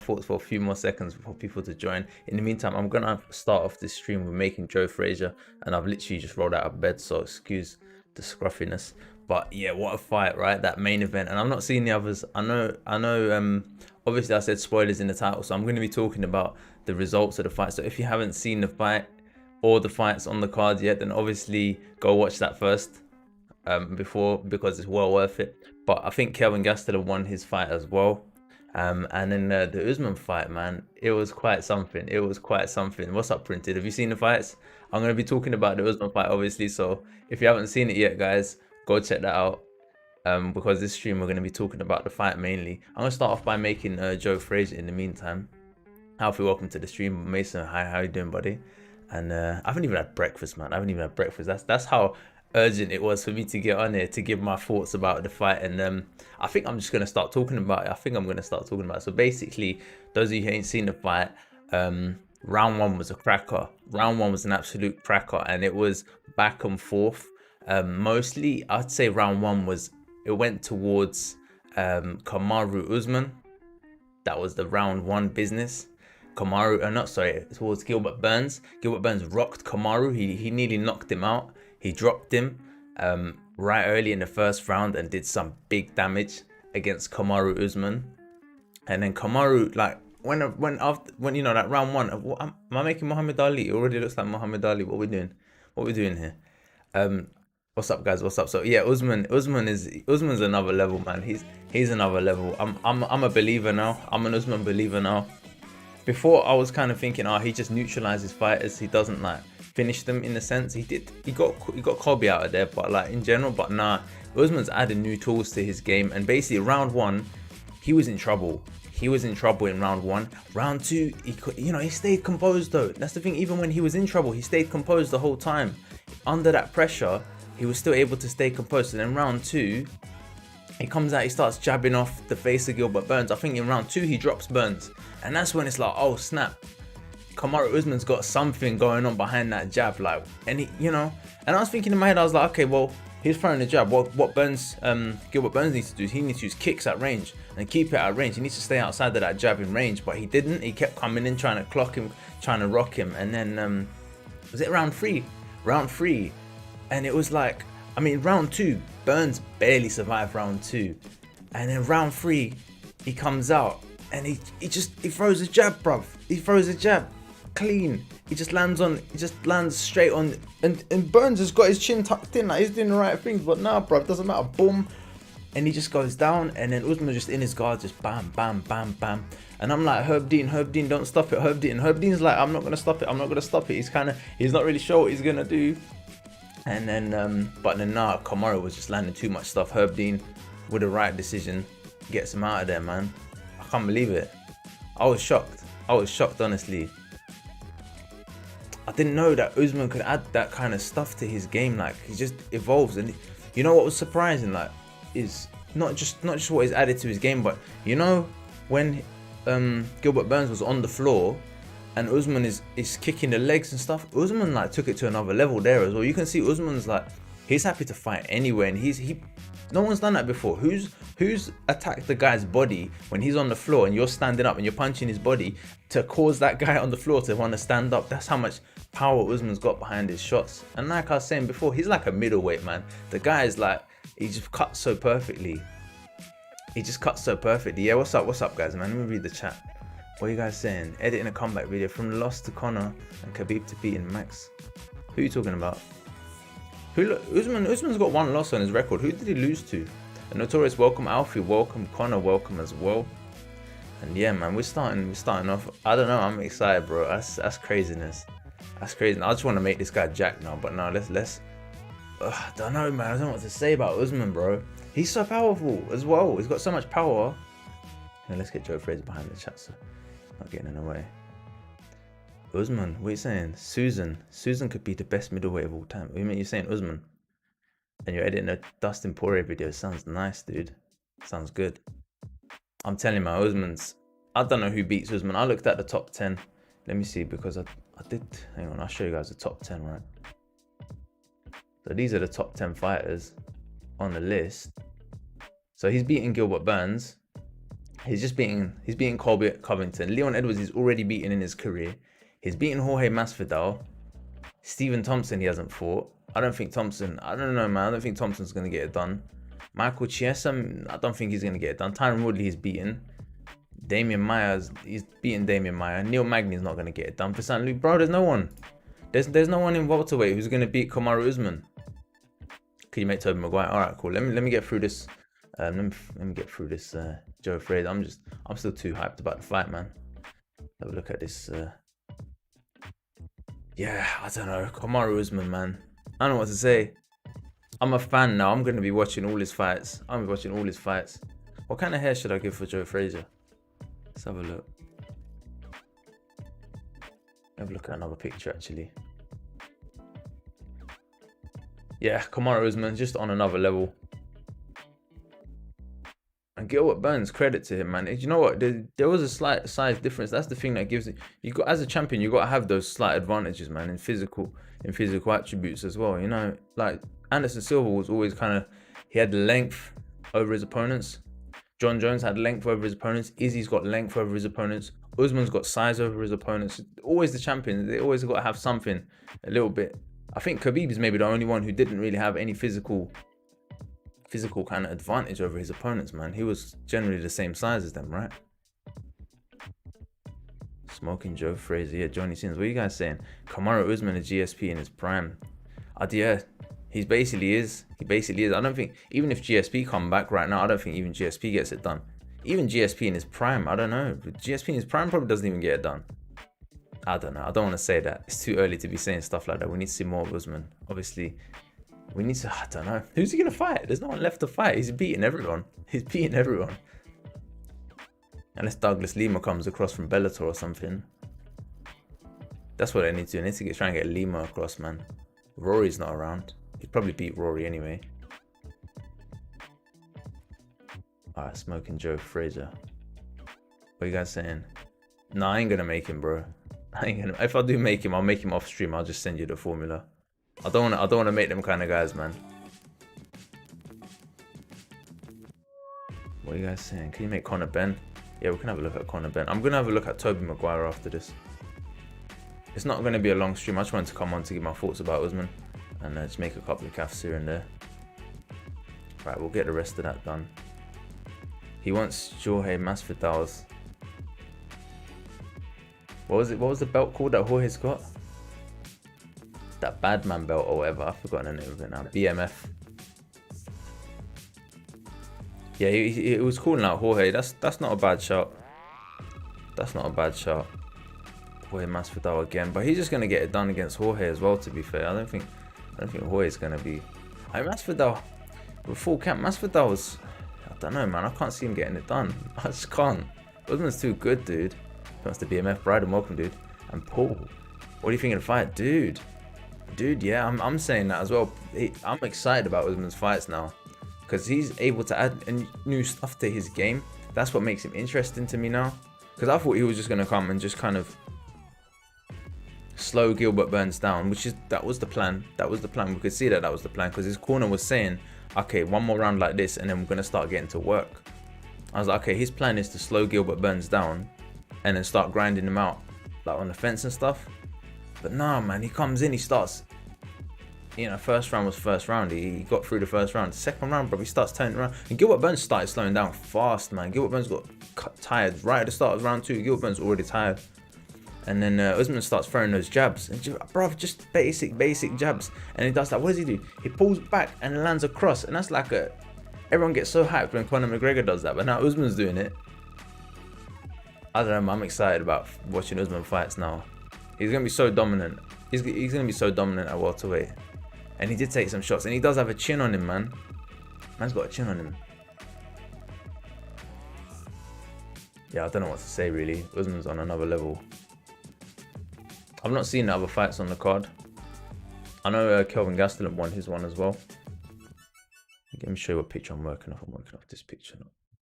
thoughts for a few more seconds for people to join. In the meantime, I'm gonna start off this stream with making Joe Frazier, and I've literally just rolled out of bed, so excuse the scruffiness. But yeah, what a fight, right? That main event, and I'm not seeing the others. I know. Obviously, I said spoilers in the title, so I'm going to be talking about the results of the fight. So if you haven't seen the fight or the fights on the card yet, then obviously go watch that first before, because it's well worth it. But I think Kelvin Gastelum won his fight as well. And then the Usman fight, man, it was quite something. It was quite something. What's up, Printed? Have you seen the fights? I'm going to be talking about the Usman fight, obviously. So if you haven't seen it yet, guys, go check that out. Because this stream we're going to be talking about the fight mainly. I'm going to start off by making Joe Frazier in the meantime. Alfie, welcome to the stream. Mason, hi, how you doing, buddy? And I haven't even had breakfast, man. I haven't even had breakfast. That's how urgent it was for me to get on here to give my thoughts about the fight. And I think I'm just going to start talking about it. So basically, those of you who ain't seen the fight, round one was a cracker. Round one was an absolute cracker, and it was back and forth. Mostly, I'd say round one it went towards Kamaru Usman. That was the round one business. Towards Gilbert Burns. Gilbert Burns rocked Kamaru. He nearly knocked him out. He dropped him right early in the first round and did some big damage against Kamaru Usman. And then Kamaru, like when you know that round one, am I making Muhammad Ali? It already looks like Muhammad Ali. What we doing? What we doing here? What's up, guys? What's up? So yeah, Usman's another level, man. He's another level. I'm a believer now. I'm an Usman believer now. Before I was kind of thinking, he just neutralizes fighters. He doesn't like finish them in a sense. He got Colby out of there, but like in general, but nah. Usman's added new tools to his game, and basically round one, he was in trouble. He was in trouble in round one. Round two, he stayed composed though. That's the thing. Even when he was in trouble, he stayed composed the whole time. Under that pressure, he was still able to stay composed. And then round two, he comes out, he starts jabbing off the face of Gilbert Burns. I think in round two, he drops Burns. And that's when it's like, oh snap. Kamaru Usman's got something going on behind that jab. Like, and and I was thinking in my head, I was like, okay, well, he's throwing the jab. What Gilbert Burns needs to do is he needs to use kicks at range and keep it at range. He needs to stay outside of that jabbing range, but he didn't. He kept coming in, trying to clock him, trying to rock him. And then, was it round three? Round three. And it was like, round two, Burns barely survived round two. And then round three, he comes out and he throws a jab, bruv. He throws a jab clean. He just lands straight on. And Burns has got his chin tucked in, like he's doing the right things. But nah, bruv, doesn't matter. Boom. And he just goes down. And then Usman just in his guard, just bam, bam, bam, bam. And I'm like, Herb Dean, don't stop it, Herb Dean. And Herb Dean's like, I'm not going to stop it. He's not really sure what he's going to do. And then, Kamaru was just landing too much stuff. Herb Dean, with the right decision, gets him out of there, man. I can't believe it. I was shocked, honestly. I didn't know that Usman could add that kind of stuff to his game. Like, he just evolves. And you know what was surprising, like, is not just what he's added to his game, but when Gilbert Burns was on the floor and Usman is kicking the legs and stuff, Usman like took it to another level there as well. You can see Usman's like, he's happy to fight anywhere, and no one's done that before. Who's attacked the guy's body when he's on the floor and you're standing up and you're punching his body to cause that guy on the floor to want to stand up? That's how much power Usman's got behind his shots. And like I was saying before, he's like a middleweight, man. The guy is like, he just cuts so perfectly. Yeah, what's up, guys, man? Let me read the chat. What are you guys saying? Editing a comeback video from loss to Conor and Khabib to beating Max. Who are you talking about? Usman's got one loss on his record. Who did he lose to? A Notorious, welcome. Alfie, welcome. Conor, welcome as well. And yeah, man, we're starting off. I don't know. I'm excited, bro. That's craziness. That's crazy. I just want to make this guy jack now. But no, let's. I don't know, man. I don't know what to say about Usman, bro. He's so powerful as well. He's got so much power. Yeah, let's get Joe Frazier behind the chat, so not getting in the way. Usman, what are you saying? Susan could be the best middleweight of all time. What do you mean you're saying Usman? And you're editing a Dustin Poirier video. Sounds nice, dude. Sounds good. I'm telling you, my Usman's. I don't know who beats Usman. I looked at the top 10. Let me see, because I did. Hang on, I'll show you guys the top 10, right? So these are the top 10 fighters on the list. So he's beating Gilbert Burns. He's beating Colbert Covington. Leon Edwards he's already beaten in his career. He's beaten Jorge Masvidal. Stephen Thompson he hasn't fought. I don't know, man. I don't think Thompson's gonna get it done. Michael Chiesa, I don't think he's gonna get it done. Tyron Woodley he's beaten. Damian Maia, he's beaten Damian Maia. Neil Magny's not gonna get it done for St. Louis. Bro, there's no one. There's no one in welterweight who's gonna beat Kamaru Usman. Could you make Tobey Maguire? All right, cool. Let me get through this. Let me get through this Joe Frazier. I'm still too hyped about the fight, man. Have a look at this. Yeah, I don't know. Kamaru Usman, man. I don't know what to say. I'm a fan now. I'm gonna be watching all his fights. What kind of hair should I give for Joe Frazier? Let's have a look. Have a look at another picture, actually. Yeah, Kamaru Usman just on another level. And Gilbert Burns, credit to him, man. You know what? There was a slight size difference. That's the thing that gives it. You got as a champion, you got to have those slight advantages, man, in physical attributes as well. You know, like Anderson Silva was always he had length over his opponents. John Jones had length over his opponents. Izzy's got length over his opponents. Usman's got size over his opponents. Always the champion. They always got to have something a little bit. I think Khabib is maybe the only one who didn't really have any physical kind of advantage over his opponents, man. He was generally the same size as them, right? Smoking Joe Frazier. Yeah, Johnny Sins. What are you guys saying? Kamaru Usman is GSP in his prime. Yeah, he basically is. I don't think, even if GSP come back right now, I don't think even GSP gets it done. Even GSP in his prime, I don't know. GSP in his prime probably doesn't even get it done. I don't know. I don't want to say that. It's too early to be saying stuff like that. We need to see more of Usman. Obviously, we need to, I don't know. Who's he going to fight? There's no one left to fight. He's beating everyone. Unless Douglas Lima comes across from Bellator or something. That's what I need to do. I need to try and get Lima across, man. Rory's not around. He'd probably beat Rory anyway. Alright, Smoking Joe Frazier. What are you guys saying? Nah, I ain't going to make him, bro. If I do make him, I'll make him off stream. I'll just send you the formula. I don't want to make them kind of guys, man. What are you guys saying? Can you make Conor Benn? Yeah, we can have a look at Conor Benn. I'm gonna have a look at Tobey Maguire after this. It's not gonna be a long stream. I just wanted to come on to give my thoughts about Usman and just make a couple of calves here and there. Right, we'll get the rest of that done. He wants Jorge Masvidal's. What was the belt called that Jorge's got? That Badman belt or whatever. I've forgotten the name of it now. BMF. Yeah, he was calling out Jorge. That's not a bad shot. Jorge Masvidal again, but he's just gonna get it done against Jorge as well. To be fair, I don't think Jorge's gonna be. Masvidal with full camp. Masvidal was. I don't know, man. I can't see him getting it done. I just can't. Usman's too good, dude. He wants the BMF. Bryden, welcome, dude. And Paul, what do you think of the fight, dude? Yeah, I'm saying that as well. I'm excited about Usman's fights now because he's able to add new stuff to his game. That's what makes him interesting to me now. Because I thought he was just gonna come and just kind of slow Gilbert Burns down, that was the plan. We could see that was the plan because his corner was saying, okay, one more round like this, and then we're gonna start getting to work. I was like, okay, his plan is to slow Gilbert Burns down and then start grinding him out, like on the fence and stuff. But nah, man, he comes in, he starts, you know, first round was first round. He got through the first round. Second round, bro, he starts turning around. And Gilbert Burns started slowing down fast, man. Gilbert Burns got tired right at the start of round 2. Gilbert Burns already tired. And then Usman starts throwing those jabs. And bro, just basic jabs. And he does that. What does he do? He pulls back and lands a cross. And that's like everyone gets so hyped when Conor McGregor does that. But now Usman's doing it. I don't know, man. I'm excited about watching Usman fights now. He's going to be so dominant. He's going to be so dominant at welterweight. And he did take some shots. And he does have a chin on him, man. Man's got a chin on him. Yeah, I don't know what to say, really. Usman's on another level. I've not seen the other fights on the card. I know Kelvin Gastelum won his one as well. Let me show you what picture I'm working off. I'm working off this picture.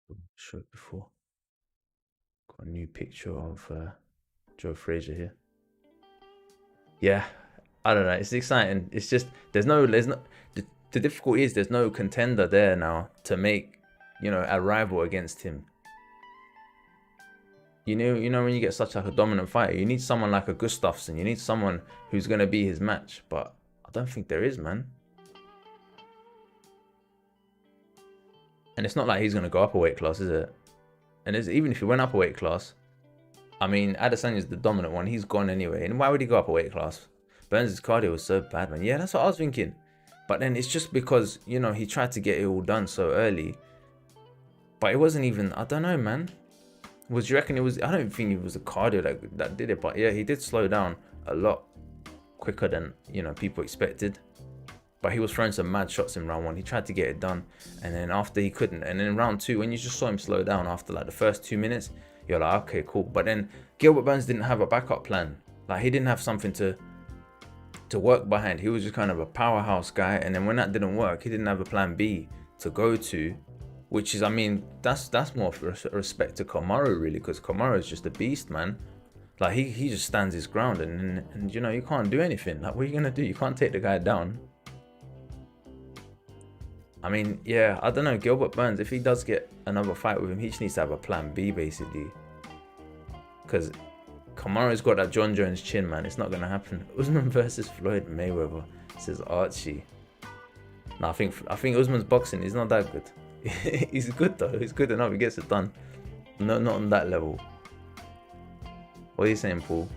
I've showed it before. Got a new picture of Joe Frazier here. Yeah, I don't know. It's exciting. It's just there's no. The difficulty is there's no contender there now to make, you know, a rival against him. You know when you get such like a dominant fighter, you need someone like a Gustafsson. You need someone who's gonna be his match. But I don't think there is, man. And it's not like he's gonna go up a weight class, is it? And even if he went up a weight class, I mean, Adesanya's the dominant one. He's gone anyway. And why would he go up a weight class? Burns' cardio was so bad, man. Yeah, that's what I was thinking. But then it's just because, you know, he tried to get it all done so early. But it wasn't even, I don't know, man. Do you reckon it was, I don't think it was the cardio that did it. But yeah, he did slow down a lot quicker than, you know, people expected. But he was throwing some mad shots in round 1. He tried to get it done. And then after he couldn't. And then in round 2, when you just saw him slow down after like the first 2 minutes, you're like, okay, cool. But then Gilbert Burns didn't have a backup plan. Like, he didn't have something to work behind. He was just kind of a powerhouse guy. And then when that didn't work, he didn't have a plan B to go to. Which is, I mean, that's more respect to Kamaru, really. Because Kamaru is just a beast, man. Like, he just stands his ground. And, you know, you can't do anything. Like, what are you going to do? You can't take the guy down. I mean, yeah, I don't know. Gilbert Burns, if he does get another fight with him, he just needs to have a plan B, basically. Because Kamaru's got that John Jones chin, man. It's not going to happen. Usman versus Floyd Mayweather, says Archie. No, I think Usman's boxing is not that good. He's good, though. He's good enough. He gets it done. No, not on that level. What are you saying, Paul?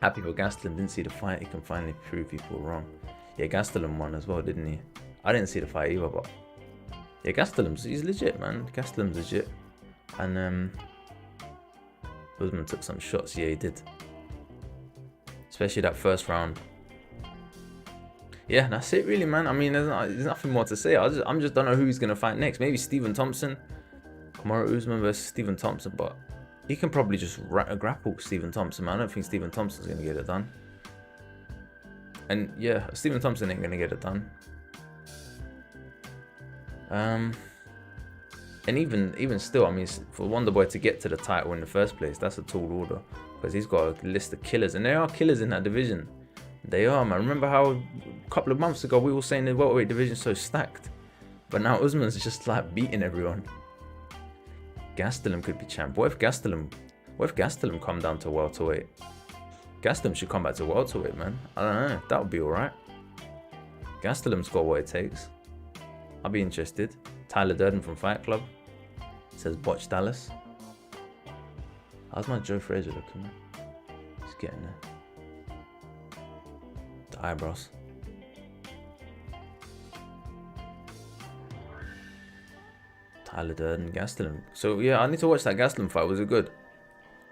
Happy for Gastelum. Didn't see the fight. He can finally prove people wrong. Yeah, Gastelum won as well, didn't he? I didn't see the fight either, but yeah, he's legit, man. Gastelum's legit. And Usman took some shots. Yeah, he did. Especially that first round. Yeah, that's it really, man. I mean, there's nothing more to say. I'm just don't know who he's going to fight next. Maybe Stephen Thompson. Kamaru Usman versus Stephen Thompson, but he can probably just grapple Stephen Thompson, man. I don't think Stephen Thompson's going to get it done. And yeah, Stephen Thompson ain't going to get it done. And even still, I mean, for Wonderboy to get to the title in the first place, that's a tall order, because he's got a list of killers, and there are killers in that division. They are, man. Remember how a couple of months ago we were saying the welterweight division's so stacked, but now Usman's just like beating everyone. Gastelum could be champ. What if Gastelum come down to welterweight? Gastelum should come back to welterweight, man. I don't know. That would be alright. Gastelum's got what it takes. I'll be interested. Tyler Durden from Fight Club says Botch Dallas. How's my Joe Frazier looking, man? He's getting there. The eyebrows. Tyler Durden, Gastelum. So yeah, I need to watch that Gastelum fight. Was it good?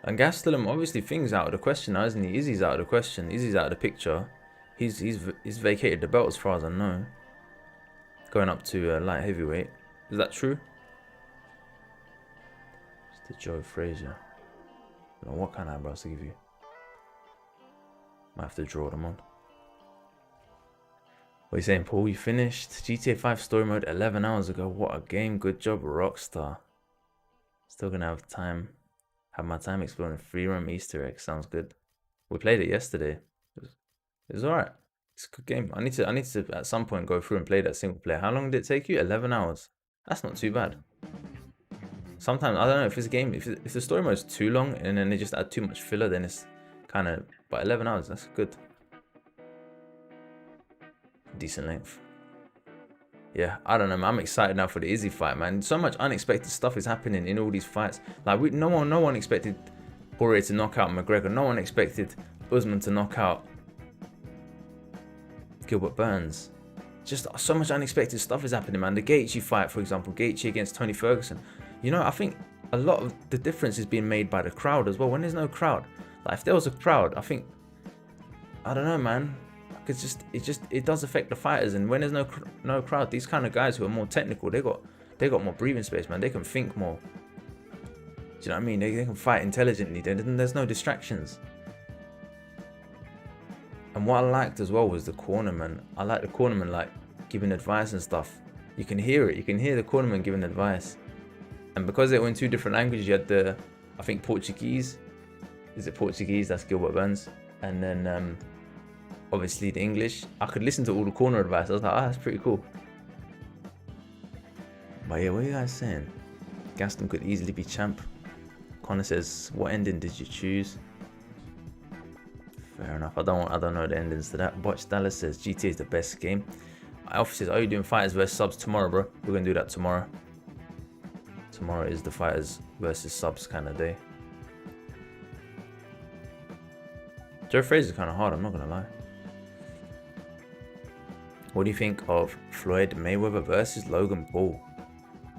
And Gastelum, obviously things out of the question now, isn't he? Izzy's out of the question. Izzy's out of the picture. He's vacated the belt as far as I know. Going up to light heavyweight. Is that true? It's the Joe Frazier. I don't know what kind of eyebrows to give you. Might have to draw them on. What are you saying, Paul? You finished GTA 5 story mode 11 hours ago. What a game. Good job, Rockstar. Still gonna have time. Have my time exploring free roam Easter egg. Sounds good. We played it yesterday. It was alright. It's a good game. I need to at some point go through and play that single player. How long did it take you? 11 hours. That's not too bad. Sometimes, I don't know if it's a game, if the story mode is too long and then they just add too much filler, then it's kind of, but 11 hours, that's good. Decent length. Yeah, I don't know, man. I'm excited now for the Izzy fight, man. So much unexpected stuff is happening in all these fights. Like, no one expected Poirier to knock out McGregor. No one expected Usman to knock out Gilbert Burns. Just so much unexpected stuff is happening, man. The Gaethje fight, for example, Gaethje against Tony Ferguson. You know, I think a lot of the difference is being made by the crowd as well. When there's no crowd, like if there was a crowd, I think, I don't know, man. It does affect the fighters. And when there's no crowd, these kind of guys who are more technical, they got more breathing space, man. They can think more. Do you know what I mean? They can fight intelligently. There's no distractions. And what I liked as well was the cornerman. I like the cornerman like giving advice and stuff. You can hear it. You can hear the cornerman giving advice. And because they were in two different languages, you had I think Portuguese. Is it Portuguese? That's Gilbert Burns. And then obviously the English. I could listen to all the corner advice. I was like, that's pretty cool. But yeah, what are you guys saying? Gaston could easily be champ. Connor says, what ending did you choose? Fair enough. I don't know the endings to that. Botch Dallas says GTA is the best game. Alpha says, are you doing fighters versus subs tomorrow, bro? We're gonna do that tomorrow. Tomorrow is the fighters versus subs kind of day. Joe Fraser's kind of hard, I'm not gonna lie. What do you think of Floyd Mayweather versus Logan Paul?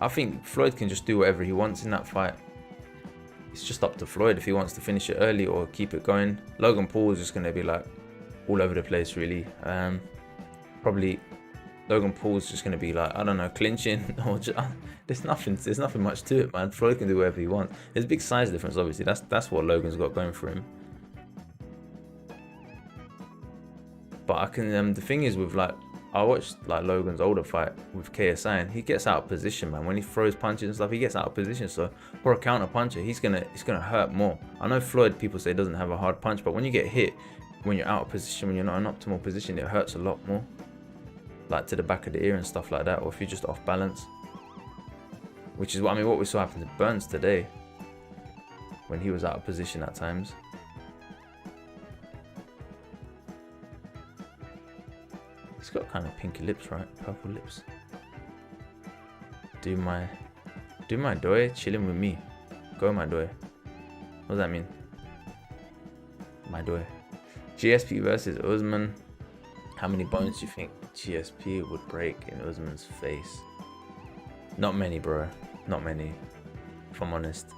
I think Floyd can just do whatever he wants in that fight. It's just up to Floyd if he wants to finish it early or keep it going. Logan Paul is just going to be like all over the place, really. Probably Logan Paul's just going to be like, I don't know, clinching or just, there's nothing much to it, man. Floyd can do whatever he wants. There's a big size difference, obviously. That's what Logan's got going for him. But I can the thing is with like, I watched like Logan's older fight with KSI and he gets out of position, man. When he throws punches and stuff, he gets out of position. So for a counter puncher, it's gonna hurt more. I know Floyd, people say, doesn't have a hard punch, but when you get hit, when you're out of position, when you're not in optimal position, it hurts a lot more. Like to the back of the ear and stuff like that, or if you're just off balance. Which is what we saw happen to Burns today, when he was out of position at times. He's got kind of pinky lips, right? Purple lips. Do my doy, chilling with me. Go my doy. What does that mean? My doy. GSP versus Usman. How many bones do you think GSP would break in Usman's face? Not many, bro. Not many, if I'm honest.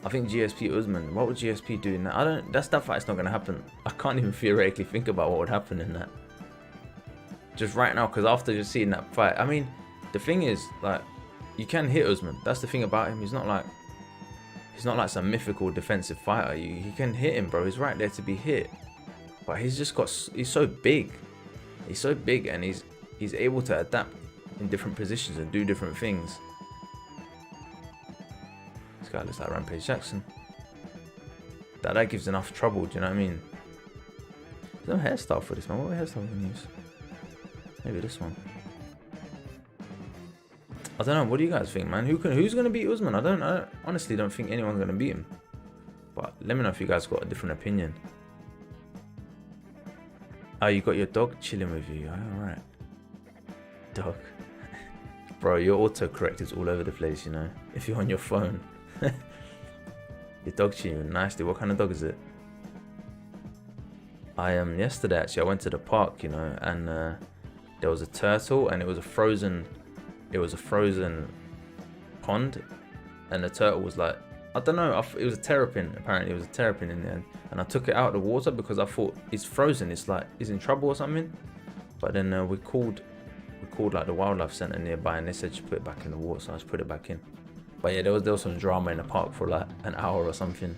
I think GSP Usman, what would GSP do in that? That fight's not gonna happen. I can't even theoretically think about what would happen in that. Just right now, because after just seeing that fight, I mean, the thing is, like, you can hit Usman. That's the thing about him. He's not like some mythical defensive fighter. You can hit him, bro. He's right there to be hit. But he's so big. He's so big, and he's able to adapt in different positions and do different things. This guy looks like Rampage Jackson. That gives enough trouble, do you know what I mean? There's no hairstyle for this, man. What hairstyle can we use? Maybe this one. I don't know. What do you guys think, man? Who's gonna beat Usman? I honestly don't think anyone's gonna beat him. But let me know if you guys got a different opinion. Oh, you got your dog chilling with you. Alright. Dog. Bro, your autocorrect is all over the place, you know. If you're on your phone. Your dog chilling nicely. What kind of dog is it? Yesterday actually I went to the park, you know, and there was a turtle and it was a frozen pond, and the turtle was like, I don't know, it was a terrapin. Apparently it was a terrapin in there, and I took it out of the water because I thought it's frozen, it's like it's in trouble or something. But then we called like the wildlife center nearby, and they said just put it back in the water, so I just put it back in. But yeah, there was some drama in the park for like an hour or something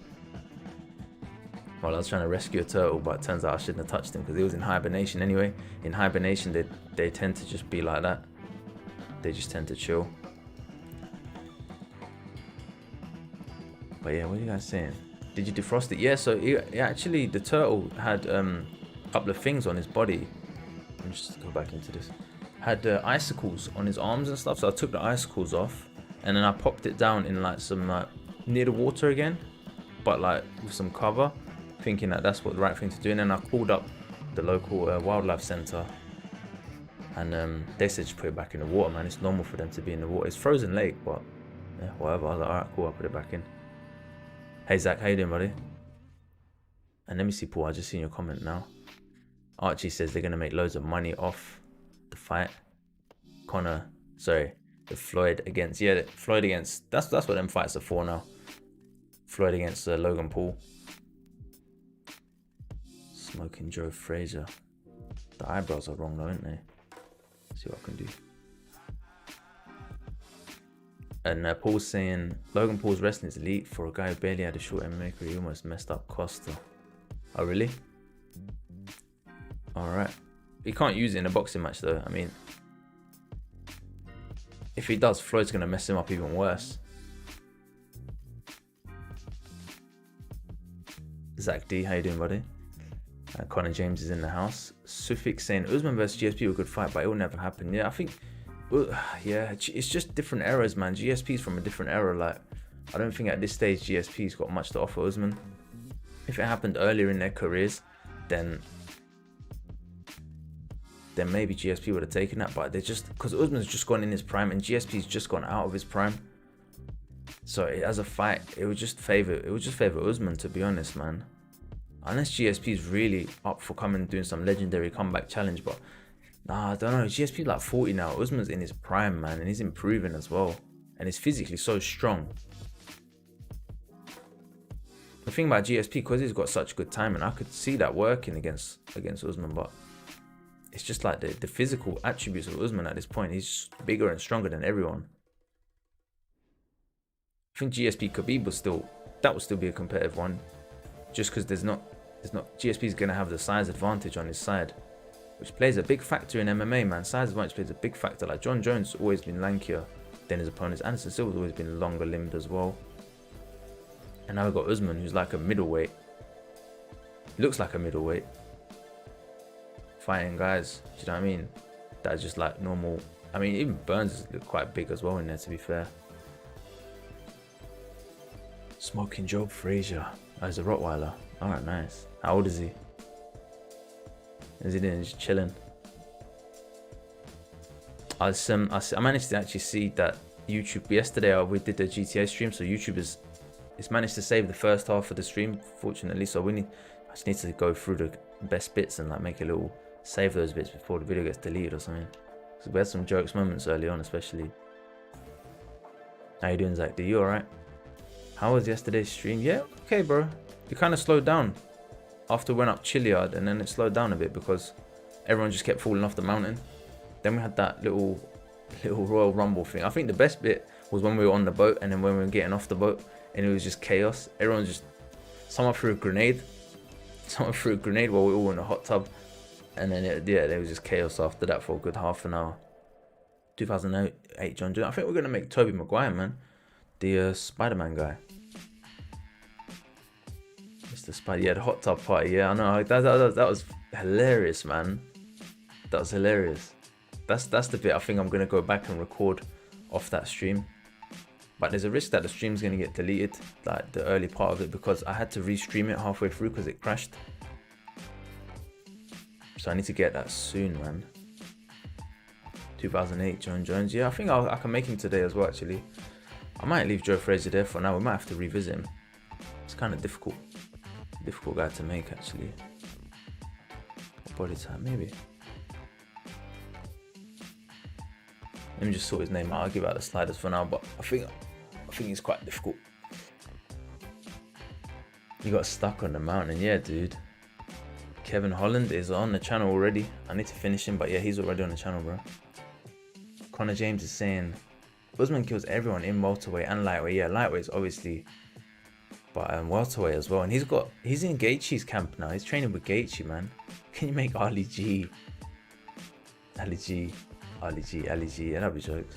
while I was trying to rescue a turtle, but it turns out I shouldn't have touched him because he was in hibernation anyway. In hibernation they tend to just be like that. They just tend to chill. But yeah, what are you guys saying? Did you defrost it? Yeah, so actually the turtle had a couple of things on his body. Let me just go back into this. Had icicles on his arms and stuff, so I took the icicles off and then I popped it down in like some near the water again, but like with some cover, thinking that that's what the right thing to do. And then I called up the local wildlife center, and they said just put it back in the water, man. It's normal for them to be in the water. It's frozen lake, but yeah, whatever. I was like, alright, cool, I'll put it back in. Hey Zach, how you doing, buddy? And let me see, Paul, I just seen your comment now. Archie says they're gonna make loads of money off the fight. The Floyd against, that's what them fights are for now. Floyd against Logan Paul. Smoking Joe Frazier. The eyebrows are wrong though, aren't they? Let's see what I can do. And Paul's saying Logan Paul's wrestling is elite. For a guy who barely had a short MMA career, he almost messed up Costa. Oh really? Alright. He can't use it in a boxing match though. I mean, if he does, Floyd's gonna mess him up even worse. Zach D, how you doing, buddy? Connor James is in the house. Sufix saying Usman versus GSP were a good fight, but it will never happen. Yeah, I think, yeah, it's just different eras, man. GSP's from a different era. Like, I don't think at this stage GSP's got much to offer Usman. If it happened earlier in their careers, then maybe GSP would have taken that, but they're just, because Usman's just gone in his prime and GSP's just gone out of his prime. So as a fight, it would just favor Usman, to be honest, man. Unless GSP's really up for coming and doing some legendary comeback challenge, but nah, I don't know. GSP's like 40 now. Usman's in his prime, man, and he's improving as well, and he's physically so strong. The thing about GSP, because he's got such good timing, I could see that working against Usman, but it's just like the physical attributes of Usman at this point. He's just bigger and stronger than everyone. I think GSP Khabib would still be a competitive one, just because there's not GSP's gonna have the size advantage on his side, which plays a big factor in MMA, man. Size advantage plays a big factor. Like John Jones always been lankier than his opponents. Anderson Silva's always been longer limbed as well. And now we've got Usman, who's like a middleweight. He looks like a middleweight. Fighting guys, do you know what I mean? That's just like normal. I mean, even Burns look quite big as well in there, to be fair. Smoking Joe Frazier. Oh, he's a Rottweiler. Alright, nice. How old is he? Is he doing? Just chilling. I managed to actually see that YouTube yesterday. We did the GTA stream, so YouTube it's managed to save the first half of the stream, fortunately. So I just need to go through the best bits and like make a little save those bits before the video gets deleted or something. So we had some jokes moments early on, especially. How you doing, Zach? D? You alright? How was yesterday's stream? Yeah, okay, bro. It kind of slowed down after we went up Chilliard, and then it slowed down a bit because everyone just kept falling off the mountain. Then we had that little Royal Rumble thing. I think the best bit was when we were on the boat, and then when we were getting off the boat, and it was just chaos. Everyone just, someone threw a grenade while we were all in a hot tub, and then there was just chaos after that for a good half an hour. 2008 John Jones. I think we're gonna make Tobey Maguire, man, the Spider-Man guy. Mr. Spider, yeah, the hot tub party. Yeah, I know. That was hilarious, man. That was hilarious. That's the bit I think I'm gonna go back and record off that stream. But there's a risk that the stream's gonna get deleted, like the early part of it, because I had to restream it halfway through because it crashed. So I need to get that soon, man. 2008 John Jones. Yeah, I think I can make him today as well, actually. I might leave Joe Frazier there for now. We might have to revisit him. It's kind of difficult guy to make, actually. Body type, maybe. Let me just sort his name out. I'll give out the sliders for now, but I think he's quite difficult. He got stuck on the mountain. Yeah, dude. Kevin Holland is on the channel already. I need to finish him, but yeah, he's already on the channel, bro. Connor James is saying Usman kills everyone in welterweight and lightweight. Yeah, lightweight's obviously, but welterweight as well. And he's in Gaethje's camp now. He's training with Gaethje, man. Can you make Ali G? Yeah, that'd be jokes.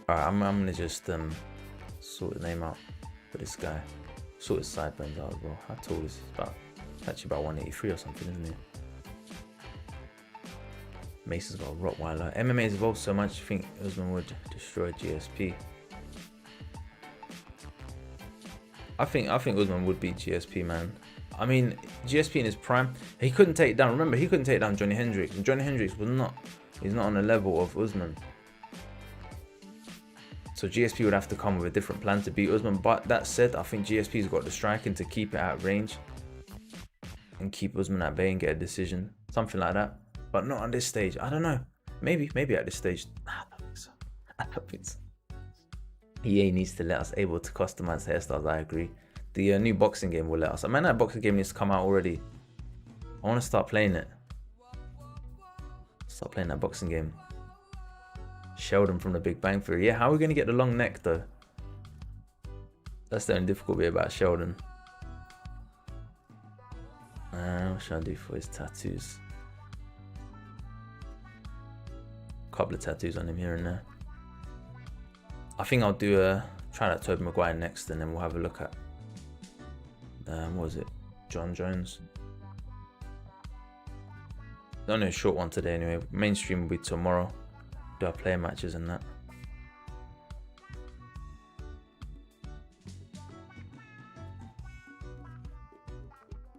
Alright, I'm gonna just sort the name out for this guy. Sort his sideburns out as well. How tall is he? Actually about 183 or something, isn't he? Mason's got a Rottweiler. MMA has evolved so much, I think Usman would destroy GSP. I think Usman would beat GSP, man. I mean, GSP in his prime, he couldn't take down. Remember, he couldn't take down Johnny Hendricks, and Johnny Hendricks he's not on the level of Usman. So GSP would have to come with a different plan to beat Usman. But that said, I think GSP's got the striking to keep it at range and keep Usman at bay and get a decision, something like that. But not on this stage. I don't know. Maybe at this stage. I don't think so. EA needs to let us able to customize hairstyles. I agree. The new boxing game will let us. I mean, that boxing game needs to come out already. I want to start playing it. Start playing that boxing game. Sheldon from the Big Bang Theory. Yeah, how are we going to get the long neck though? That's the only difficult bit about Sheldon. What should I do for his tattoos? Couple of tattoos on him here and there. I think I'll do try that Tobey Maguire next, and then we'll have a look at what was it? John Jones. Only a short one today anyway. Mainstream will be tomorrow. Do our player matches and that.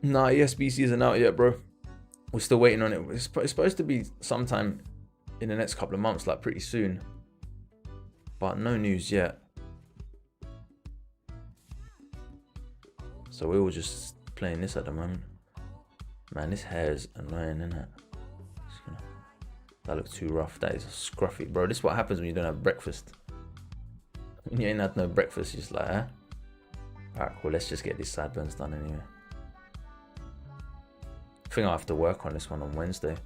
Nah, ESBC isn't out yet, bro. We're still waiting on it. It's supposed to be sometime in the next couple of months, like pretty soon. But no news yet. So we're all just playing this at the moment. Man, this hair is annoying, isn't it? That looks too rough. That is scruffy, bro. This is what happens when you don't have breakfast. When you ain't had no breakfast, you're just like, eh? Alright, cool. Let's just get these sideburns done anyway. I think I'll have to work on this one on Wednesday.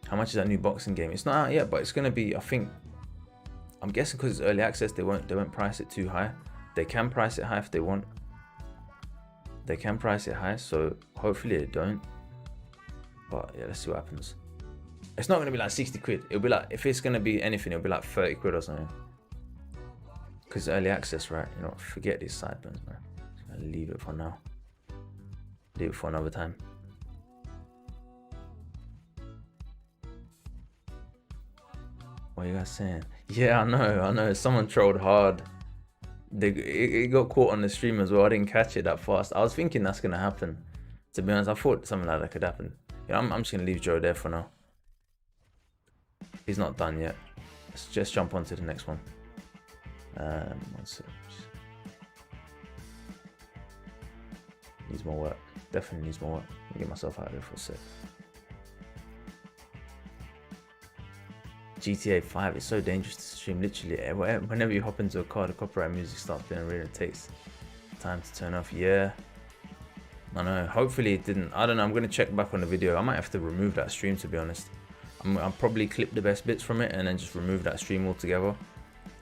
How much is that new boxing game? It's not out yet, but it's gonna be, I think, I'm guessing because it's early access, they won't price it too high. They can price it high if they want. They can price it high, so hopefully they don't. But yeah, let's see what happens. It's not gonna be like 60 quid. It'll be like, if it's gonna be anything, it'll be like 30 quid or something. Because early access, right? You know, forget these sideburns, man. Just gonna leave it for now. Leave it for another time. What are you guys saying? Yeah, I know. Someone trolled hard. It got caught on the stream as well. I didn't catch it that fast. I was thinking that's gonna happen. To be honest, I thought something like that could happen. You know, I'm just gonna leave Joe there for now. He's not done yet. Let's just jump on to the next one. One sec. Needs more work. Definitely needs more work. Let me get myself out of there for a sec. GTA 5 is so dangerous to stream. Literally, whenever you hop into a car, the copyright music starts playing. Really, it takes time to turn off. Yeah, I know. Hopefully it didn't. I don't know. I'm gonna check back on the video. I might have to remove that stream, to be honest. I'll probably clip the best bits from it and then just remove that stream altogether.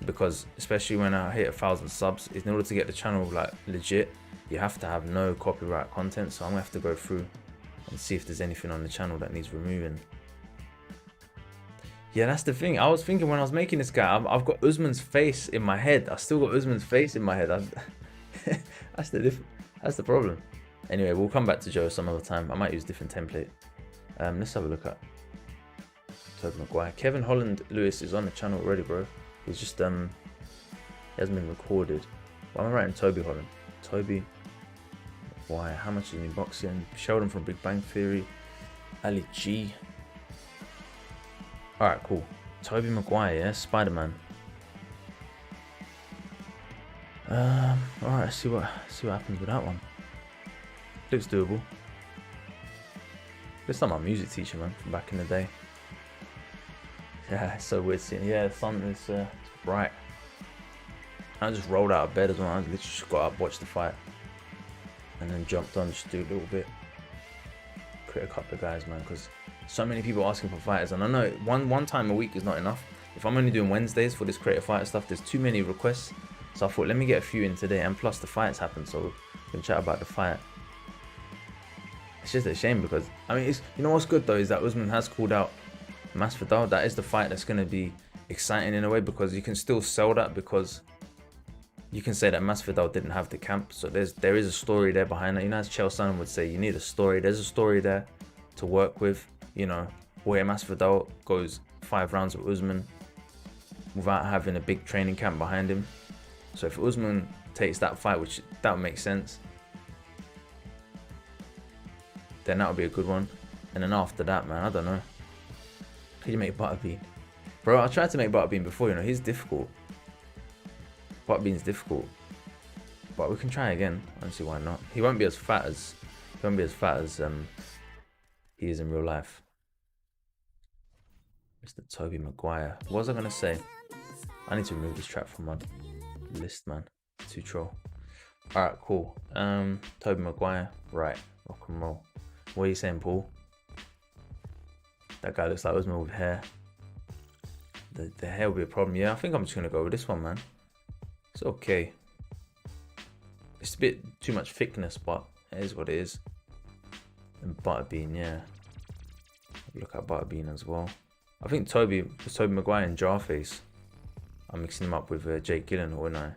Because especially when I hit 1,000 subs, in order to get the channel like legit, you have to have no copyright content. So I'm gonna have to go through and see if there's anything on the channel that needs removing. Yeah, that's the thing. I was thinking when I was making this guy, I've got Usman's face in my head. I still got Usman's face in my head. That's the problem. Anyway, we'll come back to Joe some other time. I might use a different template. Let's have a look at Tobey Maguire. Kevin Holland Lewis is on the channel already, bro. He's just he hasn't been recorded. Why am I writing Toby Holland? Toby Maguire. How much is in boxing? Sheldon from Big Bang Theory. Ali G. Alright, cool. Tobey Maguire, yeah? Spider-Man. Alright, see what happens with that one. Looks doable. This time my music teacher, man, from back in the day. Yeah, it's so weird seeing. Yeah, the sun is bright. I just rolled out of bed as well. I literally just got up, watched the fight, and then jumped on just to do a little bit. Create a couple of guys, man, because so many people asking for fighters, and I know one time a week is not enough. If I'm only doing Wednesdays for this creative fighter stuff, there's too many requests. So I thought, let me get a few in today, and plus the fights happen, so we can chat about the fight. It's just a shame because, I mean, you know what's good though is that Usman has called out Masvidal. That is the fight that's going to be exciting in a way, because you can still sell that, because you can say that Masvidal didn't have the camp, so there is a story there behind that. You know, as Chael Sonnen would say, you need a story. There's a story there to work with. You know, where Masvidal goes 5 rounds with Usman without having a big training camp behind him. So if Usman takes that fight, which that would make sense, then that would be a good one. And then after that, man, I don't know. Could you make Butterbean? Bro, I tried to make Butterbean before, you know, he's difficult. Butterbean's difficult. But we can try again. Honestly, why not? He won't be as fat as he is in real life. Mr. Tobey Maguire. What was I gonna say? I need to remove this track from my list, man. Too troll. Alright, cool. Tobey Maguire. Right. Rock and roll. What are you saying, Paul? That guy looks like Usman with hair. The hair will be a problem. Yeah, I think I'm just gonna go with this one, man. It's okay. It's a bit too much thickness, but it is what it is. And Butterbean, yeah. Look at Butterbean as well. I think Tobey Maguire and Jarface. I'm mixing them up with Jake Gyllenhaal, wouldn't I?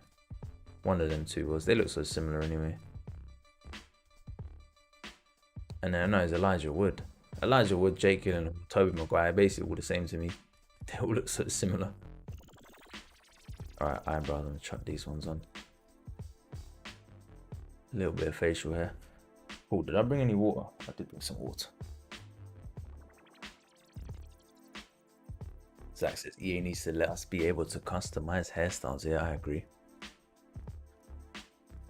One of them two was. They look so similar anyway. And then I know it's Elijah Wood. Elijah Wood, Jake Gyllenhaal, Tobey Maguire, basically all the same to me. They all look so similar. Alright, eyebrows, I'm gonna chuck these ones on. A little bit of facial hair. Oh, did I bring any water? I did bring some water. Zach says EA needs to let us be able to customize hairstyles. Yeah, I agree.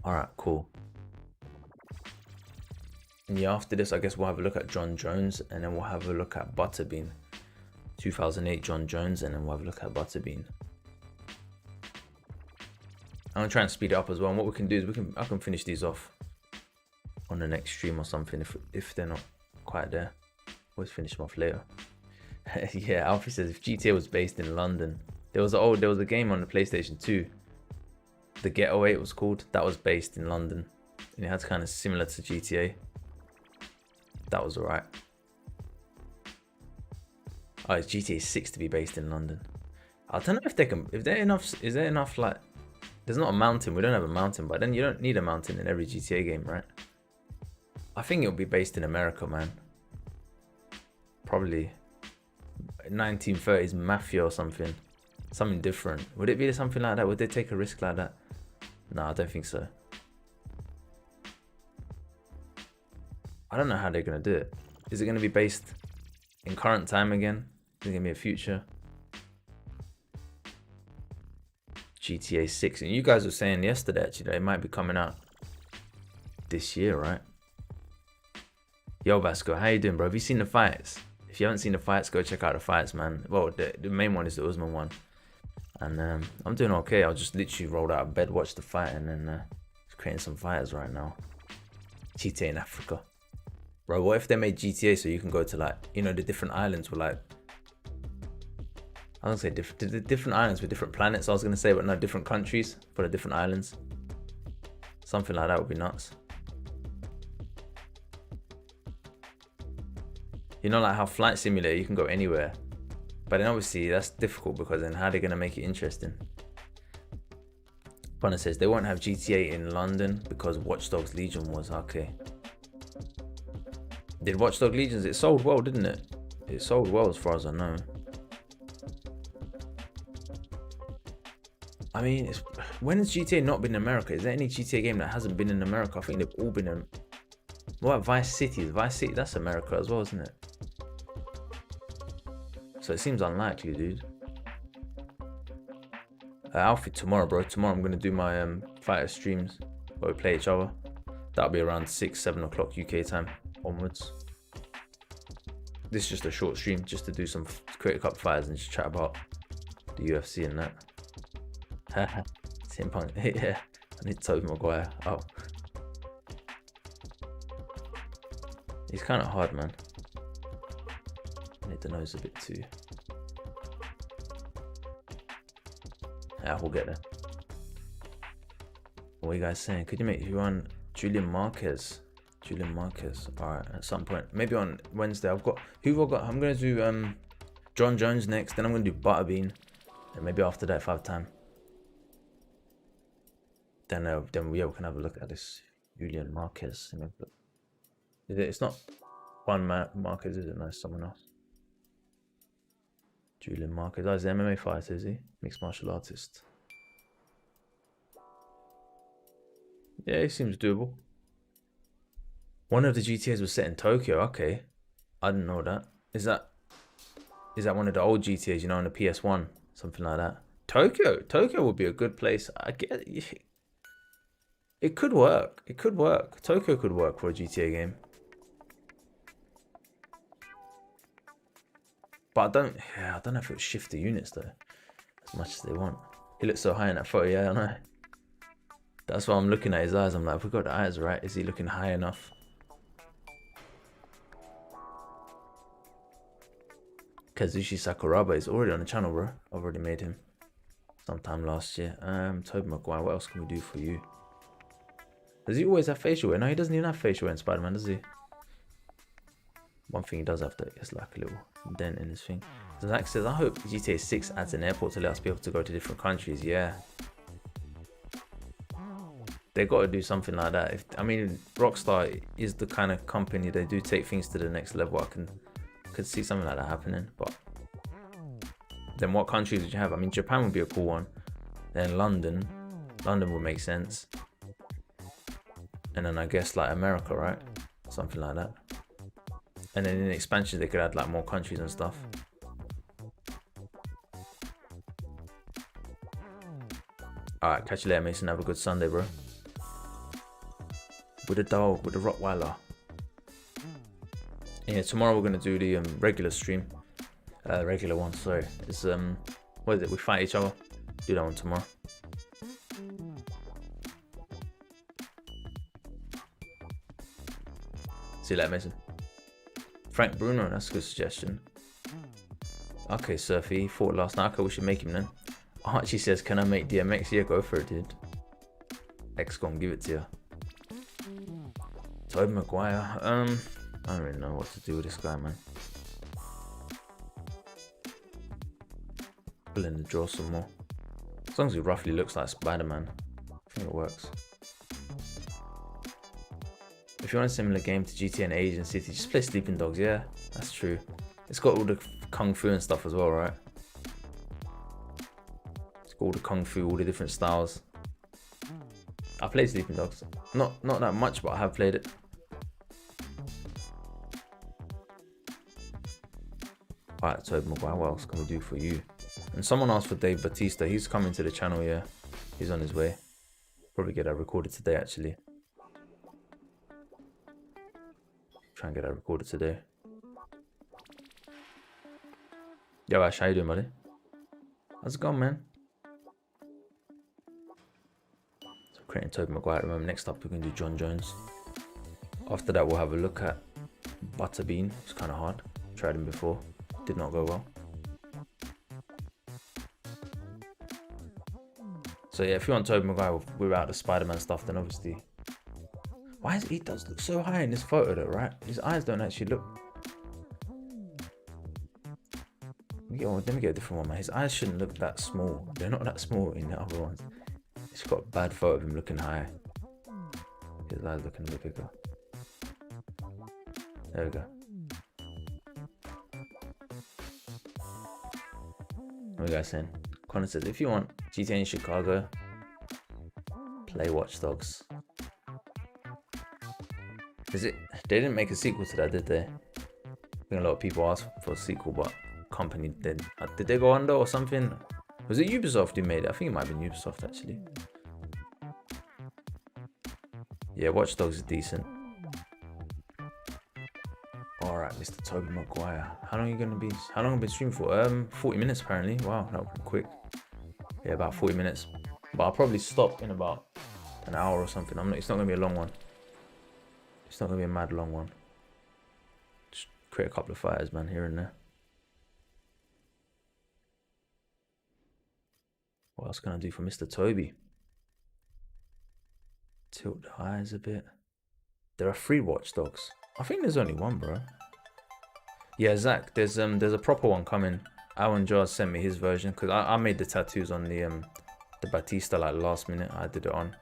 Alright, cool. And yeah, after this, I guess we'll have a look at John Jones, and then we'll have a look at Butterbean. 2008 John Jones, and then we'll have a look at Butterbean. I'm gonna try and speed it up as well. And what we can do is I can finish these off on the next stream or something if they're not quite there. Always finish them off later. Yeah, Alfie says if GTA was based in London, there was a game on the PlayStation 2. The Getaway it was called. That was based in London, and it had kind of similar to GTA. That was alright. Oh, it's GTA 6 to be based in London. I don't know if they can. Is there enough like? There's not a mountain. We don't have a mountain, but then you don't need a mountain in every GTA game, right? I think it'll be based in America, man. Probably 1930s mafia or something. Something different. Would it be something like that? Would they take a risk like that? No, I don't think so. I don't know how they're going to do it. Is it going to be based in current time again? Is it going to be a future? GTA 6. And you guys were saying yesterday, actually, that it might be coming out this year, right? Yo, Vasco, how you doing, bro? Have you seen the fights? If you haven't seen the fights, go check out the fights, man. Well, the main one is the Usman one. And I'm doing okay. I just literally rolled out of bed, watched the fight, and then creating some fighters right now. GTA in Africa. Bro, what if they made GTA so you can go to, like, you know, the different islands with, like, I don't say different islands with different planets, I was going to say, but no, different countries for the different islands. Something like that would be nuts. You know, like how Flight Simulator, you can go anywhere. But then obviously that's difficult because then how are they going to make it interesting? Funner says they won't have GTA in London because Watch Dogs Legion was. Okay. Did Watch Dogs Legions, it sold well, didn't it? It sold well as far as I know. I mean, when has GTA not been in America? Is there any GTA game that hasn't been in America? I think they've all been in... What about Vice City? Vice City, that's America as well, isn't it? So it seems unlikely, dude. Alfie, tomorrow, bro. Tomorrow I'm going to do my fighter streams where we play each other. That'll be around 6, 7 o'clock UK time onwards. This is just a short stream just to do some create a couple fighters and just chat about the UFC and that. Same point. Yeah, I need Tobey Maguire. Oh, he's kind of hard, man. I need the nose a bit too. Yeah, we'll get there. What are you guys saying? Could you make you on Julian Marquez? Julian Marquez. Alright, at some point. Maybe on Wednesday. I'm gonna do John Jones next, then I'm gonna do Butterbean. And maybe after that if I have time. Then yeah, we can have a look at this Julian Marquez. It's not one Marquez, is it? No, it's someone else. Julian Marquez. Oh, he's an MMA fighter, is he? Mixed martial artist. Yeah, he seems doable. One of the GTAs was set in Tokyo. Okay, I didn't know that. Is that one of the old GTAs? You know, on the PS1, something like that. Tokyo would be a good place. I get it. It could work. It could work. Tokyo could work for a GTA game. But I don't know if it would shift the units though, as much as they want. He looks so high in that photo. Yeah, I know. That's why I'm looking at his eyes. I'm like, if we got the eyes right, is he looking high enough? Kazushi Sakuraba is already on the channel, bro. I've already made him sometime last year. Tobey Maguire, what else can we do for you? Does he always have facial hair? No, he doesn't even have facial hair in Spider-Man, does he? One thing he does have, though, is like a little dent in his thing. Zach says, I hope GTA 6 adds an airport to let us be able to go to different countries. Yeah. They got to do something like that. I mean, Rockstar is the kind of company, they do take things to the next level. I could see something like that happening. But then what countries would you have? I mean, Japan would be a cool one. Then London would make sense. And then I guess like America, right? Something like that. And then in the expansion, they could add like more countries and stuff. Alright, catch you later, Mason. Have a good Sunday, bro. With the dog, with the Rottweiler. Yeah, tomorrow we're gonna do the regular stream. Regular one, sorry. It's what is it? We fight each other. Do that one tomorrow. See you later, Mason. Frank Bruno, that's a good suggestion. Okay, Surfy, he fought last night. Okay, we should make him then. Archie says, can I make DMX? Yeah, go for it, dude. X gonna give it to you. Tobey Maguire. I don't really know what to do with this guy, man. Pull in the draw some more. As long as he roughly looks like Spider-Man, I think it works. If you want a similar game to GTA and Asian City, just play Sleeping Dogs. Yeah, that's true. It's got all the kung fu and stuff as well, right? It's got all the kung fu, all the different styles. I played Sleeping Dogs. Not that much, but I have played it. Alright, Tobey Maguire, what else can we do for you? And someone asked for Dave Bautista. He's coming to the channel, yeah. He's on his way. Probably get that recorded today, actually. Try and get that recorded today. Yo, Ash, how you doing, buddy? How's it going, man? So creating Tobey Maguire at the moment. Next up, we're going to do John Jones. After that, we'll have a look at Butterbean. It's kind of hard. Tried him before. Did not go well. So yeah, if you want Tobey Maguire without the Spider-Man stuff, then obviously... Why is he does look so high in this photo though, right? His eyes don't actually look... Let me get a different one, man. His eyes shouldn't look that small. They're not that small in the other ones. It's got a bad photo of him looking high. His eyes looking a bit bigger. There we go. What are you guys saying? Connor says, if you want GTA in Chicago, play Watch Dogs. Is it? They didn't make a sequel to that, did they? I think a lot of people asked for a sequel, but company did. Did they go under or something? Was it Ubisoft who made it? I think it might have been Ubisoft actually. Yeah, Watch Dogs is decent. Alright, Mr. Tobey Maguire. How long are you gonna be? How long have you been streaming for? 40 minutes apparently. Wow, that was quick. Yeah, about 40 minutes. But I'll probably stop in about an hour or something. It's not gonna be a long one. It's not gonna be a mad long one. Just create a couple of fires, man, here and there. What else can I do for Mr. Tobey? Tilt the eyes a bit. There are 3 Watch Dogs. I think there's only one, bro. Yeah, Zach, there's a proper one coming. Alan Jaws sent me his version because I made the tattoos on the Batista like last minute. I did it on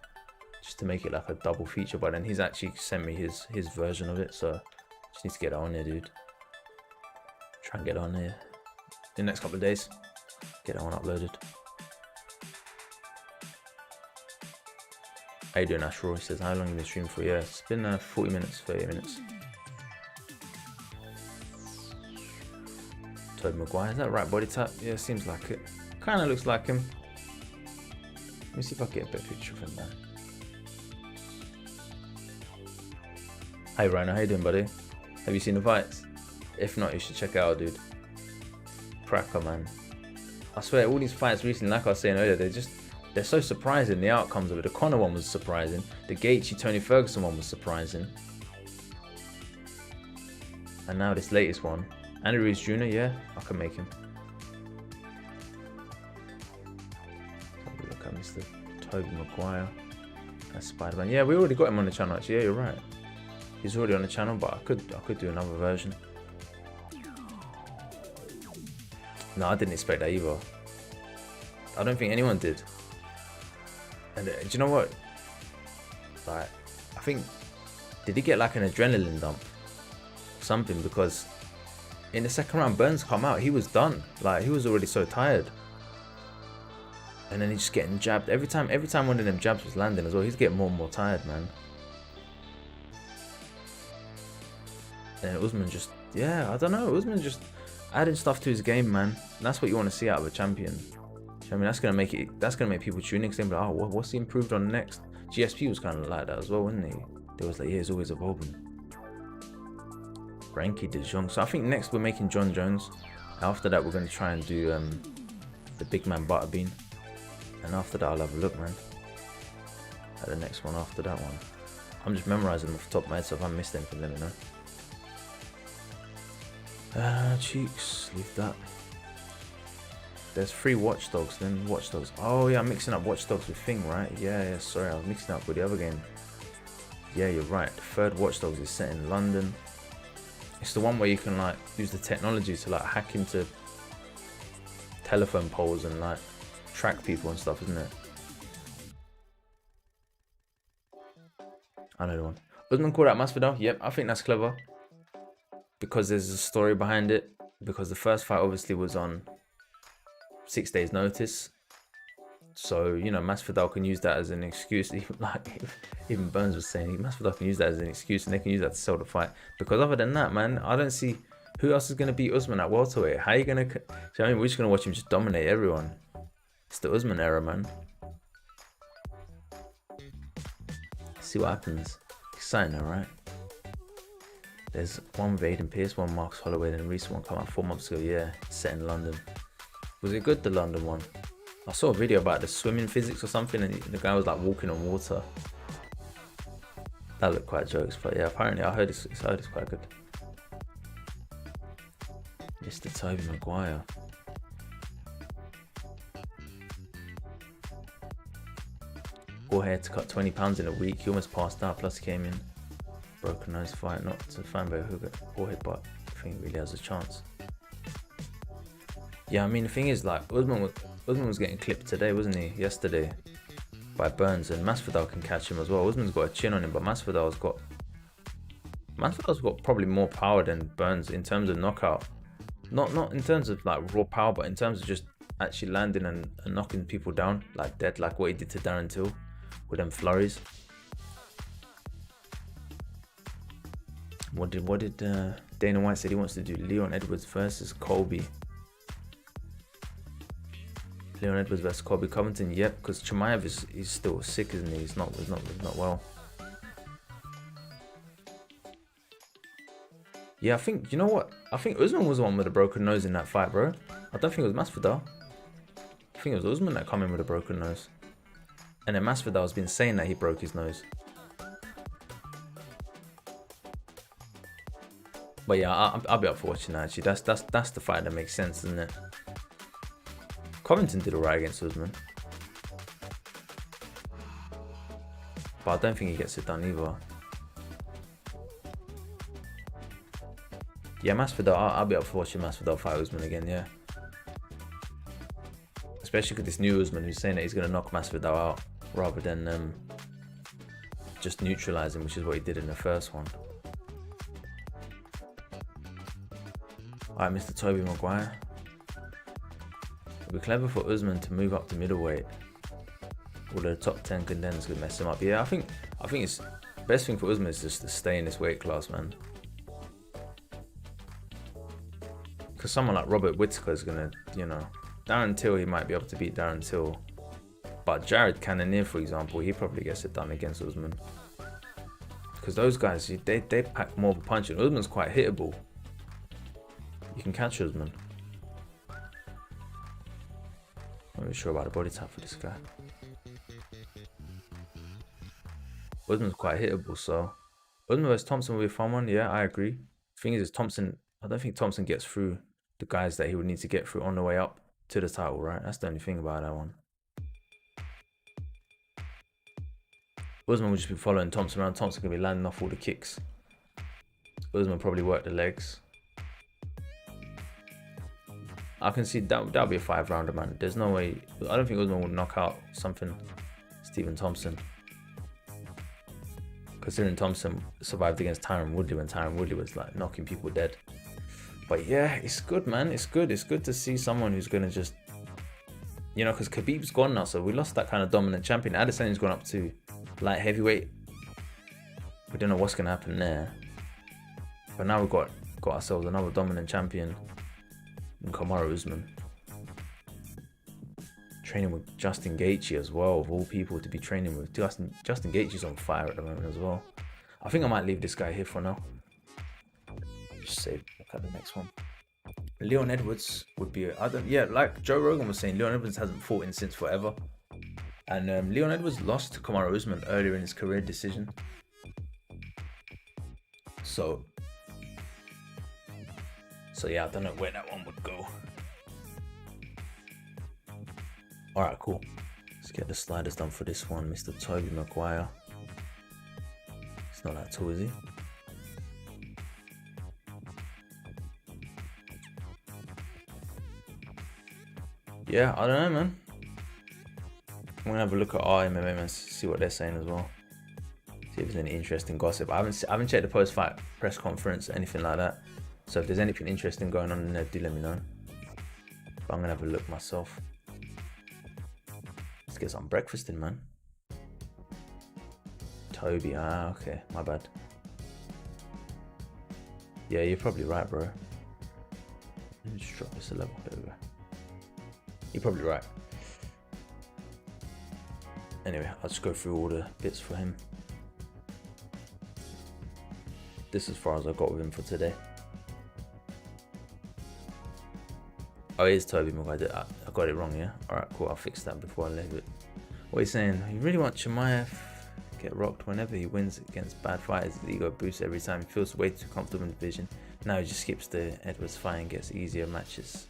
just to make it like a double feature, but then he's actually sent me his version of it, so just need to get it on there, dude. Try and get it on there in the next couple of days. Get that one uploaded. How you doing, Ash Roy? He says, how long have you been streaming for? Yeah, it's been 40 minutes, 30 minutes. Tobey Maguire, is that right body type? Yeah, seems like it. Kind of looks like him. Let me see if I can get a better picture of him, man. Hey Rhino, how you doing, buddy? Have you seen the fights? If not, you should check it out, dude. Cracker, man. I swear, all these fights recently, like I was saying earlier, they're so surprising, the outcomes of it. The Conor one was surprising. The Gaethje Tony Ferguson one was surprising. And now this latest one. Andy Ruiz Jr., yeah, I can make him. Have a look at Mr. Tobey Maguire. That's Spider-Man. Yeah, we already got him on the channel actually. Yeah, you're right. He's already on the channel, but I could do another version. No, I didn't expect that either. I don't think anyone did. And do you know what? Like, I think, did he get like an adrenaline dump? Something, because in the second round, Burns come out, he was done. Like, he was already so tired. And then he's just getting jabbed. Every time one of them jabs was landing as well, he's getting more and more tired, man. And Usman just, yeah, I don't know. Usman just adding stuff to his game, man. And that's what you want to see out of a champion. I mean, that's gonna make people tune in. Cause they'll be like, oh, what's he improved on next? GSP was kind of like that as well, wasn't he? They was like, yeah, he's always evolving. Frankie De Jong. So I think next we're making John Jones. After that, we're gonna try and do the big man Butterbean. And after that, I'll have a look, man. At the next one after that one. I'm just memorizing them off the top of my head, so if I missed anything, let me know. Cheeks, leave that. There's 3 Watch Dogs, then Watch Dogs. Oh yeah, I'm mixing up Watch Dogs with Thing, right? Yeah, sorry, I was mixing up with the other game. Yeah, you're right. The third Watch Dogs is set in London. It's the one where you can like use the technology to like hack into telephone poles and like track people and stuff, isn't it? I know the one. Usman called out Masvidal. Yep, I think that's clever. Because there's a story behind it. Because the first fight obviously was on 6 days notice. So, you know, Masvidal can use that as an excuse. Even Burns was saying, Masvidal can use that as an excuse and they can use that to sell the fight. Because other than that, man, I don't see who else is going to beat Usman at welterweight. How are you going to... You know what I mean? We're just going to watch him just dominate everyone. It's the Usman era, man. See what happens. Exciting, alright? There's one with Aiden Pierce, one Marcus Holloway, and a recent one come out 4 months ago. Yeah, set in London. Was it good, the London one? I saw a video about the swimming physics or something, and the guy was like walking on water. That looked quite jokes, but yeah, apparently I heard it's quite good. Mr. Tobey Maguire. Jorge to cut 20 pounds in a week. He almost passed out, plus he came in. Broken nose fight, not to fan by Jorge, but I think he really has a chance. Yeah, I mean, the thing is, like, Usman was getting clipped today, wasn't he? Yesterday. By Burns, and Masvidal can catch him as well. Usman's got a chin on him, but Masvidal's got probably more power than Burns in terms of knockout. Not in terms of like raw power, but in terms of just actually landing and knocking people down like dead, like what he did to Darren Till with them flurries. What did Dana White said he wants to do? Leon Edwards versus Colby. Leon Edwards versus Colby Covington. Yep, because Chimaev is still sick, isn't he? He's not well. Yeah, I think, you know what? I think Usman was the one with a broken nose in that fight, bro. I don't think it was Masvidal. I think it was Usman that came in with a broken nose. And then Masvidal's been saying that he broke his nose. But yeah, I'll be up for watching that actually. That's the fight that makes sense, isn't it? Covington did alright against Usman. But I don't think he gets it done either. Yeah, Masvidal, I'll be up for watching Masvidal fight Usman again, yeah. Especially with this new Usman who's saying that he's going to knock Masvidal out rather than just neutralize him, which is what he did in the first one. Alright, Mr. Tobey Maguire. It'd be clever for Usman to move up to middleweight. Although the top 10 contenders could mess him up. Yeah, I think it's best thing for Usman is just to stay in this weight class, man. Because someone like Robert Whittaker is gonna, you know, Darren Till, he might be able to beat Darren Till. But Jared Cannonier, for example, he probably gets it done against Usman. Because those guys, they pack more of a punch, and Usman's quite hittable. You can catch Usman. I'm not really sure about the body type for this guy. Usman's quite hittable, so Usman vs Thompson will be a fun one. Yeah, I agree. The thing is Thompson, I don't think Thompson gets through the guys that he would need to get through on the way up to the title, right? That's the only thing about that one. Usman will just be following Thompson around. Thompson can be landing off all the kicks. Usman probably work the legs. I can see that'll be a 5-rounder, man. There's no way. I don't think Usman would knock out Stephen Thompson. Considering Thompson survived against Tyron Woodley when Tyron Woodley was like knocking people dead. But yeah, it's good, man. It's good. It's good to see someone who's gonna just, you know, because Khabib's gone now, so we lost that kind of dominant champion. Adesanya's gone up to light heavyweight. We don't know what's gonna happen there. But now we've got ourselves another dominant champion in Kamaru Usman. Training with Justin Gaethje as well, of all people to be training with. Justin Gaethje's on fire at the moment as well. I think I might leave this guy here for now. Just save, look at the next one. Leon Edwards would be, like Joe Rogan was saying, Leon Edwards hasn't fought in since forever. And Leon Edwards lost to Kamaru Usman earlier in his career decision. So yeah, I don't know where that one would go. Alright, cool. Let's get the sliders done for this one, Mr. Toby Maguire. It's not that tall, is he? Yeah, I don't know, man. I'm gonna have a look at our MMA and see what they're saying as well. See if there's any interesting gossip. I haven't checked the post-fight press conference, anything like that. So if there's anything interesting going on in there, do let me know. But I'm gonna have a look myself. Let's get some breakfast in, man. Toby, okay, my bad. Yeah, you're probably right, bro. Let me just drop this a level. There we go. You're probably right. Anyway, I'll just go through all the bits for him. This is as far as I got with him for today. Oh, it is Toby Maguire. I got it wrong, yeah? Alright, cool. I'll fix that before I leave it. What are you saying? You really want Chimaev get rocked whenever he wins against bad fighters? His ego boosts every time. He feels way too comfortable in the division. Now he just skips the Edwards fight and gets easier matches.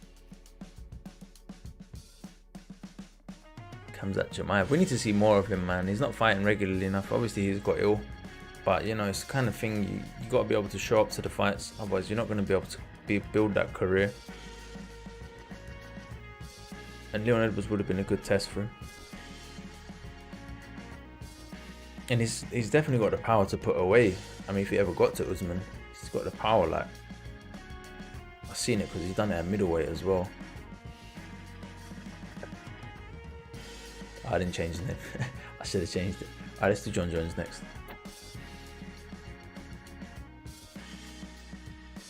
Comes at Chimaev. We need to see more of him, man. He's not fighting regularly enough. Obviously, he's got ill. But, you know, it's the kind of thing you got to be able to show up to the fights. Otherwise, you're not going to be able to build that career. And Leon Edwards would have been a good test for him. And he's definitely got the power to put away. I mean, if he ever got to Usman, he's got the power. Like, I've seen it because he's done it at middleweight as well. I didn't change the name. I should have changed it. Alright, let's do John Jones next.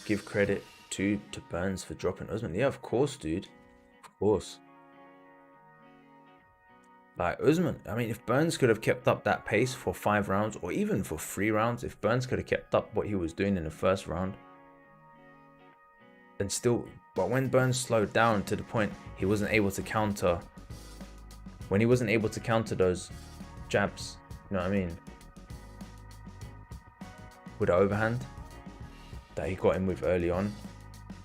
Give credit to Burns for dropping Usman. Yeah, of course, dude. Of course. Like, Usman, I mean, if Burns could have kept up that pace for 5 rounds, or even for 3 rounds, if Burns could have kept up what he was doing in the first round, then still, but when Burns slowed down to the point he wasn't able to counter, when he wasn't able to counter those jabs, you know what I mean, with the overhand that he got him with early on,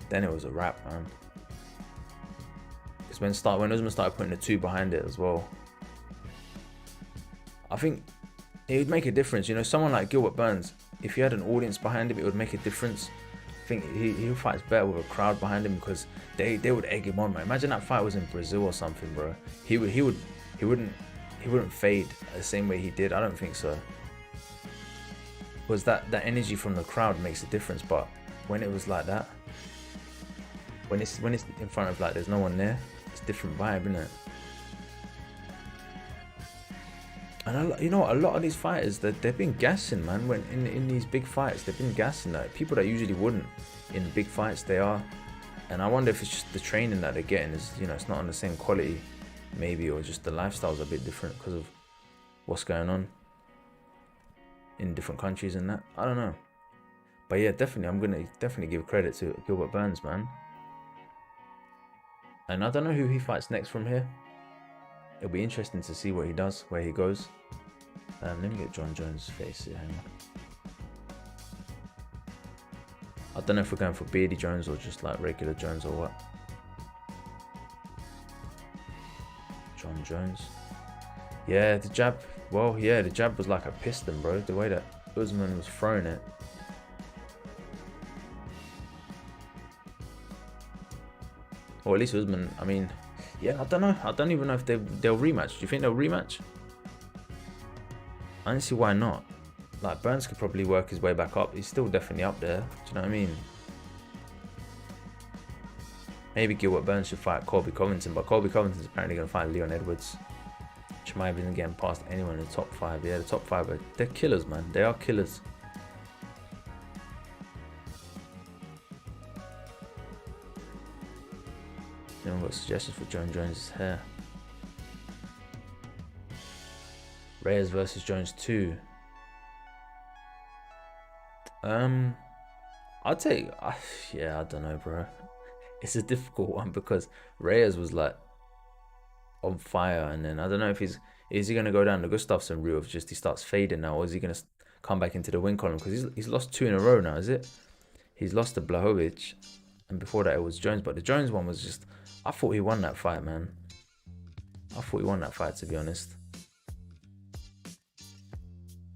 then it was a wrap, man. Because when Usman started putting the 2 behind it as well, I think it would make a difference. You know, someone like Gilbert Burns, if he had an audience behind him, it would make a difference. I think he fights better with a crowd behind him because they would egg him on, man. Imagine that fight was in Brazil or something, bro. He wouldn't fade the same way he did. I don't think so. Because that energy from the crowd makes a difference. But when it was like that, when it's in front of, like, there's no one there, it's a different vibe, isn't it? And you know, a lot of these fighters, they've been gassing, man. When in these big fights, they've been gassing. Like, people that usually wouldn't in big fights, they are. And I wonder if it's just the training that they're getting is, you know, it's not on the same quality, maybe, or just the lifestyle's a bit different because of what's going on in different countries and that. I don't know. But yeah, definitely, I'm gonna give credit to Gilbert Burns, man. And I don't know who he fights next from here. It'll be interesting to see what he does, where he goes. Let me get John Jones' face here. Hang on. I don't know if we're going for Beardy Jones or just like regular Jones or what. John Jones. Yeah, the jab. Well, yeah, the jab was like a piston, bro. The way that Usman was throwing it. Or at least Usman, I mean, yeah, I don't know. I don't even know if they'll rematch. Do you think they'll rematch? I don't see why not. Like, Burns could probably work his way back up. He's still definitely up there. Do you know what I mean? Maybe Gilbert Burns should fight Colby Covington, but Colby Covington's apparently going to fight Leon Edwards. Chimaev isn't getting past anyone in the top 5. Yeah, the top 5, they're killers, man. They are killers. got suggestions for John Jones' hair. Reyes versus Jones 2. I'd take, yeah, I don't know, bro. It's a difficult one because Reyes was like on fire, and then I don't know if is he gonna go down the Gustafsson route of just he starts fading now, or is he gonna come back into the win column? Because he's lost 2 in a row now, is it? He's lost to Blachowicz, and before that it was Jones. But the Jones one was just, I thought he won that fight, man. I thought he won that fight, to be honest.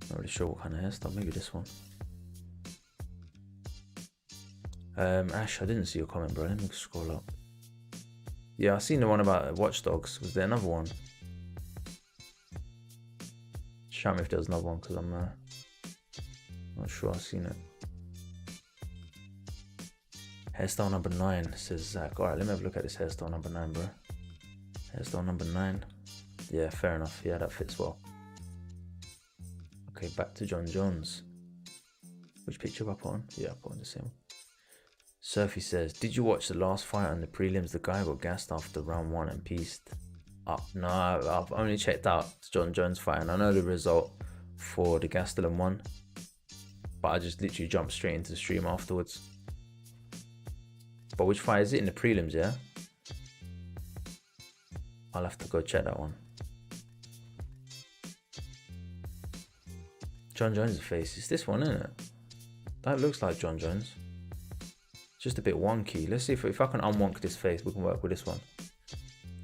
Not really sure what kind of hairstyle. Maybe this one. Ash, I didn't see your comment, bro. Let me scroll up. Yeah, I seen the one about Watch Dogs. Was there another one? Show me if there's another one, because I'm not sure I've seen it. Hairstyle number 9, says Zach. Alright, let me have a look at this hairstyle number 9, bro. Hairstyle number 9. Yeah, fair enough. Yeah, that fits well. Okay, back to John Jones. Which picture have I put on? Yeah, I put on the same one. Surfy says, did you watch the last fight on the prelims? The guy got gassed after round 1 and pieced up. No, I've only checked out John Jones fight, and I know the result for the Gastelum one, but I just literally jumped straight into the stream afterwards. But which fight is it in the prelims, yeah? I'll have to go check that one. John Jones' face. It's this one, isn't it? That looks like John Jones. Just a bit wonky. Let's see if I can unwonk this face, we can work with this one.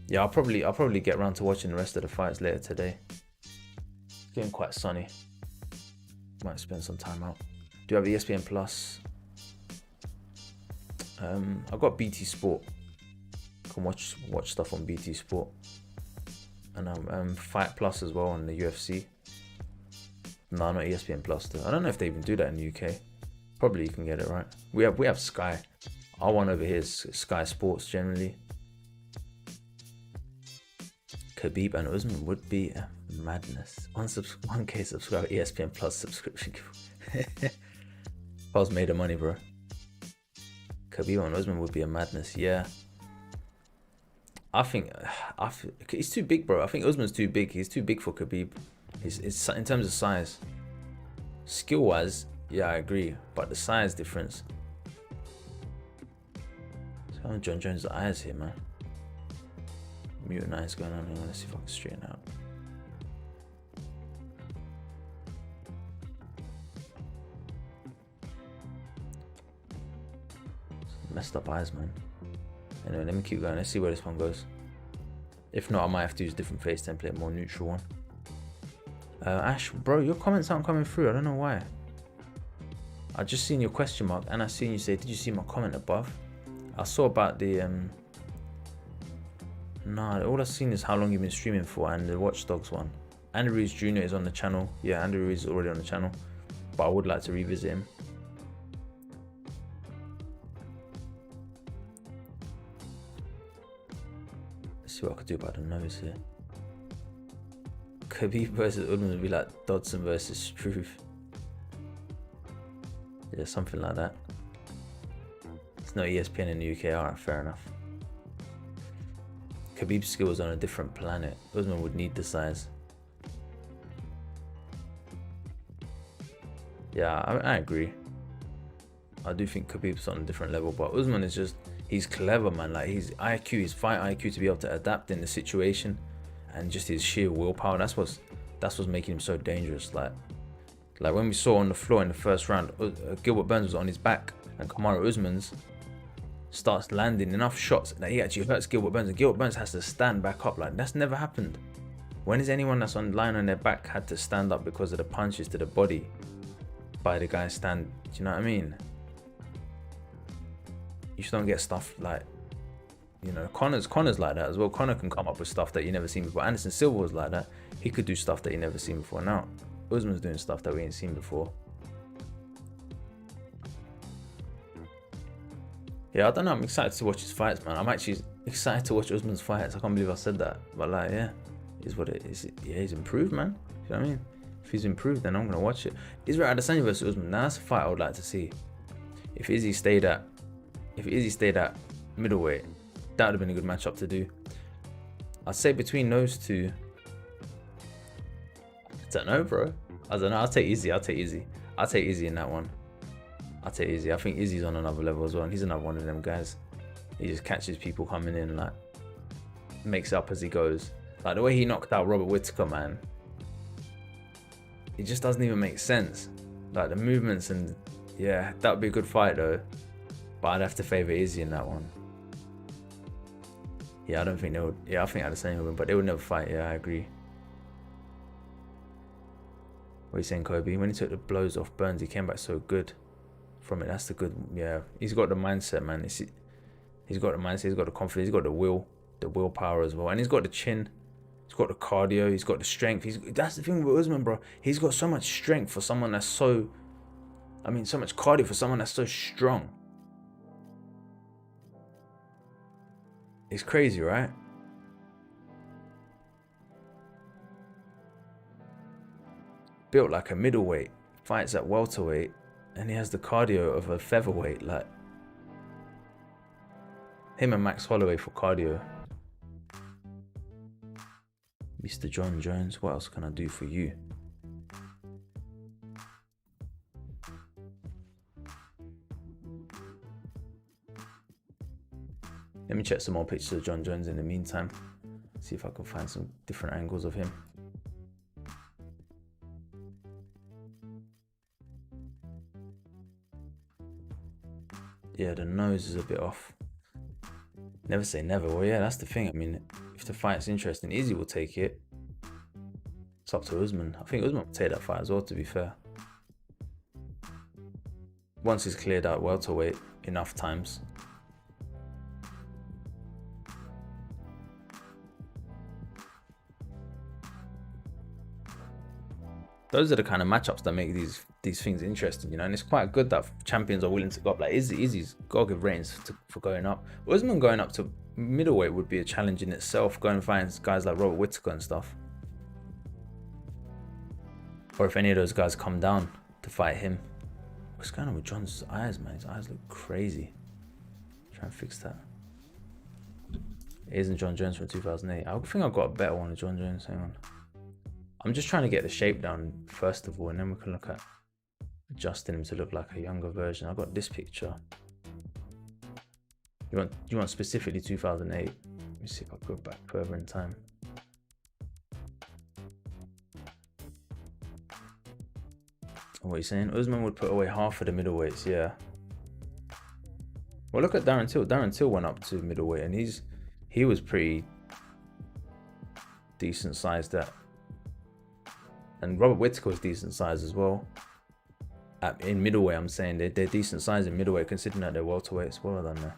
Yeah, I'll probably get around to watching the rest of the fights later today. It's getting quite sunny. Might spend some time out. Do you have ESPN Plus? I've got BT Sport. Can watch stuff on BT Sport. And Fight Plus as well on the UFC. No, not ESPN Plus though. I don't know if they even do that in the UK. Probably you can get it, right? We have Sky. Our one over here is Sky Sports generally. Khabib and Usman would be a madness. 1K subscriber ESPN Plus subscription. If I was made of money, bro. Khabib and Usman would be a madness. Yeah. I think he's too big, bro. I think Usman's too big. He's too big for Khabib. It's in terms of size. Skill-wise, yeah, I agree. But the size difference. So John Jones' eyes here, man. Mutant eyes going on here. Let's see if I can straighten out. Messed up eyes, man. Anyway, let me keep going. Let's see where this one goes. If not, I might have to use a different face template, more neutral one. Ash, bro, your comments aren't coming through. I don't know why. I just seen your question mark, and I seen you say, did you see my comment above? I saw about the nah, all I've seen is how long you've been streaming for and the Watch Dogs one. Andy Ruiz Jr. is on the channel. Yeah, Andy Ruiz is already on the channel, but I would like to revisit him. Let's see what I could do about the nose here. Khabib versus Usman would be like Dodson versus Struve. Yeah, something like that. It's no ESPN in the UK. Alright, fair enough. Khabib's skill is on a different planet. Usman would need the size. Yeah, I agree. I do think Khabib's on a different level, but Usman is just, he's clever, man. Like his IQ, his fight IQ to be able to adapt in the situation, and just his sheer willpower. That's what's making him so dangerous. Like when we saw on the floor in the first round, Gilbert Burns was on his back, and Kamaru Usman's starts landing enough shots that he actually hurts Gilbert Burns, and Gilbert Burns has to stand back up. Like, that's never happened. When has anyone that's lying on their back had to stand up because of the punches to the body by the guy stand? Do you know what I mean? You just don't get stuff like, you know, Connor's like that as well. Connor can come up with stuff that you never seen before. Anderson Silva was like that. He could do stuff that you never seen before. Now Usman's doing stuff that we ain't seen before. Yeah, I don't know. I'm excited to watch his fights, man. I'm actually excited to watch Usman's fights. I can't believe I said that. But like, yeah, is what it is. Yeah, he's improved, man. You know what I mean? If he's improved, then I'm gonna watch it. Israel Adesanya versus Usman. Now that's a fight I would like to see. If Izzy stayed at middleweight, That would have been a good matchup to do. I'd say between those two, I don't know, bro. I don't know. I'll take Izzy. I'll take Izzy in that one. I'll take Izzy. I think Izzy's on another level as well, and he's another one of them guys. He just catches people coming in, like, makes up as he goes. Like the way he knocked out Robert Whittaker, man. It just doesn't even make sense. Like the movements and yeah, that would be a good fight though. But I'd have to favour Izzy in that one. Yeah, I don't think they would. Yeah, I think I'd the same with him, but they would never fight. Yeah, I agree. What are you saying, Kobe? When he took the blows off Burns, he came back so good from it. That's the good. Yeah, he's got the mindset, man. He's got the mindset. He's got the confidence. He's got the willpower as well, and he's got the chin. He's got the cardio. He's got the strength. That's the thing with Usman, bro. He's got so much strength for someone that's so. I mean, so much cardio for someone that's so strong. It's crazy, right? Built like a middleweight, fights at welterweight, and he has the cardio of a featherweight. Like him and Max Holloway for cardio. Mr. John Jones, what else can I do for you? Let me check some more pictures of John Jones in the meantime. See if I can find some different angles of him. Yeah, the nose is a bit off. Never say never. Well, yeah, that's the thing. I mean, if the fight's interesting, Izzy will take it. It's up to Usman. I think Usman will take that fight as well, to be fair. Once he's cleared out welterweight enough times. Those are the kind of matchups that make these things interesting, you know. And it's quite good that champions are willing to go up. Like Izzy's got to give ratings for going up. Usman going up to middleweight would be a challenge in itself. Go and find guys like Robert Whittaker and stuff. Or if any of those guys come down to fight him. What's going on with John's eyes, man? His eyes look crazy. Try and fix that. It isn't John Jones from 2008. I think I've got a better one of John Jones. Hang on. I'm just trying to get the shape down first of all, and then we can look at adjusting him to look like a younger version. I've got this picture. You want specifically 2008? Let me see if I go back further in time. What are you saying? Usman would put away half of the middleweights, yeah. Well, look at Darren Till. Darren Till went up to middleweight, and he was pretty decent sized at. And Robert Whittaker was decent size as well. In middleweight, I'm saying they're decent size in middleweight, considering that they're welterweight as well. Than there.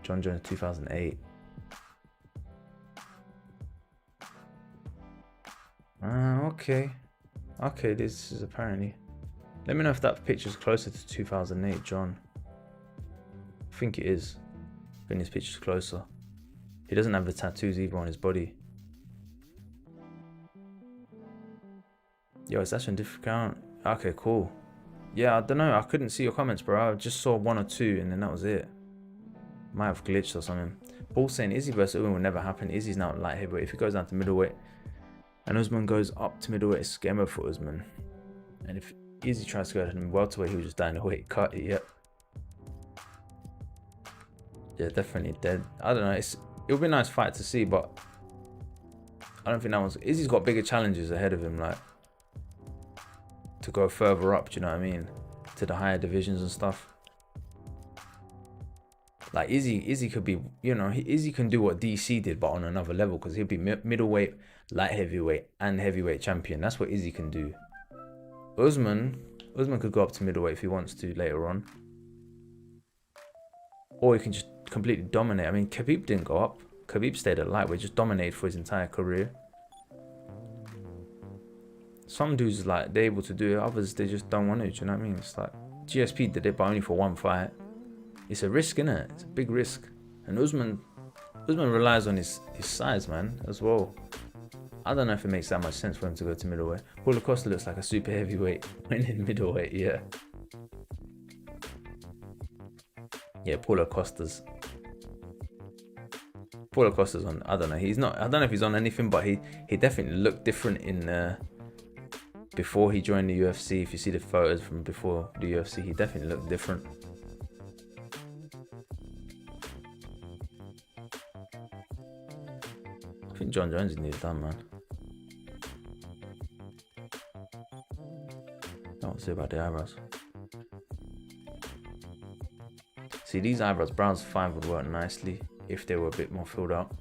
John Jones 2008. Okay, this is apparently. Let me know if that picture's closer to 2008, John. I think it is. I think this picture's closer. He doesn't have the tattoos either on his body. Yo, is that a different account? Okay, cool. Yeah, I don't know. I couldn't see your comments, bro. I just saw one or two, and then that was it. Might have glitched or something. Paul saying Izzy versus Usman will never happen. Izzy's now light heavyweight. If he goes down to middleweight, and Usman goes up to middleweight, it's game over for Usman. And if Izzy tries to go to welterweight, he'll just die in the weight cut. Yep. Yeah, definitely dead. I don't know. It'll be a nice fight to see, but I don't think that one's. Izzy's got bigger challenges ahead of him, like to go further up. Do you know what I mean? To the higher divisions and stuff. Like Izzy could be, you know, Izzy can do what DC did, but on another level, because he'll be middleweight, light heavyweight, and heavyweight champion. That's what Izzy can do. Usman could go up to middleweight if he wants to later on, or he can just completely dominate. I mean, Khabib didn't go up. Khabib stayed at lightweight, just dominated for his entire career. Some dudes, like, they're able to do it. Others, they just don't want to. Do you know what I mean? It's like GSP did it, but only for one fight. It's a risk, innit? It's a big risk. And Usman relies on his size, man, as well. I don't know if it makes that much sense for him to go to middleweight. Paulo Costa looks like a super heavyweight when in middleweight, yeah. Yeah, Paulo Costa's on, I don't know, he's not, I don't know if he's on anything, but he definitely looked different in before he joined the UFC. If you see the photos from before the UFC, he definitely looked different. I think John Jones needs done, man. I don't see about the eyebrows. See, these eyebrows, Brown's 5 would work nicely if they were a bit more filled out.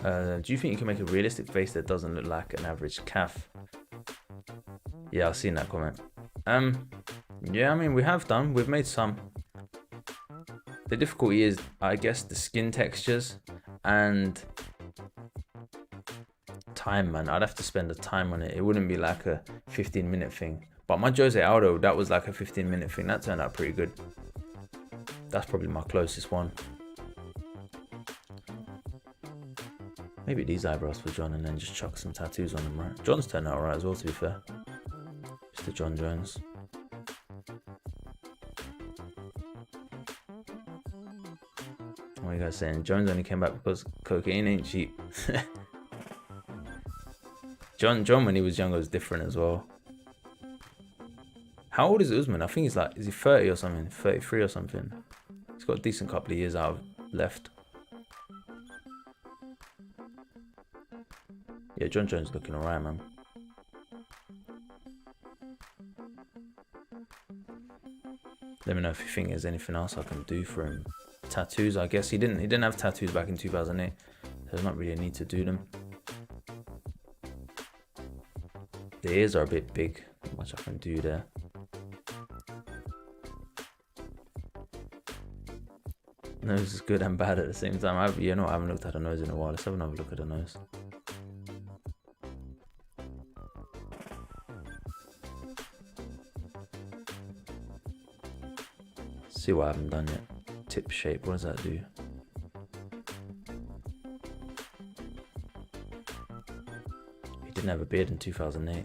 Do you think you can make a realistic face that doesn't look like an average calf? Yeah, I've seen that comment. Yeah, I mean, we've made some. The difficulty is, I guess, the skin textures and time, man. I'd have to spend the time on it. It wouldn't be like a 15-minute thing. But my Jose Aldo, that was like a 15-minute thing. That turned out pretty good. That's probably my closest one. Maybe these eyebrows for John and then just chuck some tattoos on them, right? John's turned out alright as well, to be fair. Mr. John Jones. What are you guys saying? Jones only came back because cocaine ain't cheap. John when he was younger was different as well. How old is Usman? I think he's like, is he 30 or something? 33 or something. He's got a decent couple of years out left. Yeah, John Jones looking alright, man. Let me know if you think there's anything else I can do for him. Tattoos, I guess he didn't have tattoos back in 2008. So there's not really a need to do them. The ears are a bit big. Not much I can do there. Nose is good and bad at the same time. I haven't looked at the nose in a while. Let's have another look at the nose. See what I haven't done yet. Tip shape, what does that do? He didn't have a beard in 2008.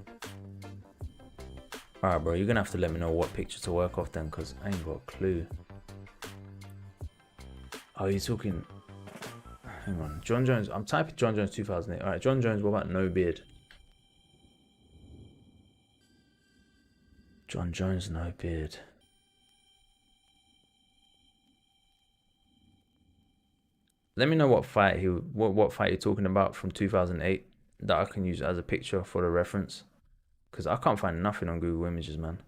Alright, bro, you're gonna have to let me know what picture to work off then, because I ain't got a clue. Oh, you're talking... Hang on. John Jones. I'm typing John Jones 2008. Alright, John Jones, what about no beard? John Jones, no beard. Let me know what fight what fight you're talking about from 2008 that I can use as a picture for the reference. Because I can't find nothing on Google Images, man.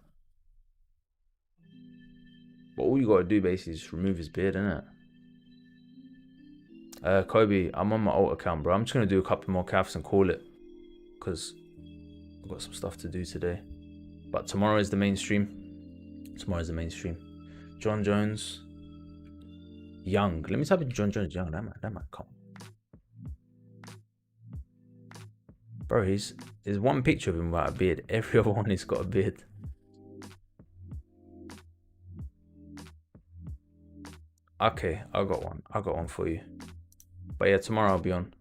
But all you gotta do basically is just remove his beard, innit? Kobe, I'm on my alt account, bro. I'm just gonna do a couple more calves and call it. Because I've got some stuff to do today. But tomorrow is the main stream. John Jones. Young. Let me type in John Jones Young. That might come. Bro, there's one picture of him without a beard. Every other one he's got a beard. Okay, I got one for you. But yeah, tomorrow I'll be on.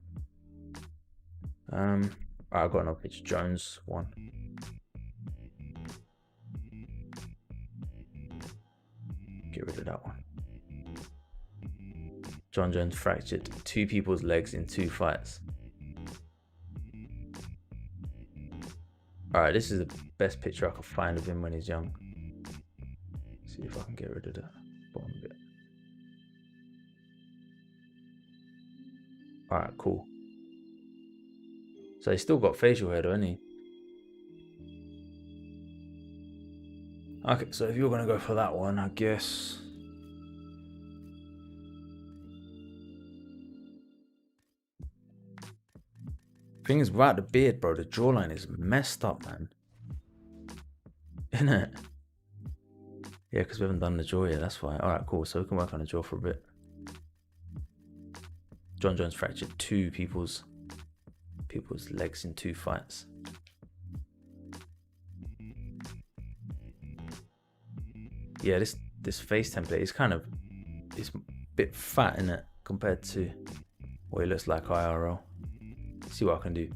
Alright, I got another picture. Jones one. Get rid of that one. John Jones fractured 2 people's legs in 2 fights. Alright, this is the best picture I could find of him when he's young. See if I can get rid of that bottom bit. Alright, cool. So he's still got facial hair though, hasn't he? Okay, so if you're gonna go for that one, I guess... Thing is, without the beard, bro, the jawline is messed up, man. Isn't it? Yeah, because we haven't done the jaw yet, that's why. Alright, cool. So we can work on the jaw for a bit. John Jones fractured 2 people's legs in 2 fights. Yeah, this face template is it's a bit fat, in it, compared to what he looks like IRL. See what I can do.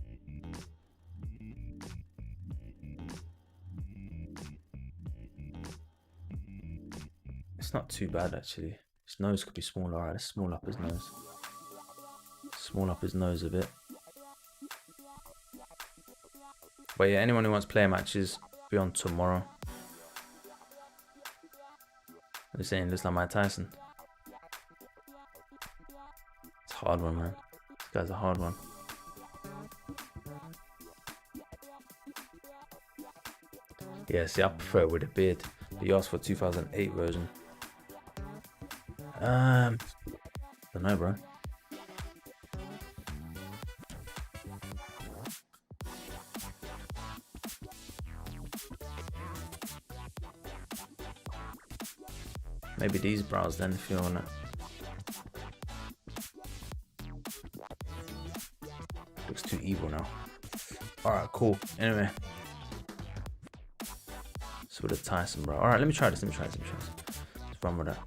It's not too bad actually. His nose could be smaller. Alright, let's small up his nose. Small up his nose a bit. But yeah, anyone who wants player matches, be on tomorrow. They're saying looks like Mike Tyson. It's a hard one, man. This guy's a hard one. Yeah, see, I prefer it with a beard. But you asked for 2008 version. Don't know, bro. Maybe these brows then, if you want it. Looks too evil now. Alright, cool. Anyway. So with a Tyson, bro. Alright, let me try this. Let's run with that.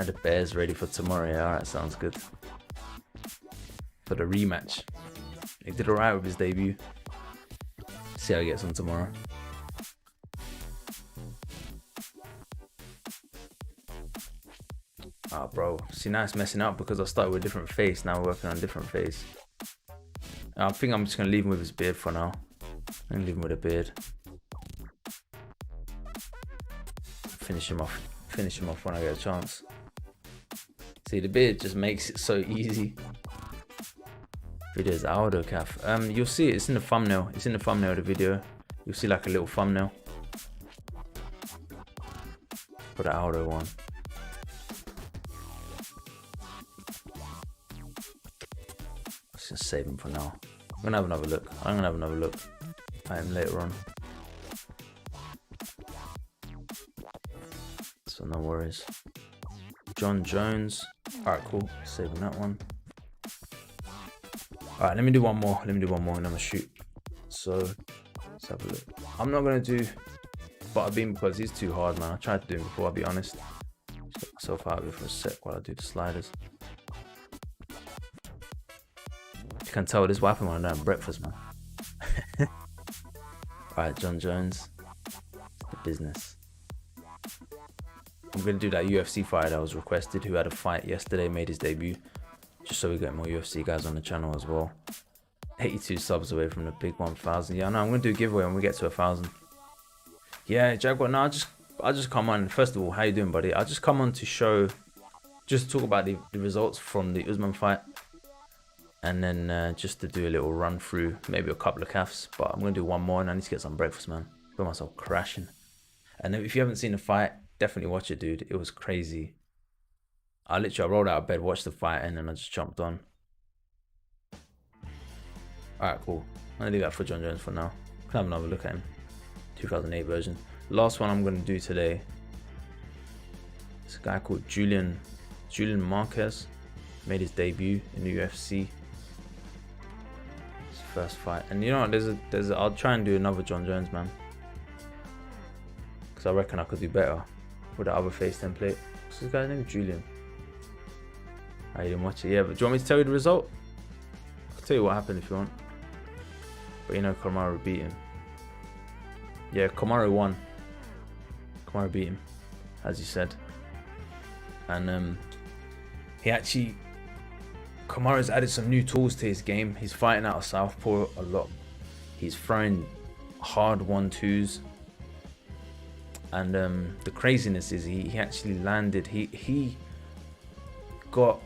The Bears ready for tomorrow. Yeah, alright, sounds good. For the rematch. He did alright with his debut. See how he gets on tomorrow. Ah, bro. See, now it's messing up because I started with a different face. Now we're working on a different face. I think I'm just going to leave him with his beard for now. I'm going to leave him with a beard. Finish him off when I get a chance. See, the beard just makes it so easy. Video's Aldo calf. You'll see it. It's in the thumbnail. It's in the thumbnail of the video. You'll see like a little thumbnail for the Aldo one. Let's just save him for now. I'm gonna have another look. at him later on. So no worries. John Jones. Alright, cool. Saving that one. Alright, let me do one more and then I'm gonna shoot. So let's have a look. I'm not gonna do Butterbean because he's too hard, man. I tried to do him before, I'll be honest. Get myself out of it for a sec while I do the sliders. You can tell this what happened when I'm doing breakfast, man. Alright, John Jones. The business. I'm going to do that UFC fight that was requested, who had a fight yesterday, made his debut. Just so we get more UFC guys on the channel as well. 82 subs away from the big 1,000. Yeah, I know, I'm going to do a giveaway when we get to 1,000. Yeah, Jaguar, no, I just come on. First of all, how you doing, buddy? I just come on to show, just talk about the results from the Usman fight. And then just to do a little run through, maybe a couple of calves. But I'm going to do one more and I need to get some breakfast, man. Feel myself crashing. And if you haven't seen the fight, definitely watch it, dude. It was crazy. I rolled out of bed, watched the fight, and then I just jumped on. Alright, cool. I'm going to leave that for John Jones for now. Can have another look at him. 2008 version. Last one I'm going to do today. This guy called Julian Marquez. Made his debut in the UFC. His first fight. And you know what, I'll try and do another John Jones, man. Because I reckon I could do better with the other face template. What's this guy's name? Julian. I didn't watch it. Yeah, but do you want me to tell you the result? I'll tell you what happened if you want. But you know, Kamaru beat him. Yeah, Kamaru won. Kamaru beat him, as he said. And Kamaru's added some new tools to his game. He's fighting out of southpaw a lot. He's throwing hard 1-2s. And the craziness is he actually landed. He got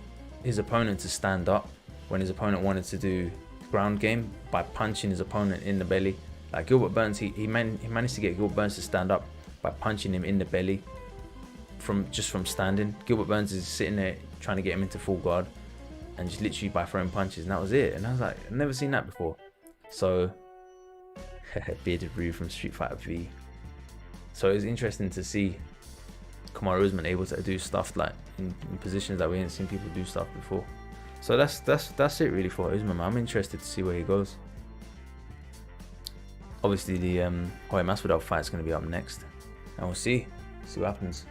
his opponent to stand up when his opponent wanted to do ground game by punching his opponent in the belly. Like Gilbert Burns, he managed to get Gilbert Burns to stand up by punching him in the belly from standing. Gilbert Burns is sitting there trying to get him into full guard, and just literally by throwing punches, and that was it. And I was like, I've never seen that before. So bearded Ryu from Street Fighter V. So it was interesting to see Kamaru Usman able to do stuff like in positions that we ain't seen people do stuff before. So that's it really for Usman. I'm interested to see where he goes. Obviously the Jorge Masvidal fight is going to be up next, and we'll see what happens.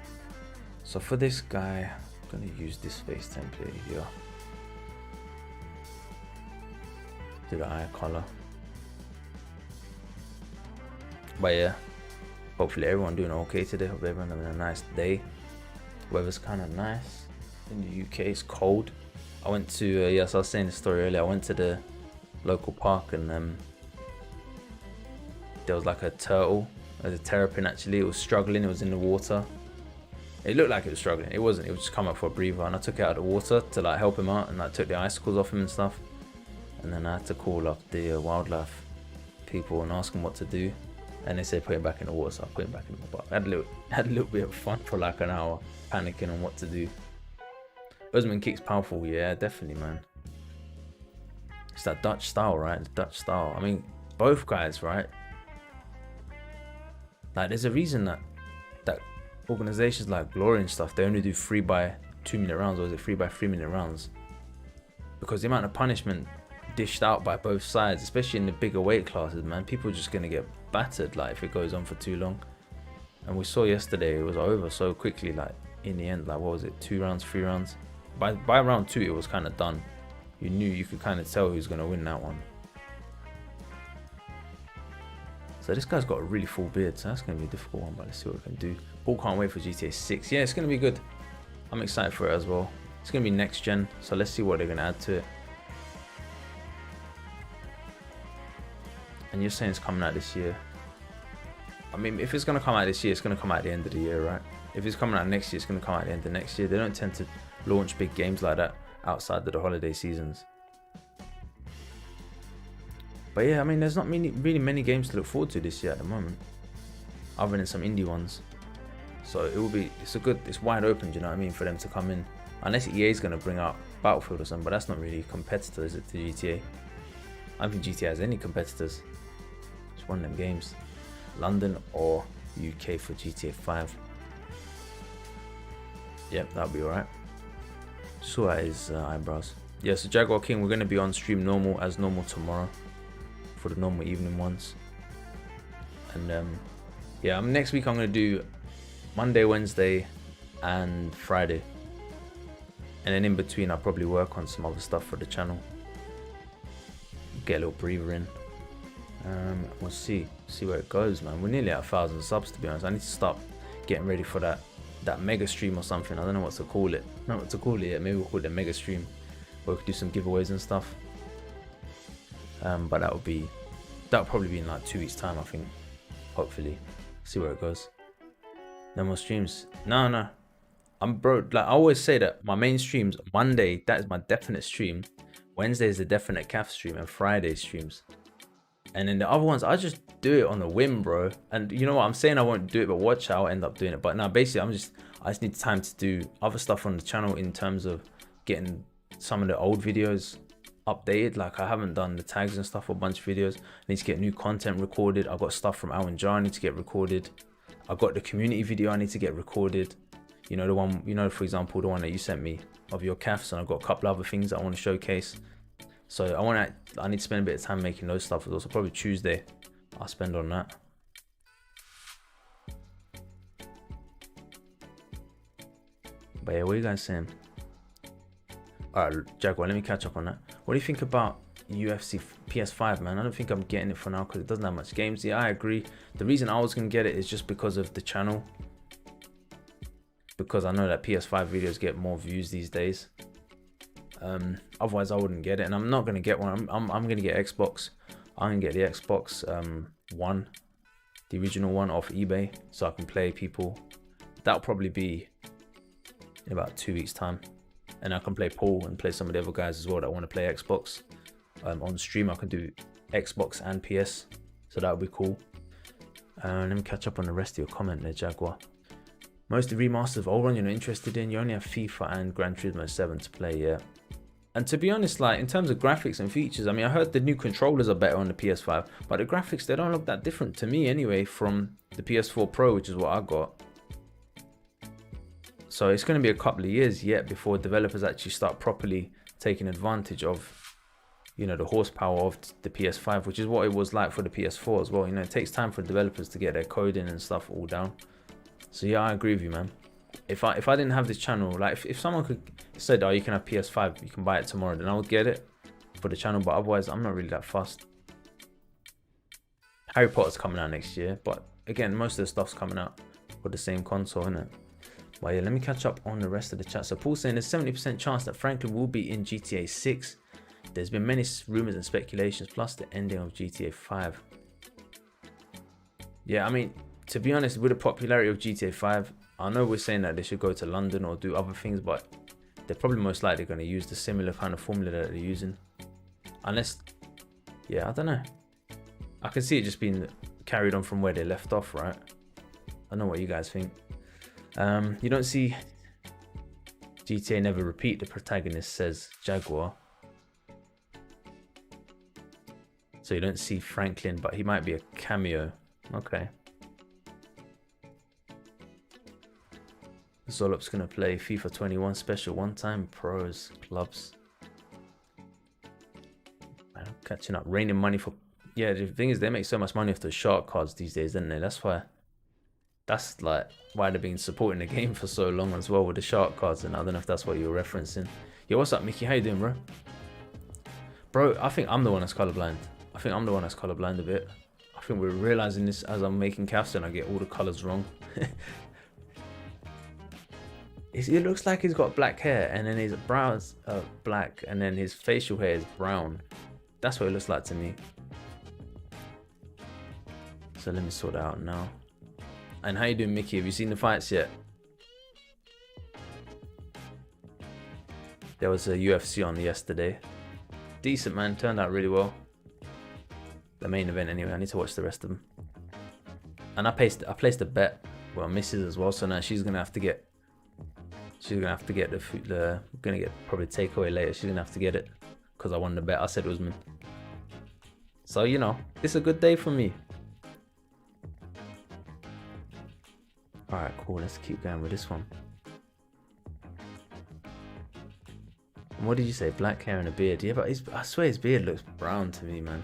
So for this guy, I'm going to use this face template here. Do the eye color. But yeah, Hopefully everyone doing okay today. Hope everyone having a nice day. Weather's kind of nice in the UK. It's cold. I went to yes, I was saying the story earlier. I went to the local park and there was like a turtle, a terrapin actually. It was struggling. It was in the water. It looked like it was struggling. It wasn't. It would just come up for a breather, and I took it out of the water to like help him out, and I took the icicles off him and stuff. And then I had to call up the wildlife people and ask them what to do. And they said put him back in the water, so I put him back in the water. I had a little bit of fun for like an hour, panicking on what to do. Usman kicks powerful, yeah, definitely, man. It's that Dutch style, right? The Dutch style. I mean, both guys, right? Like, there's a reason that organizations like Glory and stuff, they only do 3x2 minute rounds, or is it 3x3 minute rounds? Because the amount of punishment dished out by both sides, especially in the bigger weight classes, man, people are just gonna get battered like if it goes on for too long. And we saw yesterday it was over so quickly, like in the end, like what was it, 2 rounds, 3 rounds? By round 2 it was kind of done. You could kind of tell who's gonna win that one. So this guy's got a really full beard, so that's gonna be a difficult one, but let's see what we can do. Paul can't wait for GTA 6. Yeah, it's gonna be good. I'm excited for it as well. It's gonna be next gen, so let's see what they're gonna add to it. And you're saying it's coming out this year. I mean, if it's gonna come out this year, it's gonna come out at the end of the year, right? If it's coming out next year, it's gonna come out at the end of next year. They don't tend to launch big games like that outside of the holiday seasons. But yeah, I mean, there's not really many games to look forward to this year at the moment, other than some indie ones. So it's wide open, do you know what I mean, for them to come in. Unless EA is going to bring out Battlefield or something, but that's not really a competitor, is it, to GTA? I don't think GTA has any competitors. It's one of them games. London or UK for GTA 5. Yep, that'll be alright. Saw his eyebrows. Yeah, so Jaguar King, we're going to be on stream as normal tomorrow for the normal evening ones. And yeah, next week I'm going to do Monday, Wednesday and Friday. And then in between I'll probably work on some other stuff for the channel. Get a little breather in. We'll see where it goes, man. We're nearly at 1,000 subs, to be honest. I need to start getting ready for that mega stream or something. I don't know what to call it. Not what to call it yet. Maybe we'll call it a mega stream, where we could do some giveaways and stuff. But that'll probably be in like 2 weeks time, I think. Hopefully, see where it goes. No more streams. No. I'm broke. Like I always say that my main streams, Monday, that is my definite stream. Wednesday is the definite CAF stream, and Friday streams. And then the other ones, I just do it on the whim, bro. And you know what? I'm saying I won't do it, but watch how I'll end up doing it. But now, basically, I just need time to do other stuff on the channel in terms of getting some of the old videos updated. Like I haven't done the tags and stuff for a bunch of videos. I need to get new content recorded. I've got stuff from Alan Jar I need to get recorded. I've got the community video I need to get recorded. You know, the one, you know, for example, the one that you sent me of your calves, and I've got a couple other things that I want to showcase. So I need to spend a bit of time making those stuff as well. So probably Tuesday I'll spend on that. But yeah, what are you guys saying? Alright, Jaguar, let me catch up on that. What do you think about UFC PS5, man? I don't think I'm getting it for now because it doesn't have much games. Yeah, I agree. The reason I was going to get it is just because of the channel. Because I know that PS5 videos get more views these days. Otherwise I wouldn't get it, and I'm not going to get one. I'm going to get Xbox. I'm going to get the Xbox One, the original one, off eBay, so I can play people. That'll probably be in about 2 weeks time, and I can play Paul and play some of the other guys as well that want to play Xbox. On stream I can do Xbox and PS, so that would be cool. Let me catch up on the rest of your comment there, Jaguar. Most of the remasters of old one you're not interested in. You only have FIFA and Gran Turismo 7 to play, yeah. And to be honest, like in terms of graphics and features, I mean, I heard the new controllers are better on the PS5, but the graphics, they don't look that different to me anyway from the PS4 Pro, which is what I got. So it's going to be a couple of years yet before developers actually start properly taking advantage of, you know, the horsepower of the PS5, which is what it was like for the PS4 as well. You know, it takes time for developers to get their coding and stuff all down. So yeah, I agree with you, man. If I didn't have this channel, like if someone could said, oh, you can have PS5, you can buy it tomorrow, then I would get it for the channel. But otherwise, I'm not really that fussed. Harry Potter's coming out next year, but again, most of the stuff's coming out with the same console, innit? But yeah, let me catch up on the rest of the chat. So Paul's saying there's 70% chance that Franklin will be in GTA 6. There's been many rumors and speculations, plus the ending of GTA 5. Yeah, I mean, to be honest, with the popularity of GTA 5, I know we're saying that they should go to London or do other things, but they're probably most likely going to use the similar kind of formula that they're using. Unless, yeah, I don't know. I can see it just being carried on from where they left off, right? I don't know what you guys think. You don't see GTA never repeat, the protagonist says Jaguar. So you don't see Franklin, but he might be a cameo. Okay. Zolop's gonna play FIFA 21 special one-time pros clubs. Man, catching up, raining money for. Yeah, the thing is, they make so much money off the shark cards these days, don't they? That's why. That's like why they've been supporting the game for so long as well with the shark cards. And I don't know if that's what you were referencing. Yo, what's up, Mickey? How you doing, bro? Bro, I think I'm the one that's colorblind. I think I'm the one that's colorblind a bit. I think we're realizing this as I'm making casts and I get all the colors wrong. It looks like he's got black hair and then his brows are black and then his facial hair is brown. That's what it looks like to me. So let me sort it out now. And how you doing, Mickey? Have you seen the fights yet? There was a UFC on yesterday. Decent, man. Turned out really well. The main event anyway. I need to watch the rest of them. And I placed a bet with my missus as well. So now she's gonna have to get. She's gonna have to get the food. Gonna get probably takeaway later. She's gonna have to get it because I won the bet. I said Usman. So you know, it's a good day for me. All right, cool. Let's keep going with this one. And what did you say? Black hair and a beard. Yeah, but I swear his beard looks brown to me, man.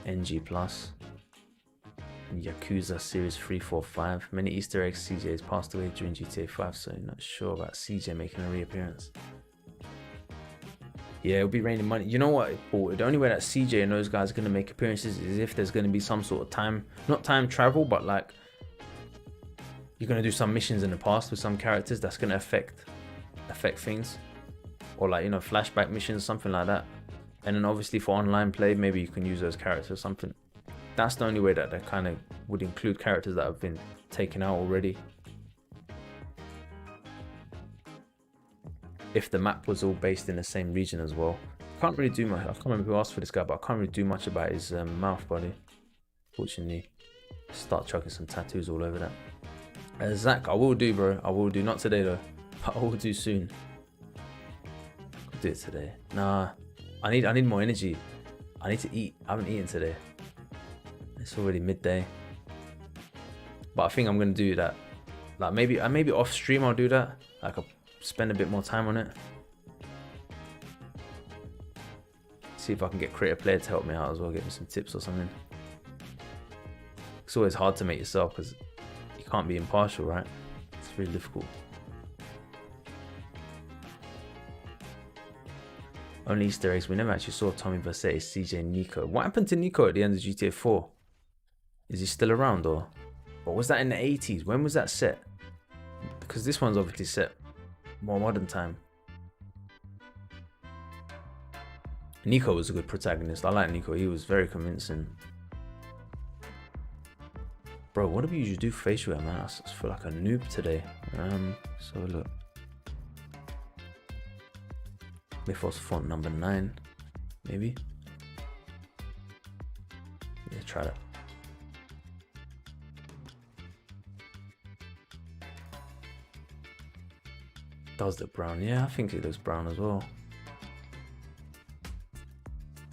NG Plus. Yakuza Series 345. Many Easter eggs. CJ has passed away during GTA 5, so you're not sure about CJ making a reappearance. Yeah, it'll be raining money. You know what, Paul? The only way that CJ and those guys are going to make appearances is if there's going to be some sort of time, not time travel, but like you're going to do some missions in the past with some characters that's going to affect things, or like, you know, flashback missions, something like that. And then obviously for online play, maybe you can use those characters or something. That's the only way that they kind of would include characters that have been taken out already. If the map was all based in the same region as well. Can't really do much. I can't remember who asked for this guy, but I can't really do much about his mouth, buddy. Fortunately, start chucking some tattoos all over that. Zach, I will do, bro. I will do. Not today though. But I will do soon. I'll do it today. Nah, I need more energy. I need to eat. I haven't eaten today. It's already midday. But I think I'm gonna do that. Like maybe off stream I'll do that. Like I'll spend a bit more time on it. See if I can get Creative Player to help me out as well, get me some tips or something. It's always hard to make yourself because you can't be impartial, right? It's really difficult. Only Easter eggs. We never actually saw Tommy Vercetti, CJ, Nico. What happened to Nico at the end of GTA 4? Is he still around or was that in the 80s? When was that set? Because this one's obviously set more modern time. Nico was a good protagonist. I like Nico. He was very convincing. Bro, what do we usually do facial hair, man? I feel like a noob today. So look. Mythos font number 9, maybe. Yeah, try that. Does look brown? Yeah, I think it looks brown as well.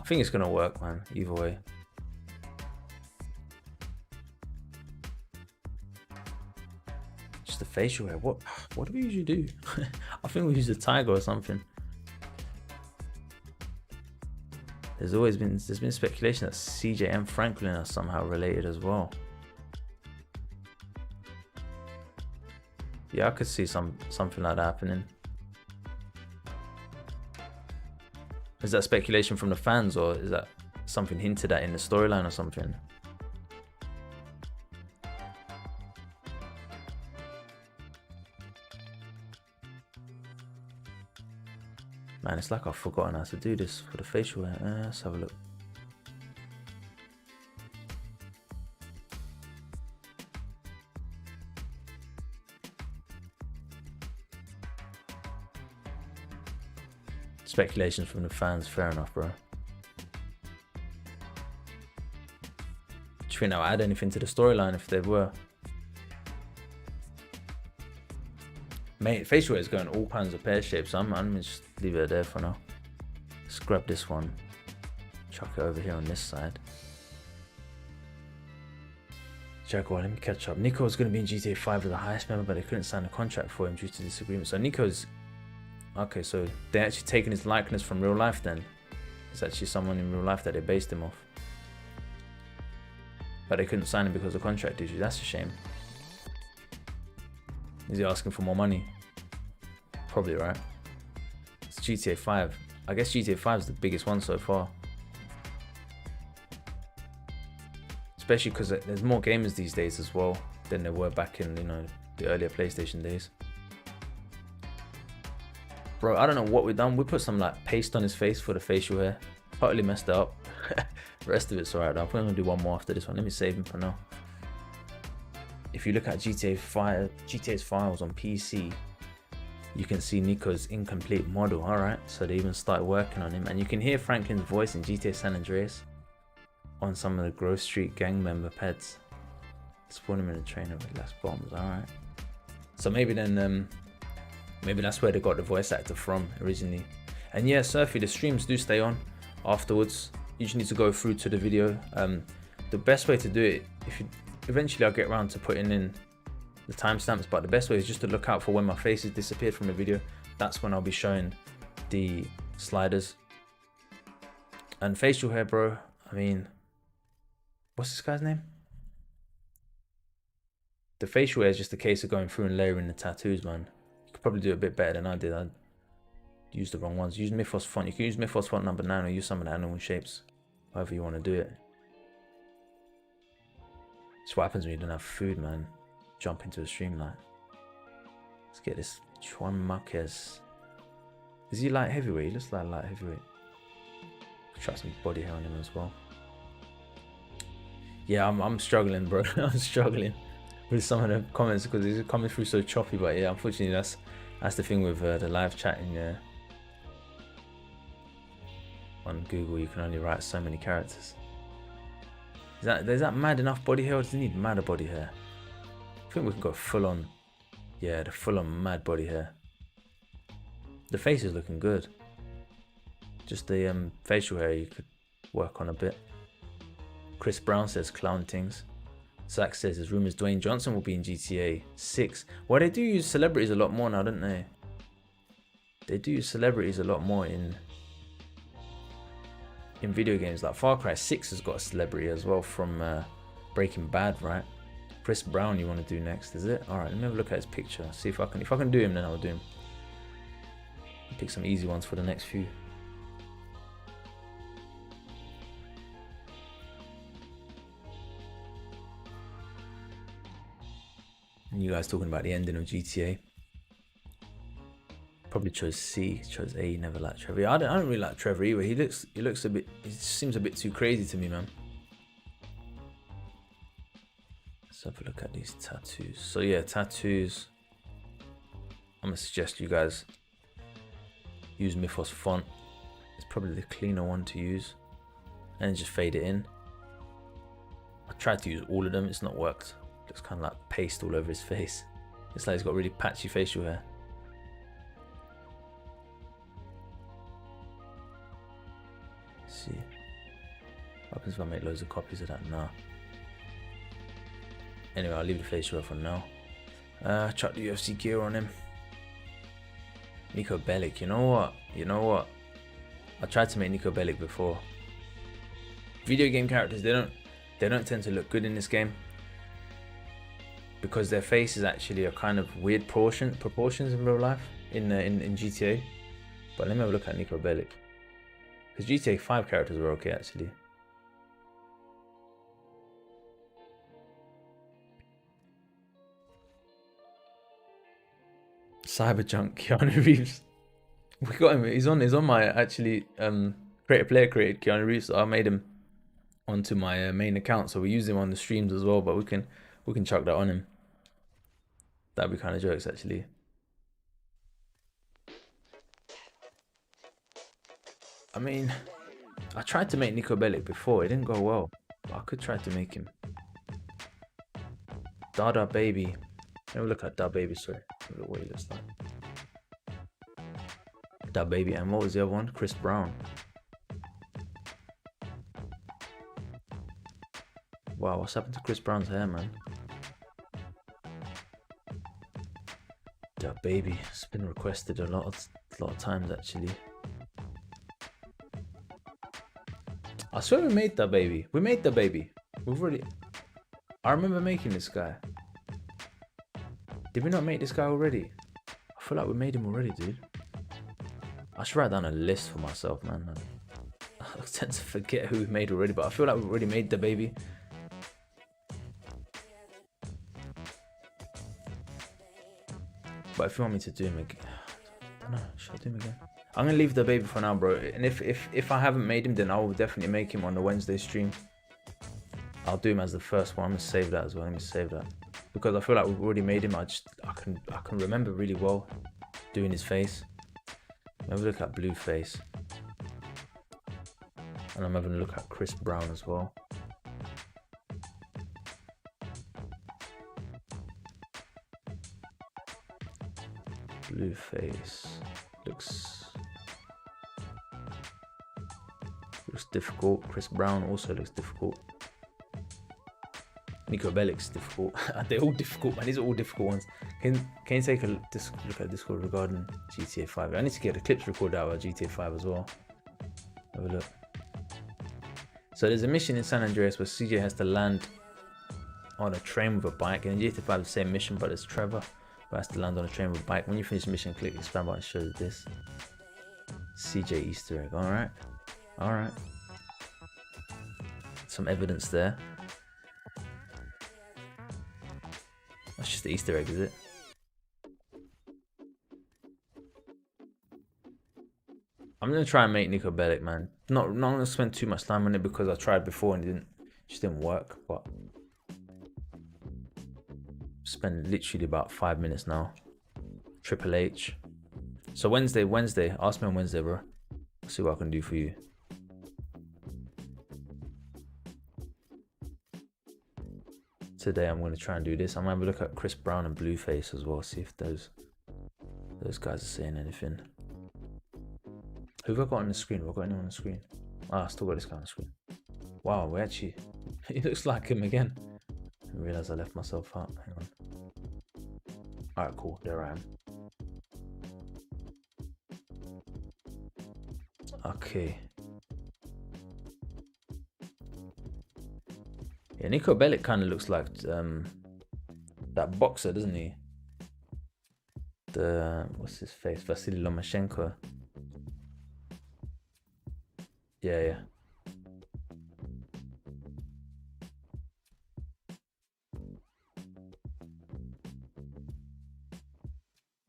I think it's gonna work, man. Either way. Just the facial hair. What do we usually do? I think we use a tiger or something. There's been speculation that CJ and Franklin are somehow related as well. Yeah, I could see something like that happening. Is that speculation from the fans or is that something hinted at in the storyline or something. Man, it's like I've forgotten how to do this for the facial hair. Let's have a look. Speculations from the fans, fair enough, bro. Do you think they'll add anything to the storyline if they were? Mate, facial hair is going all kinds of pear shapes, so I'm gonna just leave it there for now. Let's grab this one, chuck it over here on this side. Jaguar, let me catch up. Nico was going to be in GTA 5 with the highest member, but they couldn't sign a contract for him due to disagreement. So Nico's... Okay, so they're actually taking his likeness from real life then. It's actually someone in real life that they based him off. But they couldn't sign him because of contract issues. That's a shame. Is he asking for more money? Probably, right? It's GTA 5. I guess GTA 5 is the biggest one so far. Especially because there's more gamers these days as well than there were back in, you know, the earlier PlayStation days. Bro, I don't know what we've done. We put some like paste on his face for the facial hair. Totally messed it up. The rest of it's alright though. I'm probably gonna do one more after this one. Let me save him for now. If you look at GTA's files on PC, you can see Nico's incomplete model. Alright, so they even started working on him. And you can hear Franklin's voice in GTA San Andreas on some of the Grove Street gang member pets. Spawn him in a trainer with less bombs. Alright. So maybe then maybe that's where they got the voice actor from originally. And yeah, Surfy, the streams do stay on afterwards. You just need to go through to the video. The best way to do it, eventually I'll get around to putting in the timestamps, but the best way is just to look out for when my face has disappeared from the video. That's when I'll be showing the sliders. And facial hair, bro, I mean, what's this guy's name? The facial hair is just a case of going through and layering the tattoos, man. You could probably do a bit better than I did. I used the wrong ones. Use Mythos font. You can use Mythos font number 9 or use some of the animal shapes. However you want to do it. It's what happens when you don't have food, man. Jump into a streamline. Let's get this Juan Marquez. Is he light heavyweight? He looks like light heavyweight. Try some body hair on him as well. Yeah, I'm struggling, bro. I'm struggling with some of the comments because it's coming through so choppy. But yeah, unfortunately, that's the thing with the live chatting. Yeah, on Google, you can only write so many characters. Is that mad enough body hair, or does it need madder body hair? I think we can go full on. Yeah, the full on mad body hair. The face is looking good. Just the facial hair you could work on a bit. Chris Brown says clown things. Zach says his rumors Dwayne Johnson will be in GTA 6. Well, they do use celebrities a lot more now, don't they? They do use celebrities a lot more in video games. Like Far Cry 6 has got a celebrity as well from Breaking Bad, right? Chris Brown you want to do next, is it? Alright, let me have a look at his picture. See if I can do him, then I'll do him. Pick some easy ones for the next few. And you guys talking about the ending of GTA. Probably chose C, chose A, never liked Trevor. I don't really like Trevor either. He looks a bit, he seems a bit too crazy to me, man. Let's have a look at these tattoos. So yeah, tattoos. I'm gonna suggest you guys use Mythos font. It's probably the cleaner one to use. And just fade it in. I tried to use all of them, it's not worked. Looks kind of like paste all over his face. It's like he's got really patchy facial hair. Let's see. What happens if I make loads of copies of that? Nah. Anyway, I'll leave the facial hair for now. Chuck the UFC gear on him. Nico Bellic. You know what? I tried to make Nico Bellic before. Video game characters, they don't tend to look good in this game, because their face is actually a kind of weird proportions in real life in GTA. But let me have a look at Nico Bellic, because GTA 5 characters were okay actually. Cyberjunk, Keanu Reeves. We got him. He's on my actually create a player created Keanu Reeves. So I made him onto my main account, so we use him on the streams as well. But we can chuck that on him. That'd be kind of jokes actually. I mean, I tried to make Nico Bellic before. It didn't go well, but I could try to make him. Dada Baby. Let me look at Da Baby. Sorry, look at what he looks like. Da Baby, and what was the other one? Chris Brown. Wow, what's happened to Chris Brown's hair, man? Da Baby. It's been requested a lot of times actually. I swear we made Da Baby. We made Da Baby. We've already. I remember making this guy. Did we not make this guy already? I feel like we made him already, dude. I should write down a list for myself, man. I tend to forget who we made already, but I feel like we've already made Da Baby. But if you want me to do him again, I don't know, should I do him again? I'm gonna leave Da Baby for now, bro. And if I haven't made him, then I will definitely make him on the Wednesday stream. I'll do him as the first one. I'm gonna save that as well. Let me save that, because I feel like we've already made him. I can remember really well doing his face. Maybe look at Blueface, and I'm having a look at Chris Brown as well. Blueface looks difficult. Chris Brown also looks difficult. Nico Bellic's difficult. They're all difficult, man. These are all difficult ones. Can you take a look at Discord regarding GTA 5? I need to get the clips recorded out of GTA 5 as well. Have a look. So there's a mission in San Andreas where CJ has to land on a train with a bike. And in GTA 5 the same mission, but it's Trevor who has to land on a train with a bike. When you finish the mission, click the expand button, shows this. CJ Easter egg. Alright. Alright. Some evidence there. That's just the Easter egg, is it? I'm gonna try and make Nico Bellic, man. Not gonna spend too much time on it because I tried before and it just didn't work. But spend literally about 5 minutes now. Triple H. So Wednesday. Ask me on Wednesday, bro. I'll see what I can do for you. Today I'm going to try and do this. I'm going to have a look at Chris Brown and Blueface as well. See if those guys are saying anything. Who have I got on the screen? Have I got anyone on the screen? Ah, I still got this guy on the screen. Wow, we actually... he looks like him again. I realised I left myself out. Hang on. Alright, cool. There I am. Okay. Yeah, Nico Bellic kind of looks like that boxer, doesn't he? What's his face? Vasily Lomachenko. Yeah.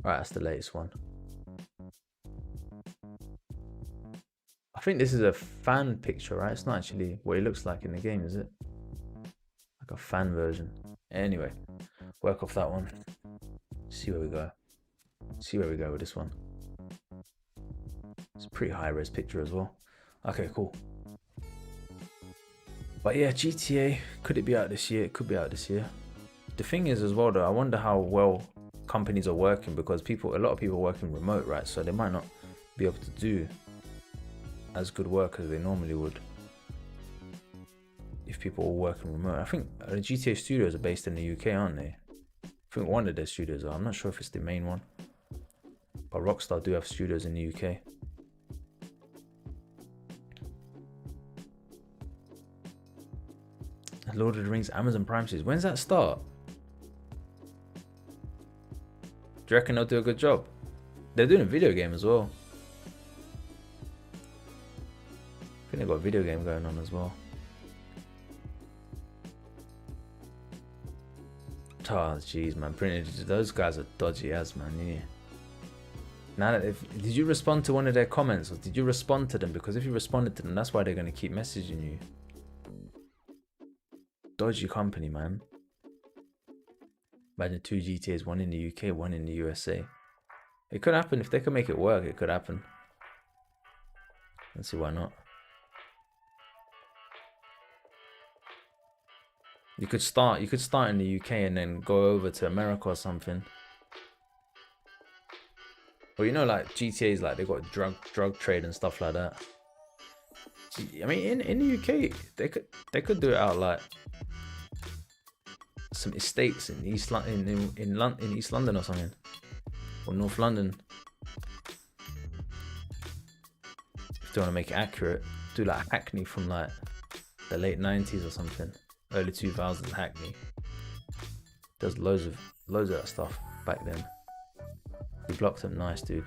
Alright, that's the latest one. I think this is a fan picture, right? It's not actually what he looks like in the game, is it? Like a fan version. Anyway, work off that one. See where we go. See where we go with this one. It's a pretty high res picture as well. Okay, cool. But yeah, GTA, could it be out this year? It could be out this year. The thing is as well though, I wonder how well companies are working, because a lot of people are working remote, right? So they might not be able to do as good work as they normally would if people are working remote. I think the GTA studios are based in the UK, aren't they? I think one of their studios are. I'm not sure if it's the main one, but Rockstar do have studios in the UK. Lord of the Rings Amazon Prime series. When's that start? Do you reckon they'll do a good job? They're doing a video game as well. I think they've got a video game going on as well. Oh, jeez, man. Those guys are dodgy as, man. Yeah. Now that did you respond to one of their comments, or did you respond to them? Because if you responded to them, that's why they're gonna keep messaging you. Dodgy company, man. Imagine 2 GTAs, one in the UK, one in the USA. It could happen if they could make it work. It could happen. Let's see why not. You could start in the UK and then go over to America or something. Well, you know, like GTA's, like they got drug trade and stuff like that. I mean, in the UK, they could do it out like some estates in East London, in East London or something, or North London. If they want to make it accurate, do like Hackney from like the late 90s or something, early 2000s Hackney. There's loads of that stuff back then. We blocked them, nice dude.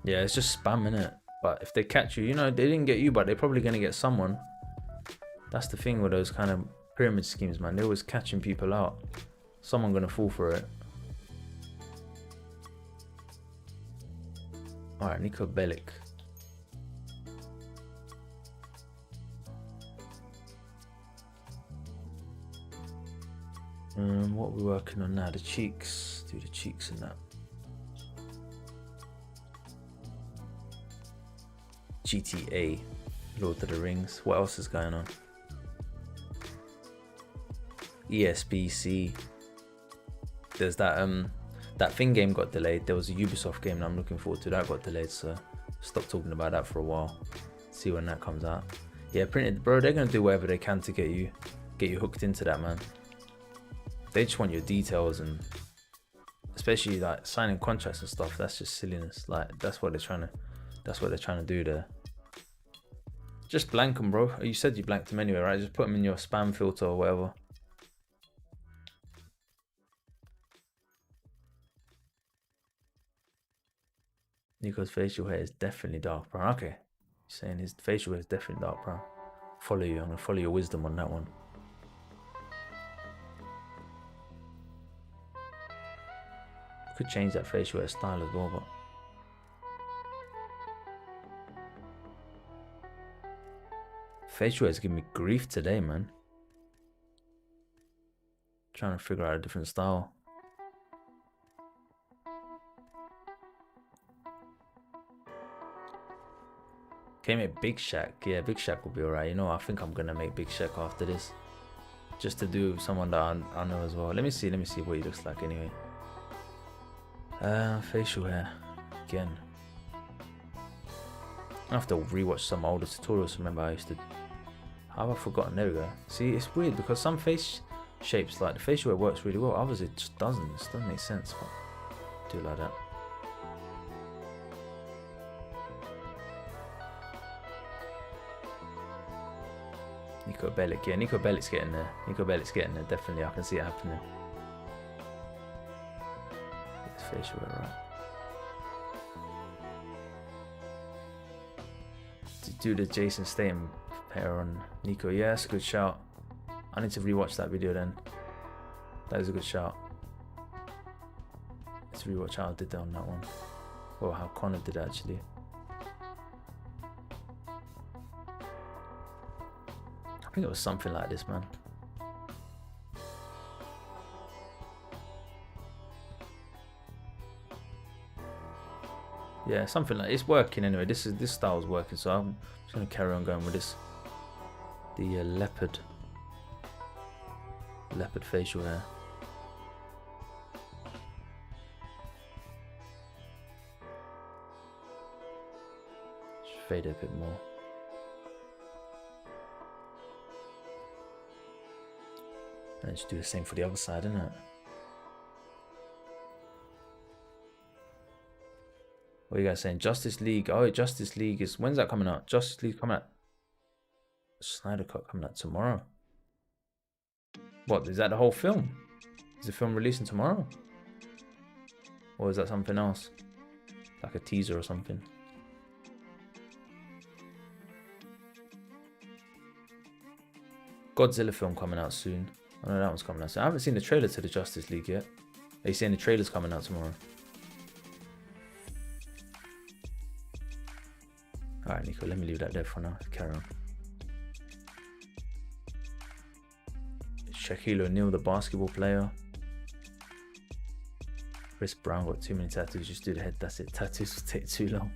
Yeah, it's just spam, innit? But if they catch you, you know, they didn't get you, but they're probably gonna get someone. That's the thing with those kind of pyramid schemes, man. They're always catching people out. Someone gonna fall for it. Alright, Nico Bellic. What are we working on now? The cheeks. Do the cheeks and that. GTA, Lord of the Rings. What else is going on? ESBC. There's that thing game got delayed. There was a Ubisoft game that I'm looking forward to. That got delayed, so stop talking about that for a while. See when that comes out. Yeah, printed, bro. They're gonna do whatever they can to get you hooked into that, man. They just want your details, and especially like signing contracts and stuff. That's just silliness. Like that's what they're trying to do there. Just blank them, bro. You said you blanked them anyway, right? Just put them in your spam filter or whatever. Nico's facial hair is definitely dark brown. Okay. He's saying his facial hair is definitely dark brown. Follow you. I'm gonna follow your wisdom on that one. Could change that facial hair style as well, but facial hair is giving me grief today, man. Trying to figure out a different style. Okay, make Big Shaq. Yeah, Big Shaq will be alright. You know, I think I'm gonna make Big Shaq after this, just to do someone that I know as well. Let me see what he looks like anyway. Facial hair again. I have to rewatch some older tutorials. Remember, I used to. How have I forgotten? There we go. See, it's weird because some face shapes, like the facial hair, works really well. Others, it just doesn't. It doesn't make sense. But do it like that. Nico Bellic, yeah, Nico Bellic's getting there. Nico Bellic's getting there, definitely. I can see it happening. His facial hair, right? To do the Jason Statham hair on Nico, yeah, that's a good shout. I need to rewatch that video then. That is a good shout. Let's rewatch how I did that on that one. Or how Connor did actually. I think it was something like this, man. Yeah, something like it's working anyway. This style's working, so I'm just gonna carry on going with this. The leopard facial hair. Just fade it a bit more. And just do the same for the other side, innit? What are you guys saying? Justice League. Oh, Justice League is... When's that coming out? Justice League coming out... Snyder Cut coming out tomorrow. What? Is that the whole film? Is the film releasing tomorrow? Or is that something else? Like a teaser or something? Godzilla film coming out soon. I know that one's coming out. So I haven't seen the trailer to the Justice League yet. Are you saying the trailer's coming out tomorrow? Alright, Nico, let me leave that there for now. Carry on. Shaquille O'Neal, the basketball player. Chris Brown got too many tattoos. Just do the head. That's it. Tattoos will take too long.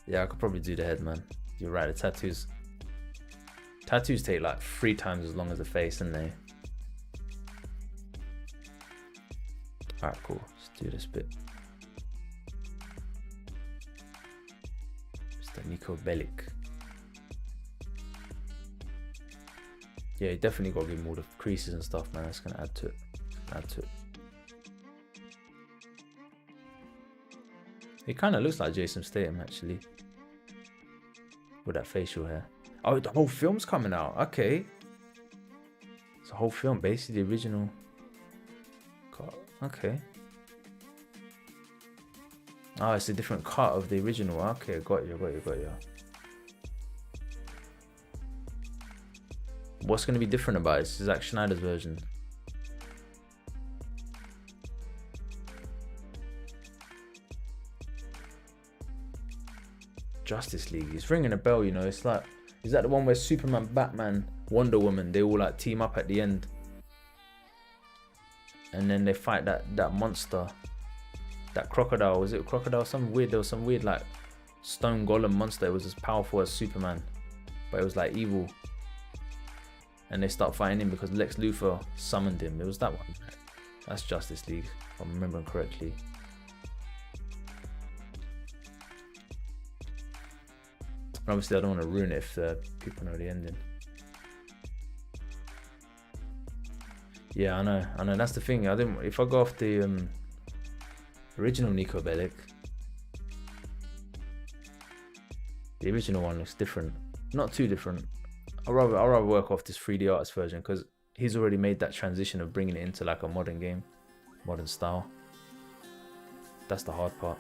Yeah, I could probably do the head, man. You're right. The tattoos take like 3 times as long as the face, and they. Alright, cool. Let's do this bit. Mr. Nico Bellic. Yeah, you definitely got to give him all the creases and stuff, man. That's gonna add to it. He kind of looks like Jason Statham, actually, with that facial hair. Oh, the whole film's coming out. Okay, it's a whole film, basically the original. Okay. Oh, it's a different cut of the original. Okay, got you. What's going to be different about it? This is Zack Snyder's version. Justice League. It's ringing a bell, you know. It's like, is that the one where Superman, Batman, Wonder Woman, they all like team up at the end? And then they fight that monster. That crocodile. Was it a crocodile? There was some weird like stone golem monster. It was as powerful as Superman, but it was like evil. And they start fighting him because Lex Luthor summoned him. It was that one. That's Justice League, if I'm remembering correctly. Obviously, I don't want to ruin it if people know the ending. Yeah, I know. That's the thing. If I go off the original Nico Bellic, the original one looks different. Not too different. I'll rather work off this 3D artist version because he's already made that transition of bringing it into like a modern game, modern style. That's the hard part.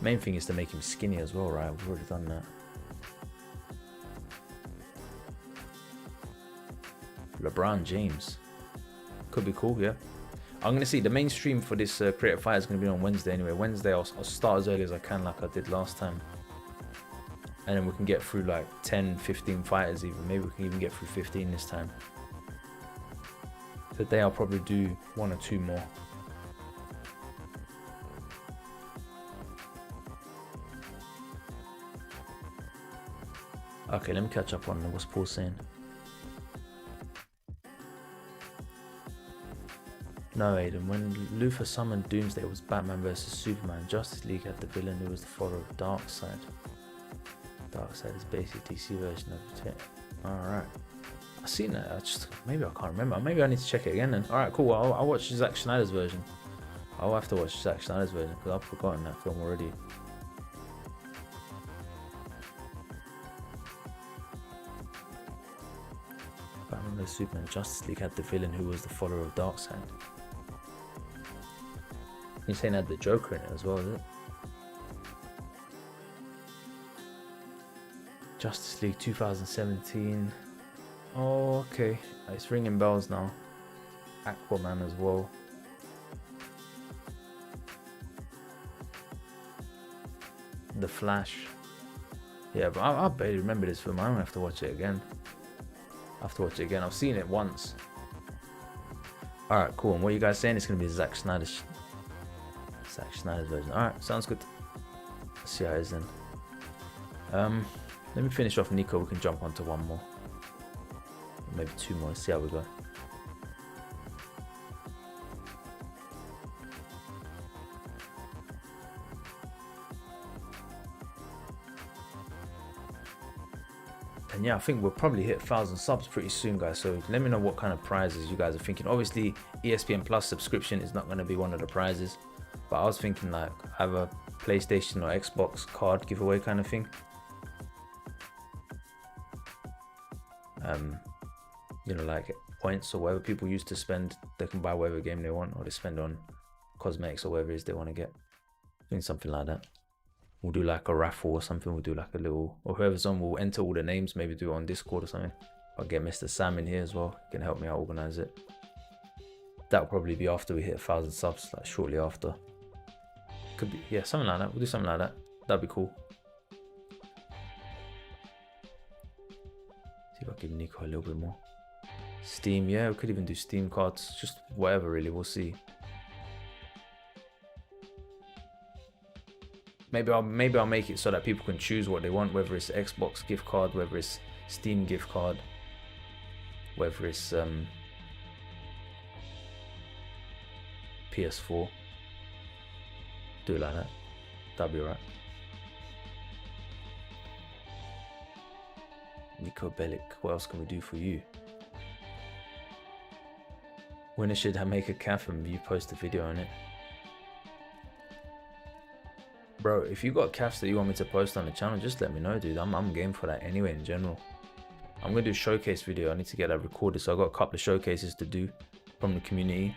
Main thing is to make him skinny as well, right? We've already done that. LeBron James. Could be cool, yeah. I'm going to see the main stream for this Creative Fire is going to be on Wednesday anyway. Wednesday I'll start as early as I can like I did last time. And then we can get through like 10, 15 fighters even. Maybe we can even get through 15 this time. Today I'll probably do 1 or 2 more. Okay, let me catch up on what's Paul saying. No, Aiden, when Luthor summoned Doomsday, it was Batman versus Superman. Justice League had the villain who was the follower of Darkseid. Darkseid is basically DC version of it. Alright. I've seen that, maybe I can't remember. Maybe I need to check it again then. Alright, cool. I'll watch Zack Snyder's version. I'll have to watch Zack Snyder's version because I've forgotten that film already. Batman vs Superman. Justice League had the villain who was the follower of Darkseid. You're saying it had the Joker in it as well, is it? Justice League 2017. Oh, okay. It's ringing bells now. Aquaman as well. The Flash. Yeah, but I barely remember this film. I'm gonna have to watch it again. I've seen it once. Alright, cool. And what are you guys saying? It's gonna be Zack Snyder's version. Alright, sounds good. Let's see how it is then. Let me finish off Nico. We can jump onto one more. Maybe 2 more. Let's see how we go. And yeah, I think we'll probably hit 1,000 subs pretty soon, guys. So let me know what kind of prizes you guys are thinking. Obviously, ESPN Plus subscription is not going to be one of the prizes. But I was thinking like have a PlayStation or Xbox card giveaway kind of thing. You know, like points or whatever people used to spend, they can buy whatever game they want, or they spend on cosmetics or whatever it is they want to get. Doing something like that. We'll do like a raffle or something. We'll do like a little, or whoever's on will enter all the names, maybe do it on Discord or something. I'll get Mr. Sam in here as well. He can help me out organize it. That'll probably be after we hit 1,000 subs, like shortly after. Could be, yeah, something like that. We'll do something like that. That'd be cool. See if I give Nico a little bit more. Steam, yeah, we could even do Steam cards. Just whatever, really. We'll see. Maybe I'll make it so that people can choose what they want, whether it's Xbox gift card, whether it's Steam gift card, whether it's PS4. Do it like that. That'll be alright. Nico Bellic, what else can we do for you? When should I make a calf and you post a video on it? Bro, if you got calves that you want me to post on the channel, just let me know, dude. I'm game for that anyway in general. I'm gonna do a showcase video. I need to get that recorded, so I got a couple of showcases to do from the community.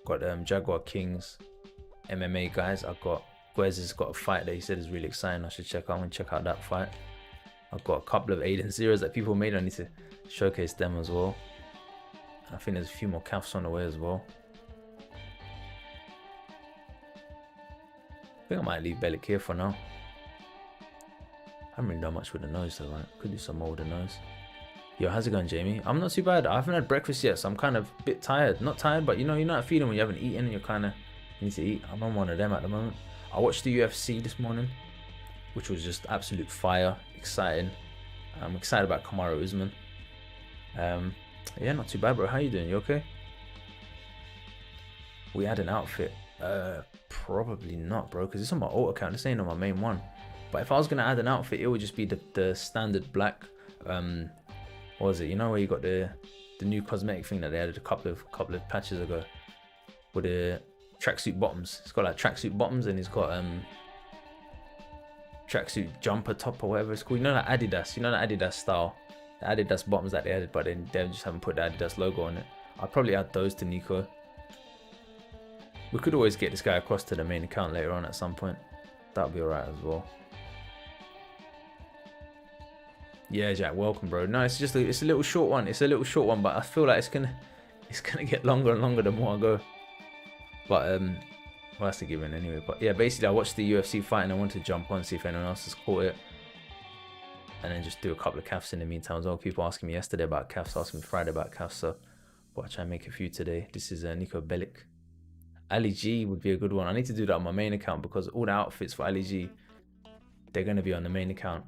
Got Jaguar Kings MMA guys. I've got Gwez has got a fight that he said is really exciting. I should check out. I'm gonna check out that fight. I've got a couple of Aiden Zeros that people made. I need to showcase them as well. I think there's a few more calves on the way as well. I think I might leave Bellic here for now. I haven't really done much with the nose though, right? Could do some more with the nose. Yo, how's it going, Jamie? I'm not too bad. I haven't had breakfast yet, so I'm kind of a bit tired. Not tired, but you know that feeling when you haven't eaten and you're kind of need to eat. I'm on one of them at the moment. I watched the UFC this morning, which was just absolute fire, exciting. I'm excited about Kamaru Usman. Yeah, not too bad, bro. How you doing? You okay? We had an outfit. Probably not, bro, because it's on my alt account. This ain't on my main one. But if I was gonna add an outfit, it would just be the standard black. What was it? You know where you got the new cosmetic thing that they added a couple of patches ago with the tracksuit bottoms. It's got like tracksuit bottoms and it's got tracksuit jumper top or whatever it's called. You know that Adidas. You know that Adidas style. The Adidas bottoms that they added, but then they just haven't put the Adidas logo on it. I'd probably add those to Nico. We could always get this guy across to the main account later on at some point. That'll be alright as well. Yeah, Jack, welcome, bro. No, it's just it's a little short one. It's a little short one, but I feel like it's gonna get longer and longer the more I go. But well, that's a given anyway. But yeah, basically I watched the UFC fight and I wanted to jump on, see if anyone else has caught it, and then just do a couple of calves in the meantime as well. People asking me yesterday about calves, asking me Friday about calves, so I'll try and make a few today. This is Nico Bellic. Ali G would be a good one. I need to do that on my main account because all the outfits for Ali G, they're going to be on the main account.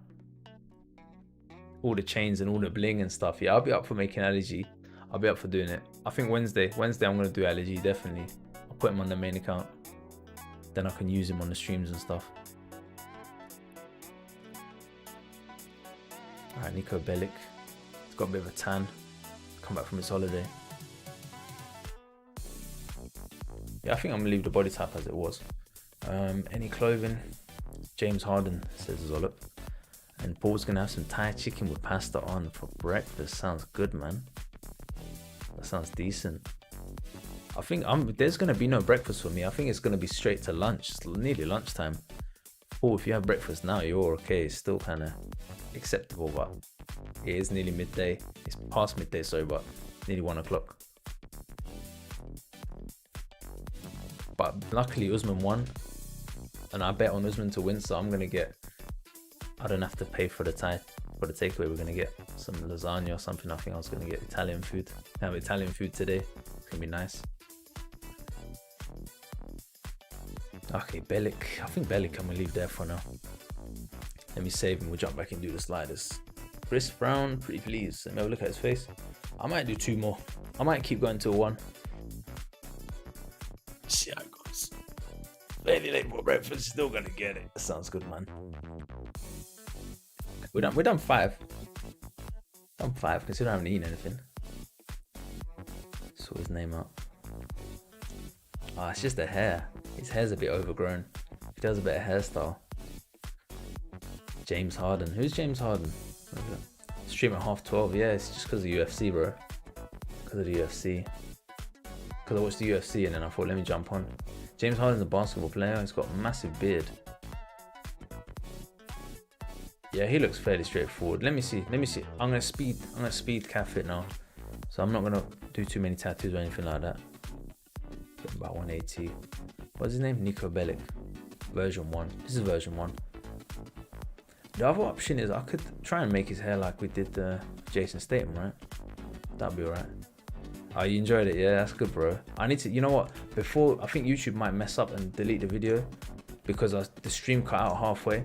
All the chains and all the bling and stuff. Yeah, I'll be up for making Ali G. I'll be up for doing it. I think Wednesday I'm going to do Ali G, definitely. I'll put him on the main account. Then I can use him on the streams and stuff. Alright, Nico Bellic. He's got a bit of a tan. Come back from his holiday. Yeah, I think I'm gonna leave the body type as it was. Any clothing? James Harden says Zollop. And Paul's gonna have some Thai chicken with pasta on for breakfast. Sounds good, man. That sounds decent. I think there's gonna be no breakfast for me. I think it's gonna be straight to lunch. It's nearly lunchtime. Paul, if you have breakfast now, you're okay. It's still kind of acceptable, but it is nearly midday. It's past midday, sorry, but nearly 1 o'clock. But luckily Usman won, and I bet on Usman to win, so I'm gonna get. I don't have to pay for the takeaway. We're gonna get some lasagna or something. I think I was gonna get Italian food. Have Italian food today. It's gonna be nice. Okay, Bellic. I think Bellic I'm gonna leave there for now. Let me save him. We'll jump back and do the sliders. Chris Brown, pretty please. Let me have a look at his face. I might do 2 more. I might keep going till 1. See how it goes. Very late for breakfast, still gonna get it. That sounds good, man. We're done 5. Done 5, considering I haven't eaten anything. Saw his name out. Oh, it's just the hair. His hair's a bit overgrown. He does a better hairstyle. James Harden. Who's James Harden? Stream at 12:30. Yeah, it's just because of the UFC, bro. Because of the UFC. Because I watched the UFC and then I thought, let me jump on. James Harden's a basketball player. He's got a massive beard. Yeah, he looks fairly straightforward. Let me see. I'm gonna speed calf it now. So I'm not gonna do too many tattoos or anything like that. Get about 180. What's his name? Nico Bellic. Version 1. This is version 1. The other option is I could try and make his hair like we did Jason Statham, right? That'd be alright. Oh, you enjoyed it? Yeah, that's good, bro. I need to, you know what? Before, I think YouTube might mess up and delete the video because the stream cut out halfway.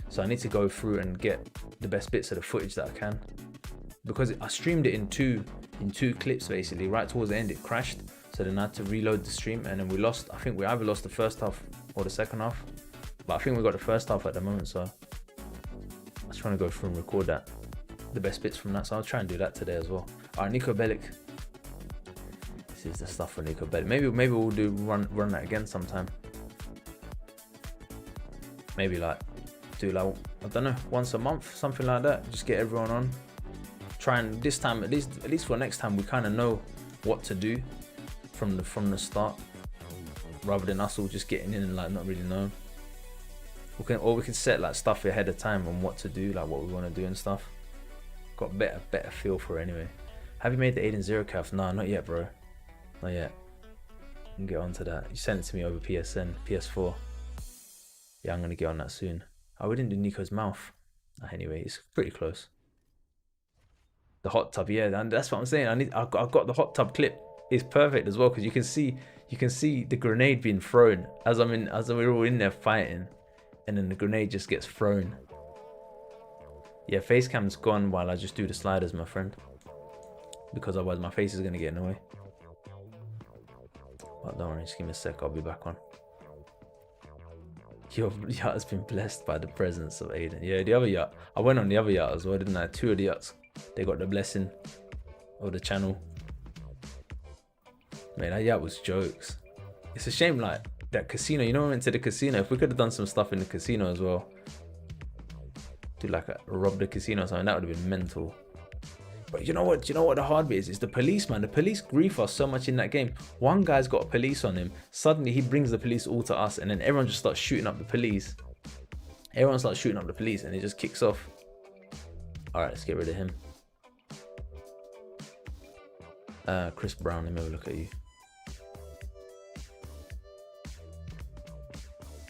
So I need to go through and get the best bits of the footage that I can. Because I streamed it in two clips basically. Right towards the end, it crashed. So then I had to reload the stream and then we lost. I think we either lost the first half or the second half. But I think we got the first half at the moment, so I was trying to go through and record that, the best bits from that. So I'll try and do that today as well. Alright, Nico Bellic. This is the stuff for Nico Bellic. Maybe we'll do run that again sometime. Maybe like do like, I don't know, once a month, something like that. Just get everyone on. Try and this time, at least for next time, we kind of know what to do from the start, rather than us all just getting in and like not really knowing. We can set like stuff ahead of time on what to do, like what we want to do and stuff. Got better feel for it anyway. Have you made the Aiden Zero calf? No, not yet, bro. Not yet. I can get on to that. You sent it to me over PSN, PS4. Yeah, I'm gonna get on that soon. Oh, we didn't do Nico's mouth. Anyway, it's pretty close. The hot tub, yeah, and that's what I'm saying. I've got the hot tub clip. It's perfect as well because you can see the grenade being thrown as we're all in there fighting, and then the grenade just gets thrown. Yeah, face cam's gone while I just do the sliders, my friend, because otherwise my face is gonna get in the way. But don't worry, just give me a sec. I'll be back on. Your yacht has been blessed by the presence of Aiden. Yeah, the other yacht. I went on the other yacht as well, didn't I? 2 of the yachts. They got the blessing of the channel. Man, that yacht was jokes. It's a shame, like, that casino. You know, we went to the casino. If we could have done some stuff in the casino as well. Do like rob the casino or something. That would have been mental. But you know what? The hard bit is? It's the police, man. The police grief us so much in that game. One guy's got a police on him. Suddenly he brings the police all to us, and then everyone just starts shooting up the police. Everyone starts shooting up the police, and it just kicks off. All right, let's get rid of him. Chris Brown. Let me have a look at you.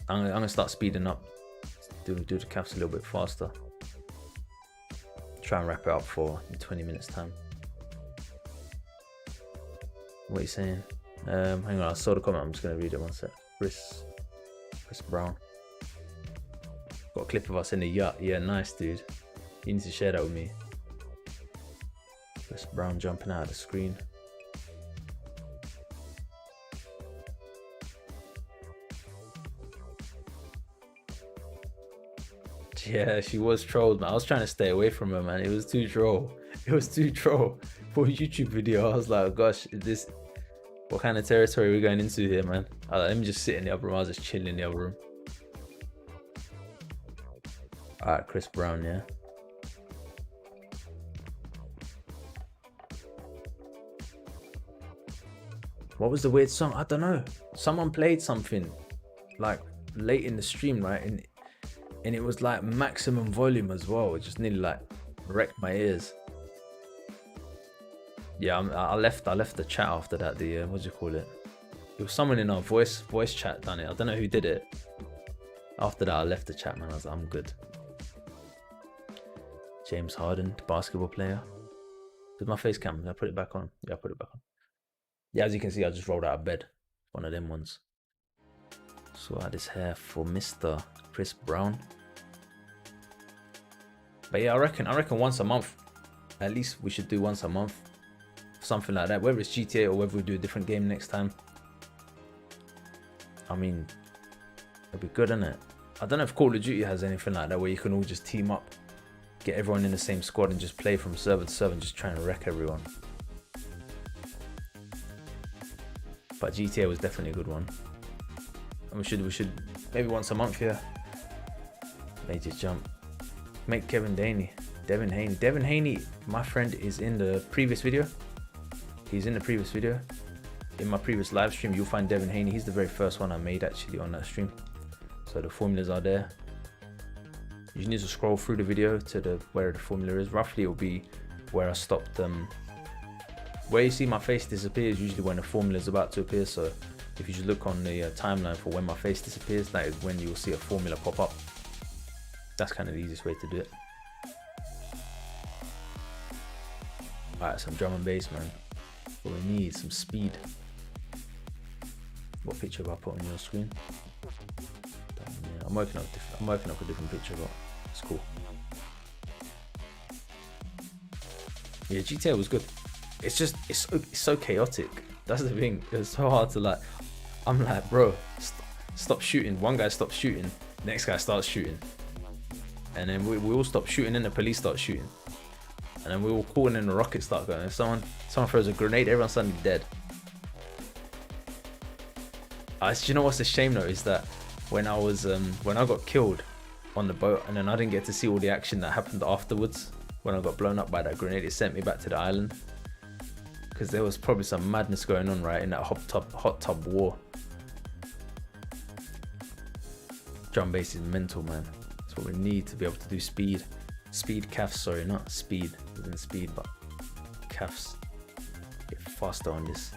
I'm gonna start speeding up. Do the calves a little bit faster. Try and wrap it up for in 20 minutes time. What are you saying? Hang on, I saw the comment. I'm just gonna read it one sec. Chris Brown. Got a clip of us in the yacht. Yeah, nice, dude. You need to share that with me. Chris Brown jumping out of the screen. Yeah, she was trolled, man. I was trying to stay away from her, man. It was too troll. It was too troll for a YouTube video. I was like, gosh, what kind of territory are we going into here, man? Let me just sit in the other room. I was just chilling in the other room. Alright, Chris Brown, yeah. What was the weird song? I don't know. Someone played something like late in the stream, right? And it was like maximum volume as well. It just nearly like wrecked my ears. Yeah, I left the chat after that. What do you call it? It was someone in our voice chat done it. I don't know who did it. After that, I left the chat, man. I was like, I'm good. James Harden, the basketball player. Did my face cam? Did I put it back on? Yeah, I put it back on. Yeah, as you can see, I just rolled out of bed. One of them ones. So I had this hair for Mr. Chris Brown. But yeah, I reckon once a month, at least we should do once a month. Something like that, whether it's GTA or whether we do a different game next time. I mean, it'd be good, innit? I don't know if Call of Duty has anything like that where you can all just team up, get everyone in the same squad and just play from server to server and just try and wreck everyone. But GTA was definitely a good one. And we should maybe once a month, yeah. Major jump. Make Devin Haney, my friend, is in the previous video. He's in the previous video. In my previous live stream, you'll find Devin Haney. He's the very first one I made actually on that stream. So the formulas are there. You need to scroll through the video to where the formula is. Roughly it'll be where I stopped. Where you see my face disappear is usually when the formula is about to appear. So if you just look on the timeline for when my face disappears, that is when you will see a formula pop up. That's kind of the easiest way to do it. Alright, some drum and bass, man. What we need, some speed. What picture have I put on your screen? Yeah, I'm working up a different picture, but it's cool. Yeah, GTA was good. It's just it's so chaotic. That's the thing. It's so hard to like. I'm like, bro, stop shooting. One guy stops shooting, next guy starts shooting, and then we all stop shooting, and the police start shooting, and then we all call, and then the rockets start going. If someone throws a grenade, everyone's suddenly dead. Do you know what's a shame though is that when I got killed on the boat, and then I didn't get to see all the action that happened afterwards when I got blown up by that grenade. It sent me back to the island because there was probably some madness going on right in that hot tub war. Drum bass is mental, man. That's what we need to be able to do speed calves. Sorry, not speed as in speed, but calves. Get faster on this.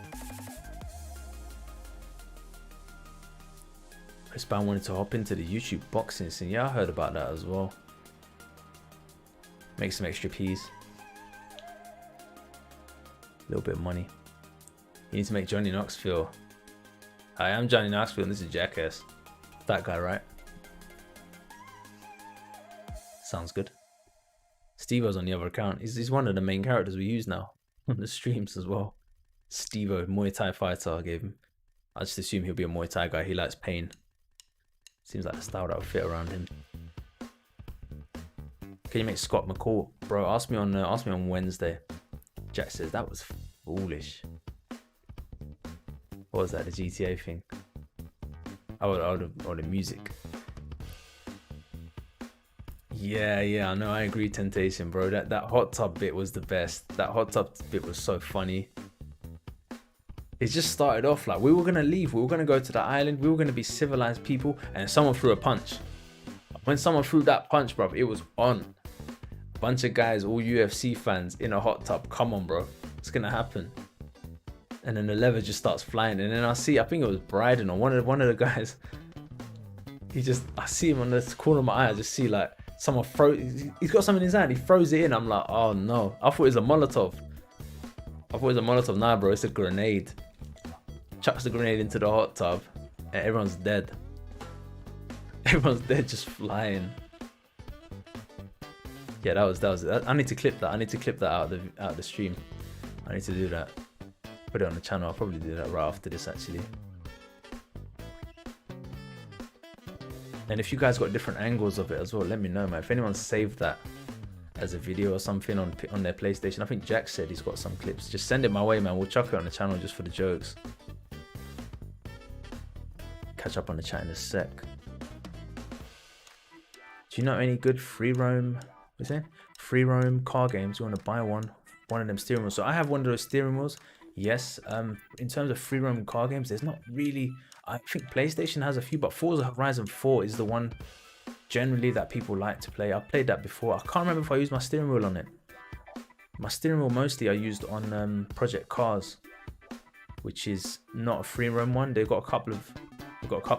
Chris Brown wanted to hop into the YouTube boxing scene. Yeah, I heard about that as well. Make some extra peas. A little bit of money. You need to make Johnny Knoxville. Hi, I'm Johnny Knoxville and this is Jackass. That guy, right? Sounds good. Steve-O's on the other account. He's one of the main characters we use now on the streams as well. Steve-O, Muay Thai fighter I gave him. I just assume he'll be a Muay Thai guy. He likes pain. Seems like the style that would fit around him. Can you make Scott McCall? Bro, ask me on Wednesday. Jack says that was foolish. What was that, the GTA thing? Or the music. Yeah, I know, I agree, Temptation, bro. That hot tub bit was the best. That hot tub bit was so funny. It just started off like we were gonna leave, we were gonna go to the island, we were gonna be civilized people, and someone threw a punch. When someone threw that punch, bro, it was on. Bunch of guys, all UFC fans in a hot tub. Come on, bro, it's gonna happen. And then the lever just starts flying, and then I think it was Bryden or one of the guys. I see him on the corner of my eye. I just see like someone he's got something in his hand. He throws it in. I'm like, oh no. I thought it was a Molotov. Nah, bro, it's a grenade. Chucks the grenade into the hot tub, and everyone's dead. Everyone's dead, just flying. Yeah, that was it. I need to clip that. I need to clip that out of the stream. I need to do that. Put it on the channel. I'll probably do that right after this, actually. And if you guys got different angles of it as well, let me know, man. If anyone saved that as a video or something on their PlayStation, I think Jack said he's got some clips. Just send it my way, man. We'll chuck it on the channel just for the jokes. Catch up on the chat in a sec. Do you know any good free roam? What's that? Free roam car games? You want to buy one of them steering wheels? So I have one of those steering wheels. Yes. In terms of free roam car games, there's not really. I think PlayStation has a few, but Forza Horizon 4 is the one generally that people like to play. I've played that before. I can't remember if I used my steering wheel on it. My steering wheel mostly I used on Project Cars, which is not a free roam one. They've got a couple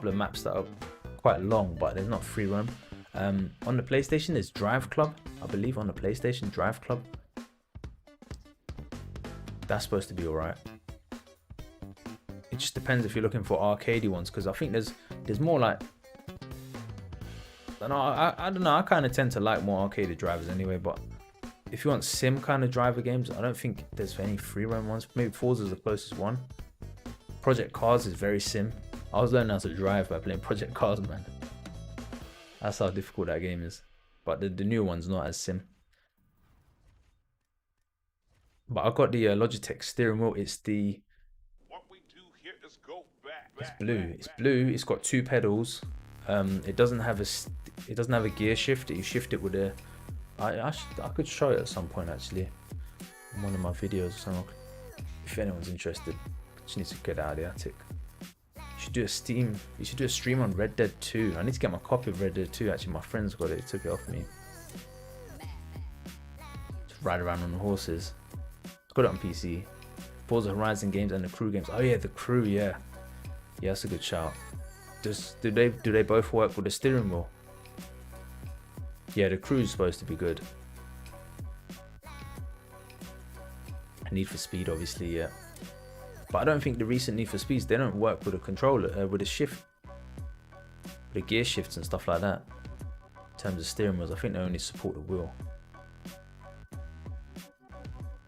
of maps that are quite long, but they're not free roam. On the PlayStation, there's Drive Club. I believe on the PlayStation, Drive Club. That's supposed to be alright. It just depends if you're looking for arcadey ones, because I think there's more like. I don't know. I kind of tend to like more arcade drivers anyway. But if you want sim kind of driver games, I don't think there's any free roam ones. Maybe Forza is the closest one. Project Cars is very sim. I was learning how to drive by playing Project Cars, man. That's how difficult that game is. But the new one's not as sim. But I got the Logitech steering wheel. It's the. What we do here is go back. It's blue. It's blue. It's got two pedals. It doesn't have a gear shift. You shift it with a. I could show it at some point actually. In one of my videos. So if anyone's interested, just need to get out of the attic. should do a stream on Red Dead 2. I need to get my copy of Red Dead 2. Actually, my friends got it. They took it off me. Just ride around on the horses. I got it on PC. Forza Horizon games and the Crew games. Oh yeah, the Crew. Yeah, yeah, that's a good shout. Do they both work with the steering wheel? Yeah, the Crew's supposed to be good. Need for Speed, obviously, yeah. But I don't think the recent Need for Speeds, they don't work with a controller, with a shift, with the gear shifts and stuff like that. In terms of steering wheels, I think they only support the wheel.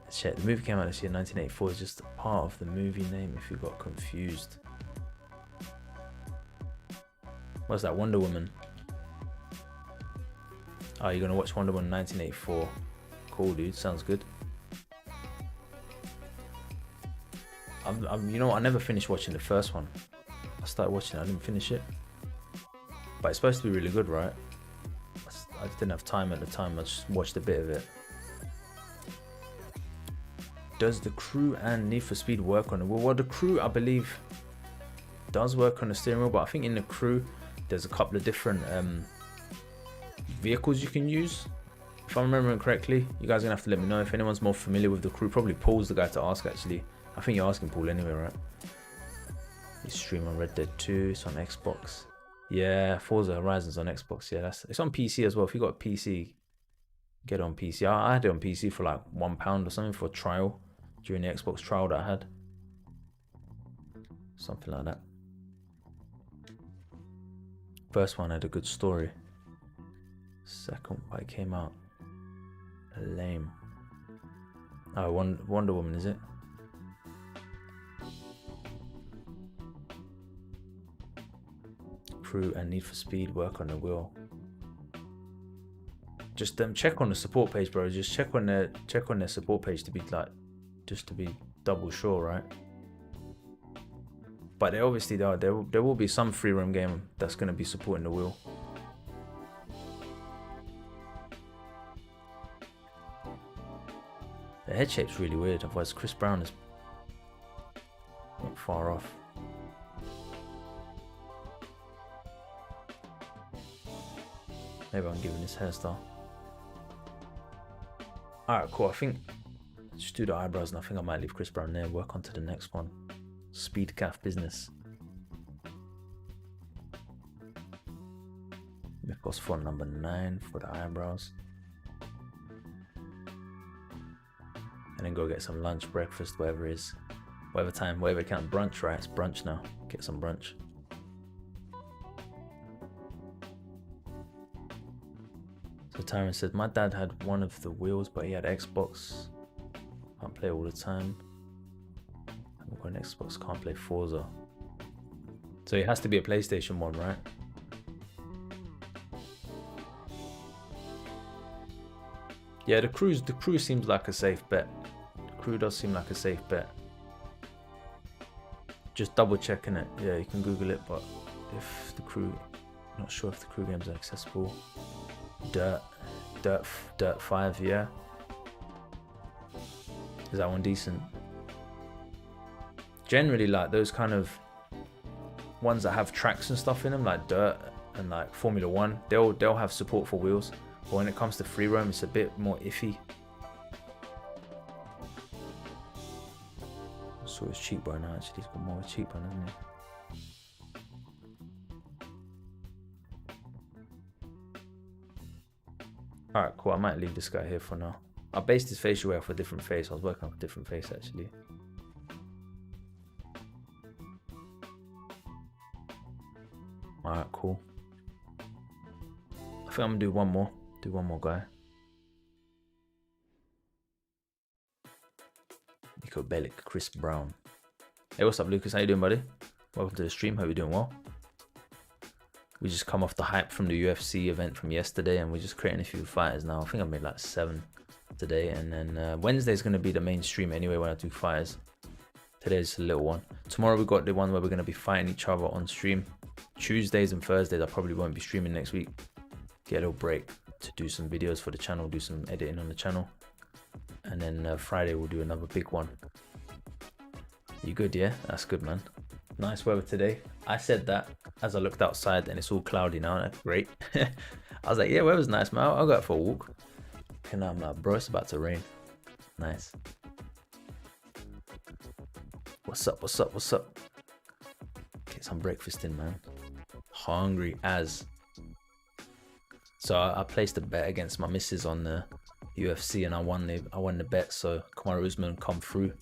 Let's check. The movie came out this year, 1984. Is just a part of the movie name if you got confused. What's that, Wonder Woman? Oh, you're gonna watch Wonder Woman 1984. Cool, dude. Sounds good. You know what? I never finished watching the first one. I started watching it, I didn't finish it. But it's supposed to be really good, right? I just didn't have time at the time. I just watched a bit of it. Does the Crew and Need for Speed work on the wheel? Well, the Crew, I believe, does work on the steering wheel, but I think in the Crew, there's a couple of different vehicles you can use. If I'm remembering correctly, you guys are gonna have to let me know. If anyone's more familiar with the Crew, probably Paul's the guy to ask actually. I think you're asking Paul anyway, right? You stream on Red Dead 2, it's on Xbox. Yeah, Forza Horizon's on Xbox, yeah, it's on PC as well. If you got a PC, get it on PC. I had it on PC for like £1 or something for a trial, during the Xbox trial that I had. Something like that. First one had a good story. Second one came out lame. Oh, Wonder Woman, is it? Crew and Need for Speed work on the wheel. Just check on the support page, bro. Just check on their support page to be like, just to be double sure, right? But they obviously there will be some free roam game that's gonna be supporting the wheel. The head shape's really weird. Otherwise, Chris Brown is not far off. Maybe I'm giving this hairstyle. Alright, cool. I think just do the eyebrows and I think I might leave Chris Brown there. Work on to the next one. Speed calf business. Mythos for number 9 for the eyebrows. And then go get some lunch, breakfast, whatever it is. Whatever time, whatever count. Brunch, right? It's brunch now. Get some brunch. So Tyron said, my dad had one of the wheels, but he had Xbox. Can't play all the time. I've got an Xbox, can't play Forza. So it has to be a PlayStation one, right? Yeah, the Crew seems like a safe bet. The Crew does seem like a safe bet. Just double checking it. Yeah, you can Google it, but if the Crew, not sure if the Crew games are accessible. Dirt 5, yeah. Is that one decent? Generally, like those kind of ones that have tracks and stuff in them, like Dirt and like Formula 1, they'll have support for wheels. But when it comes to free roam, it's a bit more iffy. So it's cheekbone now. Actually, he's got more cheekbone, hasn't he? Alright, cool. I might leave this guy here for now. I based his facial hair off a different face. I was working off a different face actually. Alright, cool. I think I'm gonna do one more. Do one more guy. Nico Bellic, Chris Brown. Hey, what's up, Lucas? How you doing, buddy? Welcome to the stream. Hope you're doing well. We just come off the hype from the UFC event from yesterday, and we're just creating a few fighters now. I think I made like 7 today, and then Wednesday's gonna be the main stream anyway when I do fighters. Today's a little one. Tomorrow we got the one where we're gonna be fighting each other on stream. Tuesdays and Thursdays I probably won't be streaming next week. Get a little break to do some videos for the channel, do some editing on the channel, and then Friday we'll do another big one. You good? Yeah, that's good, man. Nice weather today. I said that as I looked outside and it's all cloudy now. That's great. I was like, yeah, weather's nice, man. I'll go out for a walk. And I'm like, bro, it's about to rain. Nice. What's up? What's up? What's up? Get some breakfast in, man. Hungry as. So I placed a bet against my missus on the UFC and I won the bet. So Kamaru Usman come through.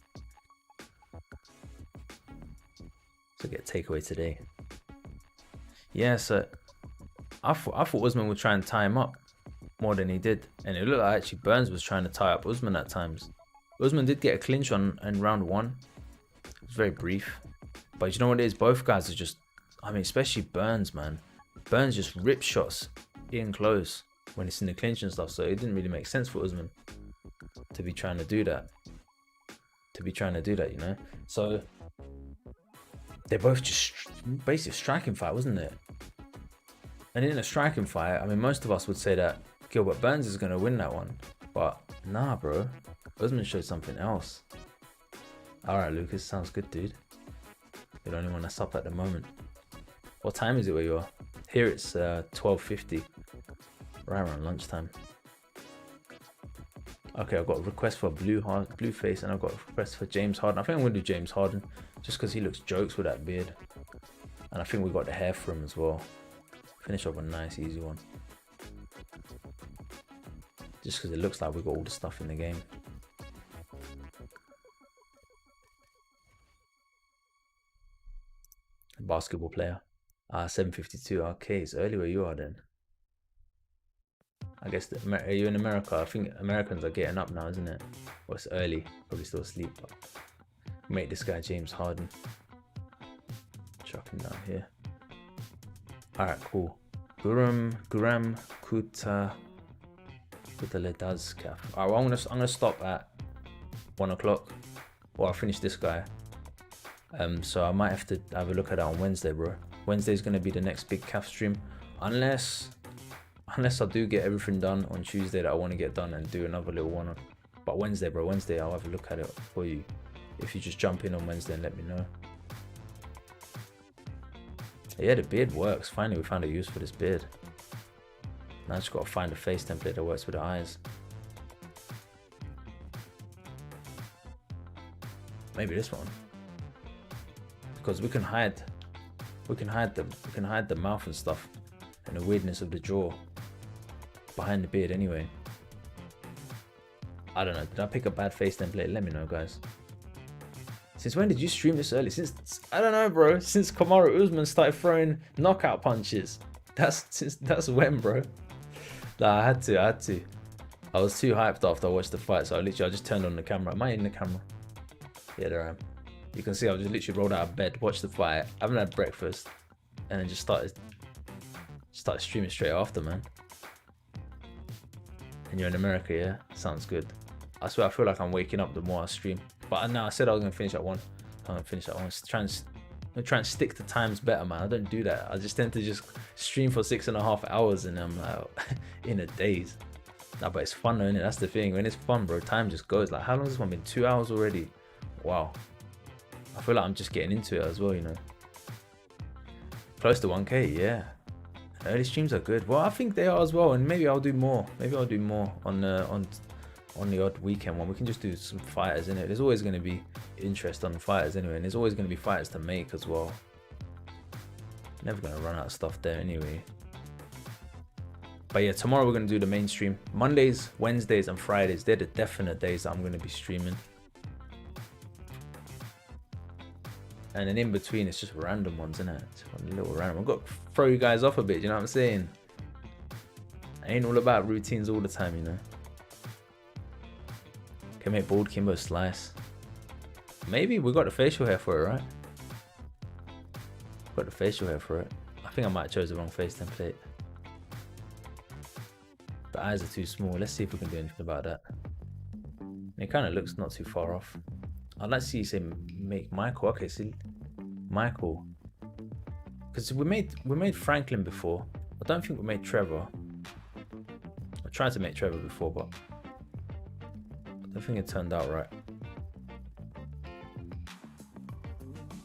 So get a takeaway today. Yeah, so I thought Usman would try and tie him up more than he did. And it looked like actually Burns was trying to tie up Usman at times. Usman did get a clinch in round 1. It was very brief. But you know what it is? Both guys are just, I mean, especially Burns, man. Burns just rips shots in close when it's in the clinch and stuff. So it didn't really make sense for Usman to be trying to do that. You know? So they're both just basically a striking fight, wasn't it? And in a striking fight, I mean, most of us would say that Gilbert Burns is going to win that one. But nah, bro. Usman showed something else. Alright, Lucas. Sounds good, dude. You're the only one that's up at the moment. What time is it where you are? Here it's 12:50. Right around lunchtime. Okay, I've got a request for Blueface, and I've got a request for James Harden. I think I'm going to do James Harden just because he looks jokes with that beard. And I think we got the hair for him as well. Finish off a nice, easy one. Just because it looks like we got all the stuff in the game. Basketball player. 7:52. Okay, it's early where you are then. I guess are you in America? I think Americans are getting up now, isn't it? Well, it's early. Probably still asleep. But make this guy James Harden. Chuck him down here. Alright, cool. Guram Kuta Ledazkaf. Alright, I'm gonna stop at 1 o'clock. Or I'll finish this guy. So I might have to have a look at that on Wednesday, bro. Wednesday's gonna be the next big calf stream. Unless I do get everything done on Tuesday that I want to get done and do another little one. But Wednesday, bro, Wednesday I'll have a look at it for you. If you just jump in on Wednesday and let me know. Yeah, the beard works. Finally, we found a use for this beard. Now I just gotta find a face template that works with the eyes. Maybe this one. Because we can hide the mouth and stuff and the weirdness of the jaw behind the beard anyway. I don't know. Did I pick a bad face template? Let me know, guys. Since when did you stream this early? Since I don't know, bro. Since Kamaru Usman started throwing knockout punches. That's when, bro. Nah, I had to. I was too hyped after I watched the fight, so I just turned on the camera. Am I in the camera? Yeah, there I am. You can see I just literally rolled out of bed, watched the fight, haven't had breakfast, and then just started streaming straight after, man. And you're in America, yeah? Sounds good. I swear I feel like I'm waking up the more I stream. But now I said I was gonna finish at 1. I'm gonna finish at 1. I'm trying to stick to times better, man. I don't do that. I just tend to just stream for 6.5 hours and I'm like in a daze. Nah, but it's fun though, innit? That's the thing. When it's fun, bro, time just goes. Like, how long has this one been? 2 hours already? Wow. I feel like I'm just getting into it as well, you know. Close to 1K, yeah. Early streams are good. Well, I think they are as well, and maybe I'll do more. Maybe I'll do more on the odd weekend one. We can just do some fighters in it. There's always going to be interest on the fighters anyway, and there's always going to be fighters to make as well. Never going to run out of stuff there anyway. But yeah, tomorrow we're going to do the main stream. Mondays, Wednesdays, and Fridays, they're the definite days that I'm going to be streaming. And then in between, it's just random ones, isn't it? It's a little random. I've got to throw you guys off a bit, you know what I'm saying? I ain't all about routines all the time, you know? Can make bald Kimbo slice. Maybe we got the facial hair for it, right? Got the facial hair for it. I think I might have chose the wrong face template. The eyes are too small. Let's see if we can do anything about that. It kind of looks not too far off. I'd like to see you say make Michael. Okay, see Michael. Because we made Franklin before. I don't think we made Trevor. I tried to make Trevor before, but I don't think it turned out right.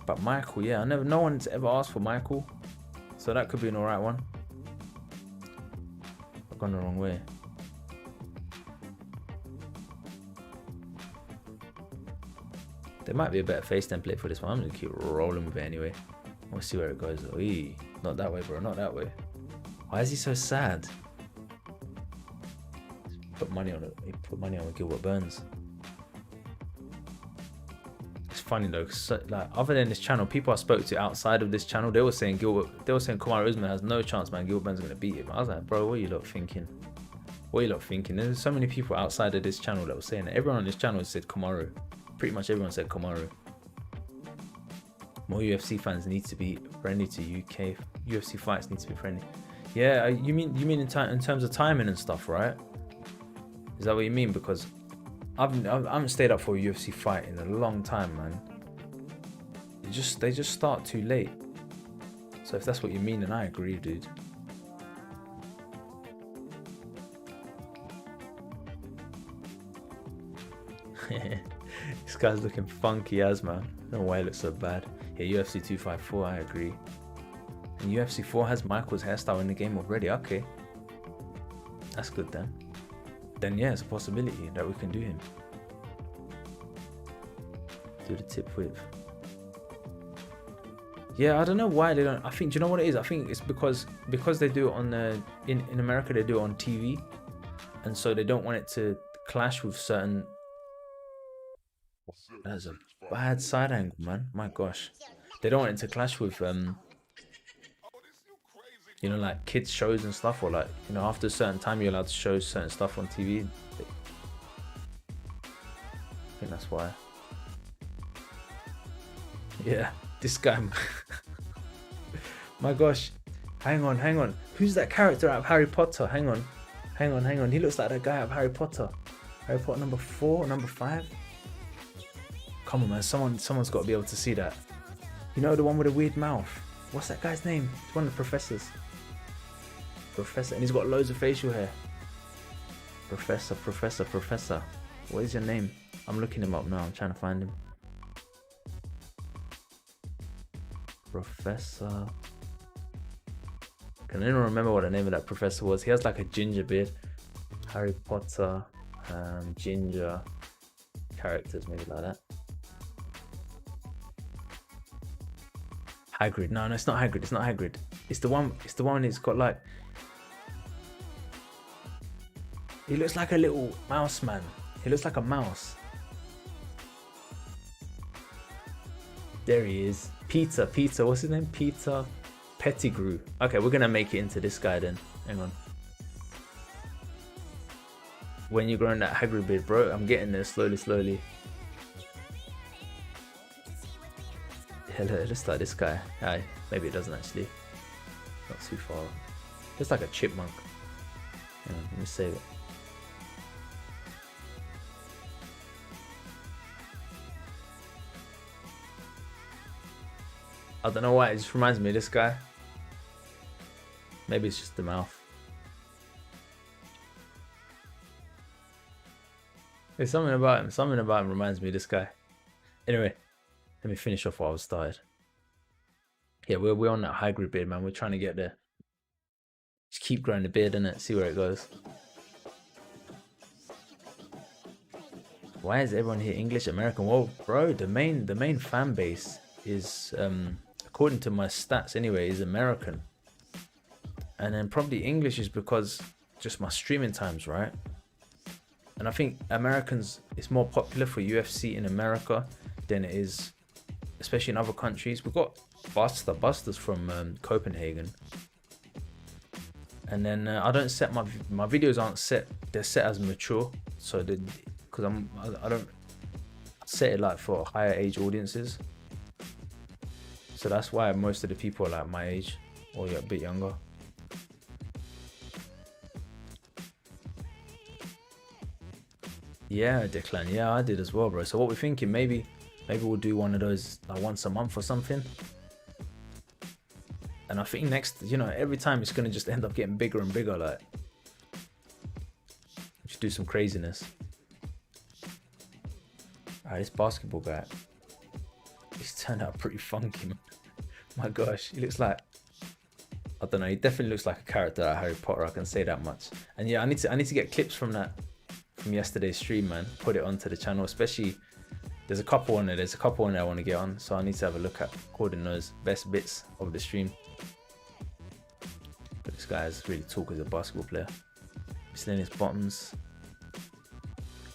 But Michael, yeah, no one's ever asked for Michael. So that could be an alright one. I've gone the wrong way. There might be a better face template for this one. I'm gonna keep rolling with it anyway. We'll see where it goes. Oy, not that way, bro, not that way. Why is he so sad? Put money on it. He put money on Gilbert Burns. It's funny though, cause like other than this channel, people I spoke to outside of this channel, they were saying Kamaru Usman has no chance, man. Gilbert Burns is gonna beat him. I was like, bro, what are you lot thinking? What are you lot thinking? There's so many people outside of this channel that were saying that. Everyone on this channel said Kamaru. Pretty much everyone said Kamaru. More UFC fans need to be friendly to UK. UFC fights need to be friendly. Yeah, you mean in terms of timing and stuff, right? Is that what you mean? Because I haven't stayed up for a UFC fight in a long time, man. They just start too late. So if that's what you mean, then I agree, dude. This guy's looking funky as, man. I don't know why he looks so bad. Yeah, UFC 254, I agree. And UFC 4 has Michael's hairstyle in the game already. Okay, that's good then. Then yeah, it's a possibility that we can do him. Do the tip width. Yeah, I don't know why they don't. I think, do you know what it is? I think it's because they do it on in America, they do it on TV, and so they don't want it to clash with certain. That's a bad side angle, man. My gosh, they don't want it to clash with you know, like kids shows and stuff, or like, you know, after a certain time you're allowed to show certain stuff on TV. I think that's why. Yeah, this guy. My gosh, hang on. Who's that character out of Harry Potter? Hang on. He looks like that guy out of Harry Potter. Harry Potter number 4, number 5. Come on, man. Someone's got to be able to see that. You know, the one with the weird mouth. What's that guy's name? It's one of the professors. Professor, and he's got loads of facial hair. Professor. What is your name? I'm looking him up now. I'm trying to find him. Professor. Can anyone remember what the name of that professor was? He has like a ginger beard. Harry Potter, ginger characters, maybe like that. Hagrid. No, it's not Hagrid. It's the one that's got like. He looks like a little mouse, man. He looks like a mouse. There he is. Peter. What's his name? Peter Pettigrew. Okay, we're gonna make it into this guy then. Hang on. When you're growing that Hagrid beard, bro, I'm getting there slowly. Yeah, let's start this guy. Aye, maybe it doesn't actually. Not too far. Just like a chipmunk. Hang on, let me save it. I don't know why, it just reminds me of this guy. Maybe it's just the mouth. There's something about him reminds me of this guy. Anyway, let me finish off what I was started. Yeah, we're on that Hagrid beard, man. We're trying to get there. Just keep growing the beard, innit? See where it goes. Why is everyone here English, American? Well, bro, the main fan base is according to my stats anyway, is American. And then probably English is because just my streaming times, right? And I think Americans, it's more popular for UFC in America than it is, especially in other countries. We've got Busters from Copenhagen. And then I don't set my videos aren't set, they're set as mature. So because I don't set it like for higher age audiences. So that's why most of the people are like my age or a bit younger. Yeah, Declan. Yeah, I did as well, bro. So what we're thinking, maybe we'll do one of those like once a month or something. And I think next, you know, every time it's gonna just end up getting bigger and bigger. Like, just do some craziness. Alright, this basketball guy. He's turned out pretty funky, man. My gosh, he looks like, I don't know, he definitely looks like a character out of Harry Potter, I can say that much. And yeah, I need to get clips from yesterday's stream, man. Put it onto the channel, especially there's a couple on there. There's a couple on there I want to get on, so I need to have a look at recording those best bits of the stream. But this guy is really talk as a basketball player. He's in his bottoms.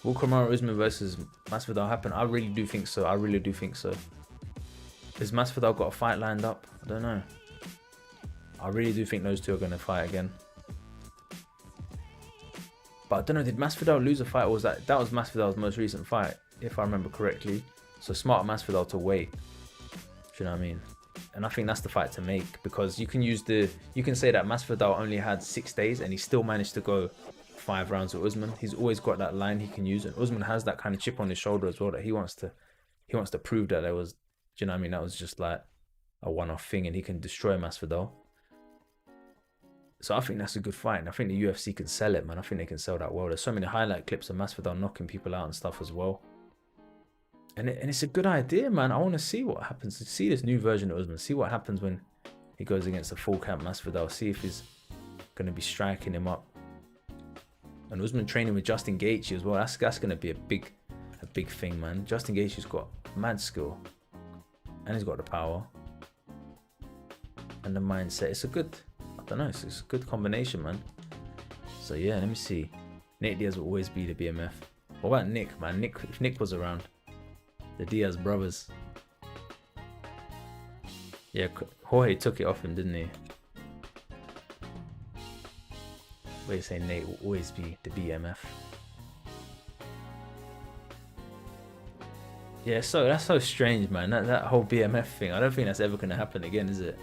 Will Kamaru Usman versus Masvidal happen? I really do think so. I really do think so. Has Masvidal got a fight lined up? I don't know. I really do think those two are going to fight again. But I don't know, did Masvidal lose a fight, or was that was Masvidal's most recent fight, if I remember correctly? So smart Masvidal to wait. Do you know what I mean? And I think that's the fight to make, because you can say that Masvidal only had 6 days and he still managed to go 5 rounds with Usman. He's always got that line he can use, and Usman has that kind of chip on his shoulder as well, that he wants to prove that there was, do you know what I mean, that was just like a one-off thing and he can destroy Masvidal. So I think that's a good fight, and I think the UFC can sell it, man. I think they can sell that well. There's so many highlight clips of Masvidal knocking people out and stuff as well. And it's a good idea, man. I want to see what happens. See this new version of Usman. See what happens when he goes against a full camp Masvidal. See if he's going to be striking him up. And Usman training with Justin Gaethje as well. That's going to be a big thing, man. Justin Gaethje's got mad skill, and he's got the power and the mindset. It's a good, I don't know, it's a good combination, man. So yeah, let me see. Nate Diaz will always be the BMF. What about Nick, man? If Nick was around, the Diaz brothers. Yeah, Jorge took it off him, didn't he? But you say Nate will always be the BMF. Yeah, so that's so strange, man. That whole BMF thing. I don't think that's ever gonna happen again, is it?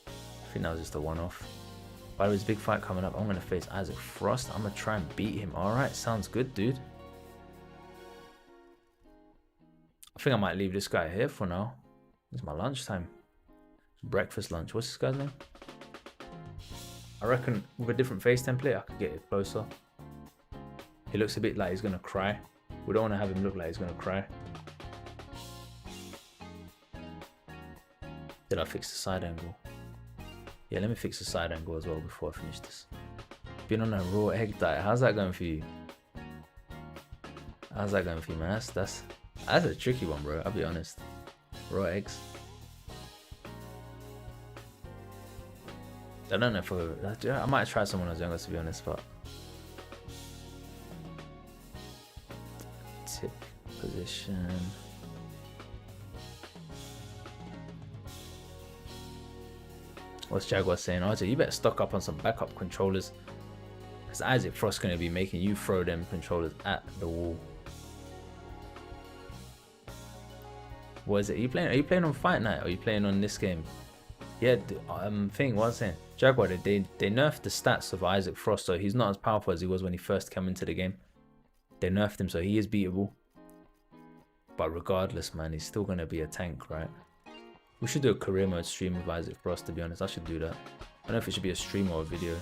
I think that was just a one-off. By the way, there's a big fight coming up. I'm gonna face Isaac Frost. I'm gonna try and beat him. Alright, sounds good, dude. I think I might leave this guy here for now. It's my lunchtime. Breakfast lunch. What's this guy's name? I reckon with a different face template, I could get it closer. He looks a bit like he's gonna cry. We don't want to have him look like he's gonna cry. Did I fix the side angle? Yeah, let me fix the side angle as well before I finish this. Been on a raw egg diet. How's that going for you? How's that going for you, man? That's a tricky one, bro. I'll be honest. Raw eggs. I don't know if I might try someone else younger, to be honest, but tip position. What's Jaguar saying? RJ, you better stock up on some backup controllers, because Isaac Frost's going to be making you throw them controllers at the wall. What is it? Are you playing on Fight Night, or are you playing on this game? Yeah, what I was saying, Jaguar, they nerfed the stats of Isaac Frost, so he's not as powerful as he was when he first came into the game. They nerfed him, so he is beatable. But regardless, man, he's still going to be a tank, right? We should do a career mode stream with Isaac Frost, to be honest. I should do that. I don't know if it should be a stream or a video.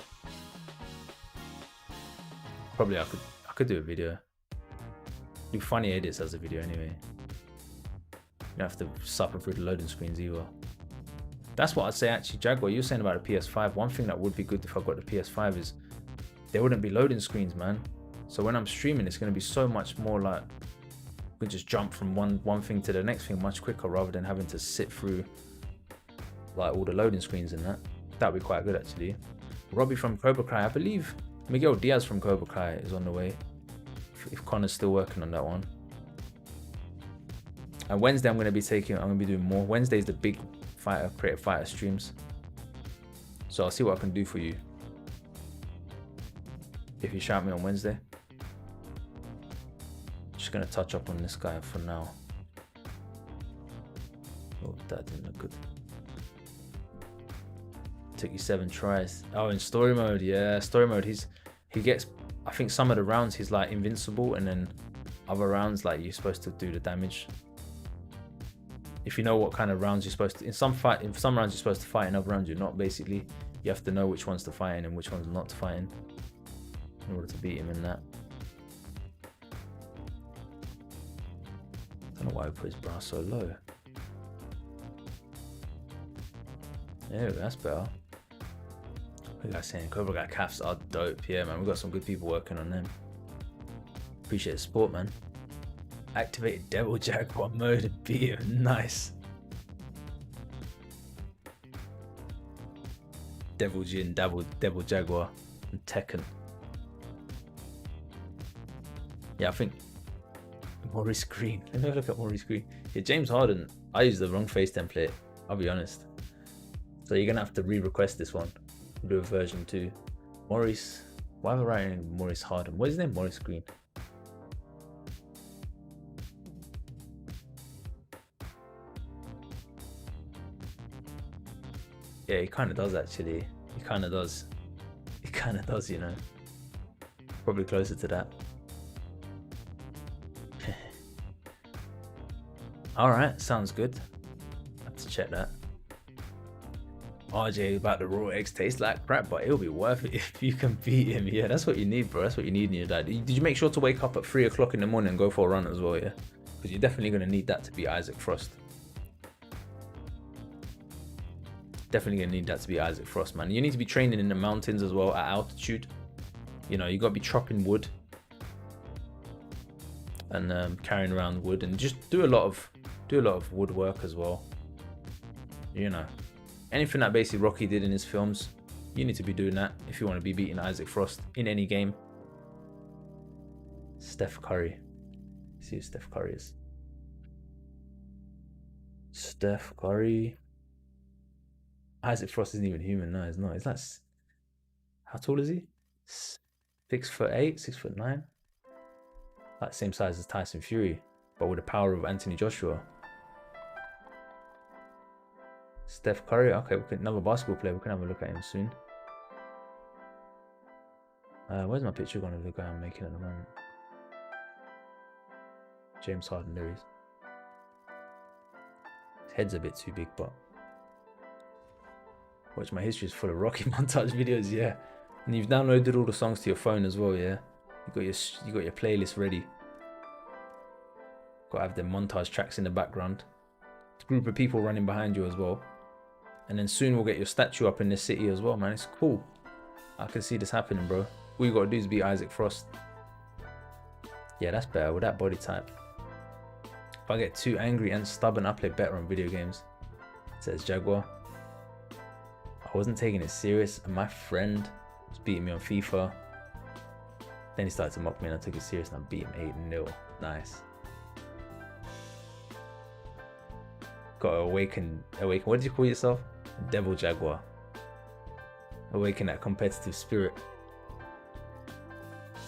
Probably I could do a video. Do funny edits as a video anyway. You don't have to suffer through the loading screens either. That's what I'd say, actually. Jaguar, you were saying about the PS5. One thing that would be good if I got the PS5 is there wouldn't be loading screens, man. So when I'm streaming, it's going to be so much more like we can just jump from one thing to the next thing much quicker, rather than having to sit through like all the loading screens and that. That'd be quite good, actually. Robbie from Cobra Kai, I believe Miguel Diaz from Cobra Kai is on the way, if Connor's still working on that one. And Wednesday I'm going to be doing more. Wednesday's the big creative fighter streams, so I'll see what I can do for you if you shout me on Wednesday. Just gonna touch up on this guy for now. Oh, that didn't look good. Took you 7 tries. Oh, in story mode, yeah, story mode. He gets, I think some of the rounds he's like invincible, and then other rounds like you're supposed to do the damage. If you know what kind of rounds you're supposed to, in some rounds you're supposed to fight, in other rounds you're not. Basically, you have to know which ones to fight in and which ones not to fight in order to beat him in that. don't know why he put his brow so low. Yeah, that's better. What you guys saying? Cobra Guy calves are dope. Yeah, man, we got some good people working on them. Appreciate the support, man. Activated Devil Jaguar mode and beat him. Nice. Devil Jin, Devil Jaguar, and Tekken. Yeah, I think Maurice Green. Let me look at Maurice Green. Yeah, James Harden. I used the wrong face template. I'll be honest. So you're gonna have to re-request this one. Do a version 2. Maurice. Why am I writing Maurice Harden? What is his name? Maurice Green. Yeah, he kind of does actually. He kind of does. He kind of does, you know. Probably closer to that. Alright, sounds good. I have to check that. RJ about the raw eggs taste like crap, but it'll be worth it if you can beat him. Yeah, that's what you need, bro. That's what you need in your diet. Did you make sure to wake up at 3 o'clock in the morning and go for a run as well, yeah? Because you're definitely going to need that to beat Isaac Frost. Definitely going to need that to be Isaac Frost, man. You need to be training in the mountains as well at altitude. You know, you got to be chopping wood and carrying around wood, and just do a lot of woodwork as well. You know, anything that basically Rocky did in his films, you need to be doing that if you want to be beating Isaac Frost in any game. Steph Curry. See who Steph Curry is. Steph Curry. Isaac Frost isn't even human. No, he's not. He's like, how tall is he? 6'8", 6'9". Like same size as Tyson Fury, but with the power of Anthony Joshua. Steph Curry. Okay, another basketball player. We can have a look at him soon. Where's my picture going to look at? I'm making at the moment. James Harden. There he is. His head's a bit too big, but. Watch, my history is full of Rocky montage videos, yeah. And you've downloaded all the songs to your phone as well, yeah. You got your playlist ready. Got to have the montage tracks in the background. A group of people running behind you as well. And then soon we'll get your statue up in this city as well, man. It's cool. I can see this happening, bro. All you got to do is beat Isaac Frost. Yeah, that's better with that body type. If I get too angry and stubborn, I play better on video games. Says Jaguar. I wasn't taking it serious, and my friend was beating me on FIFA. Then he started to mock me and I took it serious and I beat him 8-0. Nice. Got to awaken, what did you call yourself? Devil Jaguar. Awaken that competitive spirit.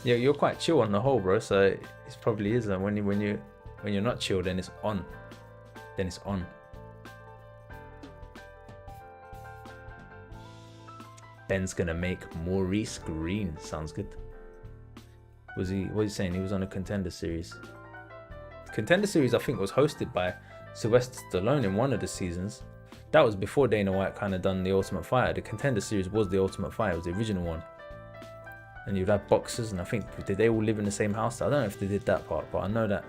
Yeah, you're quite chill on the whole, bro, so it probably is. And when you're not chill, then it's on. Then it's on. Ben's gonna make Maurice Green. Sounds good. What are you saying? He was on a Contender Series. Contender Series, I think, was hosted by Sylvester Stallone in one of the seasons. That was before Dana White kind of done the Ultimate Fighter. The Contender Series was the Ultimate Fighter. It was the original one. And you'd have boxers, and I think, did they all live in the same house? I don't know if they did that part, but I know that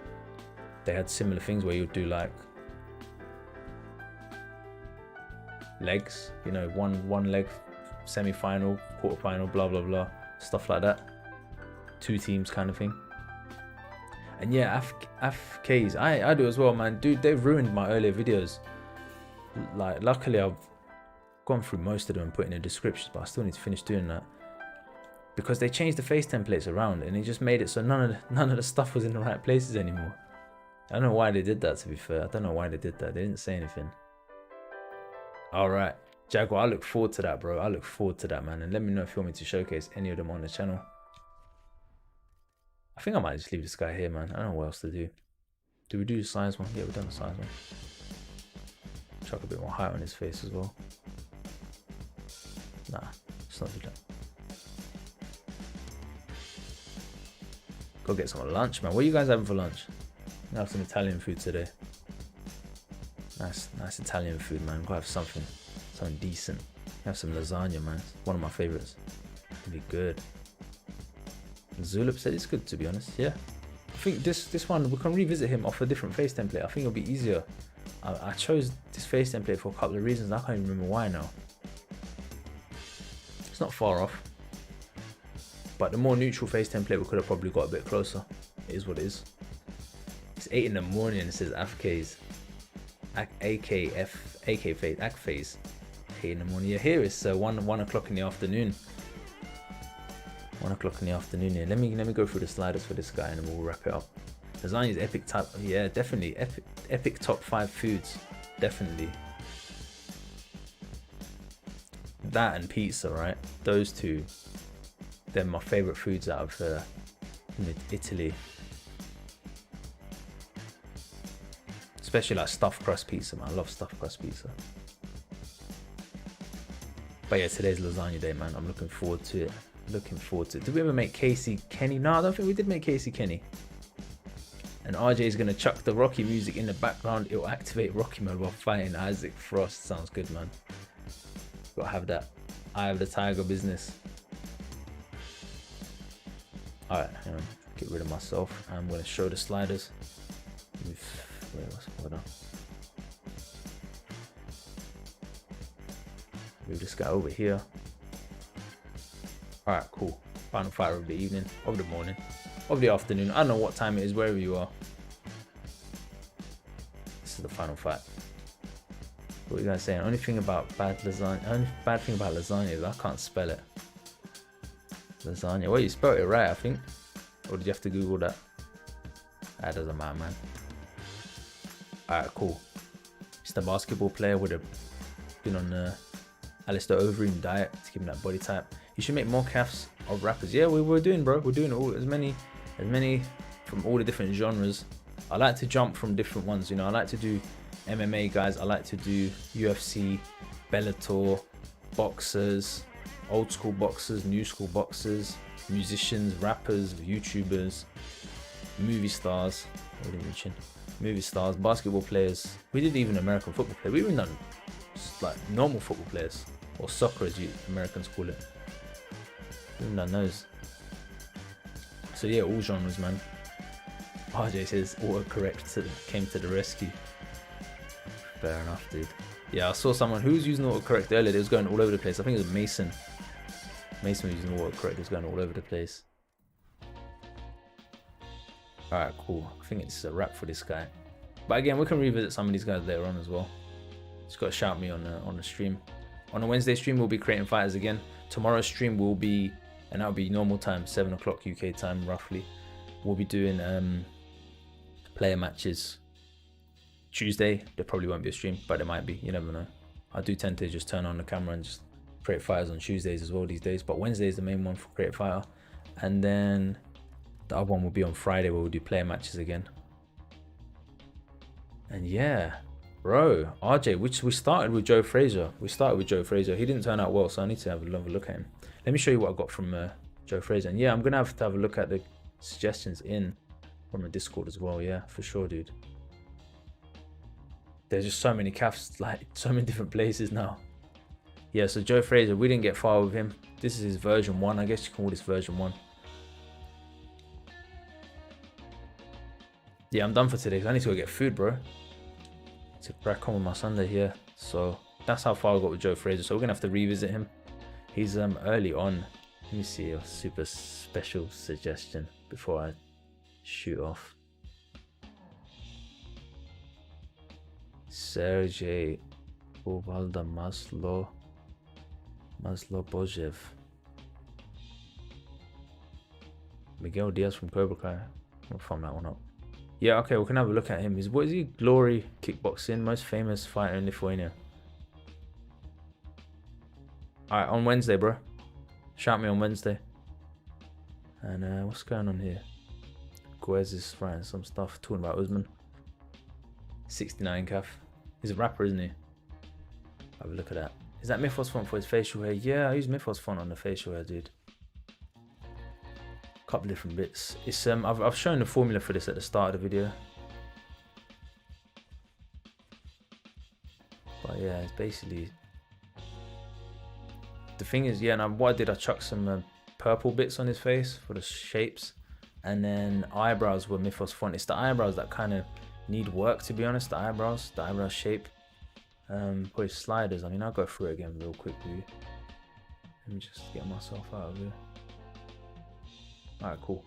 they had similar things where you'd do like legs, you know, one leg semi-final, quarter-final, blah blah blah, stuff like that. 2 teams kind of thing. And yeah, AFKs, I do as well, man. Dude, they've ruined my earlier videos. Like, luckily I've gone through most of them and put in the descriptions, but I still need to finish doing that because they changed the face templates around and it just made it so none of the stuff was in the right places anymore. I don't know why they did that, to be fair. I don't know why they did that. They didn't say anything. All right, Jaguar, I look forward to that, bro. I look forward to that, man. And let me know if you want me to showcase any of them on the channel. I think I might just leave this guy here, man. I don't know what else to do. Do we do the size one? Yeah, we've done the size one. Chuck a bit more height on his face as well. Nah, let's not do that. Go get some lunch, man. What are you guys having for lunch? I have some Italian food today. Nice Italian food, man. Gotta have something decent. Have some lasagna, man. It's one of my favorites. It'll be good. Zulip said it's good, to be honest. Yeah, I think this one, we can revisit him off a different face template. I think it'll be easier. I chose this face template for a couple of reasons. I can't even remember why now. It's not far off. But the more neutral face template, we could have probably got a bit closer. It is what it is. It's 8 in the morning. It says AFKs. AK phase. AK phase. 8 in the morning. Yeah, here it's 1 o'clock in the afternoon. 1 o'clock in the afternoon here. Let me go through the sliders for this guy and then we'll wrap it up. Lasagna's epic type. Yeah, definitely. Epic top 5 foods. Definitely. That and pizza, right? Those two. They're my favorite foods out of Italy. Especially like stuffed crust pizza, man. I love stuffed crust pizza. But yeah, today's lasagna day, man. I'm looking forward to it. Did we ever make Casey Kenny? No, I don't think we did make Casey Kenny. And RJ is going to chuck the Rocky music in the background. It will activate Rocky mode while fighting Isaac Frost. Sounds good, man. Gotta have that Eye of the Tiger business. Alright, get rid of myself. I'm going to show the sliders. Hold on. Move this guy over here. Alright, cool. Final fight of the evening, of the morning, of the afternoon. I don't know what time it is, wherever you are. This is the final fight. What are you guys saying? Only thing about bad thing about lasagna is I can't spell it. Lasagna. Well, you spelled it right, I think. Or did you have to Google that? That doesn't matter, man. Alright, cool. It's the basketball player would have been on the Alistair Overeem diet to give him that body type. You should make more calves of rappers. Yeah, we're doing, bro. We're doing all as many from all the different genres. I like to jump from different ones. You know, I like to do MMA guys. I like to do UFC, Bellator, boxers, old school boxers, new school boxers, musicians, rappers, YouTubers, movie stars. What are you mention? Movie stars, basketball players. We did even American football players. We even done like normal football players, or soccer as you Americans call it. We even done those. So yeah, all genres, man. RJ says autocorrect came to the rescue. Fair enough, dude. Yeah, I saw someone who was using autocorrect earlier. It was going all over the place. I think it was Mason. Mason was using autocorrect. It was going all over the place. Alright, cool. I think it's a wrap for this guy. But again, we can revisit some of these guys later on as well. Just got to shout me on the stream. On a Wednesday stream, we'll be creating fighters again. Tomorrow's stream will be, and that'll be normal time, 7 o'clock UK time roughly. We'll be doing player matches. Tuesday, there probably won't be a stream, but there might be. You never know. I do tend to just turn on the camera and just create fighters on Tuesdays as well these days. But Wednesday is the main one for create fighter. And then the other one will be on Friday where we'll do player matches again. And yeah, bro, RJ, which we started with Joe Frazier. He didn't turn out well, so I need to have another look at him. Let me show you what I got from Joe Frazier. And yeah, I'm gonna have to have a look at the suggestions from the Discord as well. Yeah, for sure, dude. There's just so many calves, like so many different places now. Yeah, so Joe Frazier, we didn't get far with him. This is his version 1. I guess you can call this version 1. Yeah, I'm done for today because I need to go get food, bro. To crack on with my Sunday here. So that's how far I got with Joe Frazier. So we're gonna have to revisit him. He's early on. Let me see a super special suggestion before I shoot off. Sergey Uvalda Maslow Bojev. Miguel Diaz from Cobra Kai. I'll farm that one up. Yeah, okay, we can have a look at him. What is he? Glory Kickboxing, most famous fighter in Lithuania. Alright, on Wednesday, bro. Shout me on Wednesday. And what's going on here? Guez is writing some stuff, talking about Usman. 69 calf. He's a rapper, isn't he? Have a look at that. Is that Mythos font for his facial hair? Yeah, I use Mythos font on the facial hair, dude. Couple different bits. It's I've shown the formula for this at the start of the video. But yeah, it's basically the thing is, yeah, and what I did, I chucked some purple bits on his face for the shapes, And then eyebrows were Mythos font. It's the eyebrows that kind of need work, to be honest. The eyebrow shape. Probably sliders. I mean, I'll go through it again real quickly. Let me just get myself out of here. Alright, cool.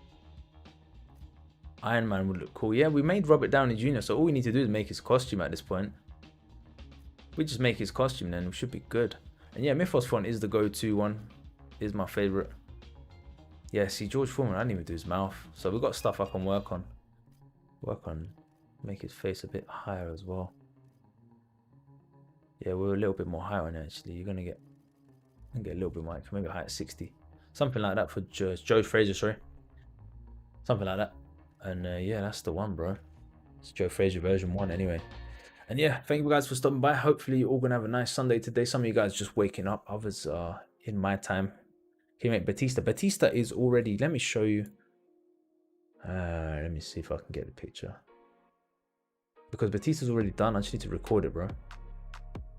Iron Man would look cool. Yeah, we made Robert Downey Jr., so all we need to do is make his costume at this point. We just make his costume, then we should be good. And yeah, Mythos font is the go-to one. Is my favorite. Yeah, see, George Foreman, I didn't even do his mouth. So we've got stuff I can work on. Make his face a bit higher as well. Yeah, we're a little bit more higher on it, actually. You're gonna get a little bit more, maybe high at 60. Something like that for Joe Frazier, sorry. Something like that. And yeah, that's the one, bro. It's Joe Frazier version 1 anyway. And yeah, thank you guys for stopping by. Hopefully you're all gonna have a nice Sunday today. Some of you guys just waking up, others are in my time. Okay, mate, Batista is already, let me show you. Let me see if I can get the picture. Because Batista's already done, I just need to record it, bro.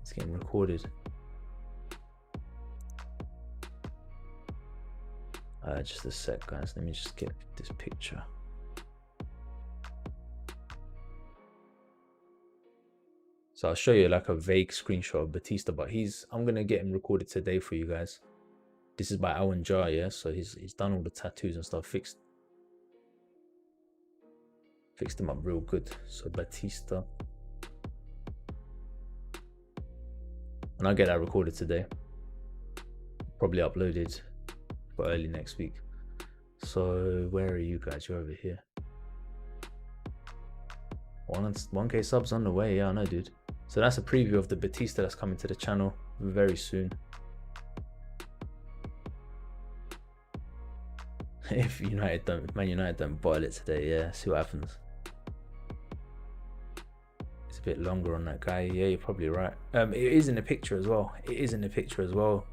It's getting recorded. Just a sec, guys. Let me just get this picture. So I'll show you like a vague screenshot of Batista, but I'm gonna get him recorded today for you guys. This is by Alan Jar, yeah. So he's done all the tattoos and stuff, fixed them up real good. So Batista, and I'll get that recorded today. Probably uploaded for early next week. So where are you guys? You're over here. 1K subs on the way. Yeah, I know, dude. So that's a preview of the Batista that's coming to the channel very soon. If Man United don't boil it today, yeah, see what happens. It's a bit longer on that guy. Yeah, you're probably right. It is in the picture as well.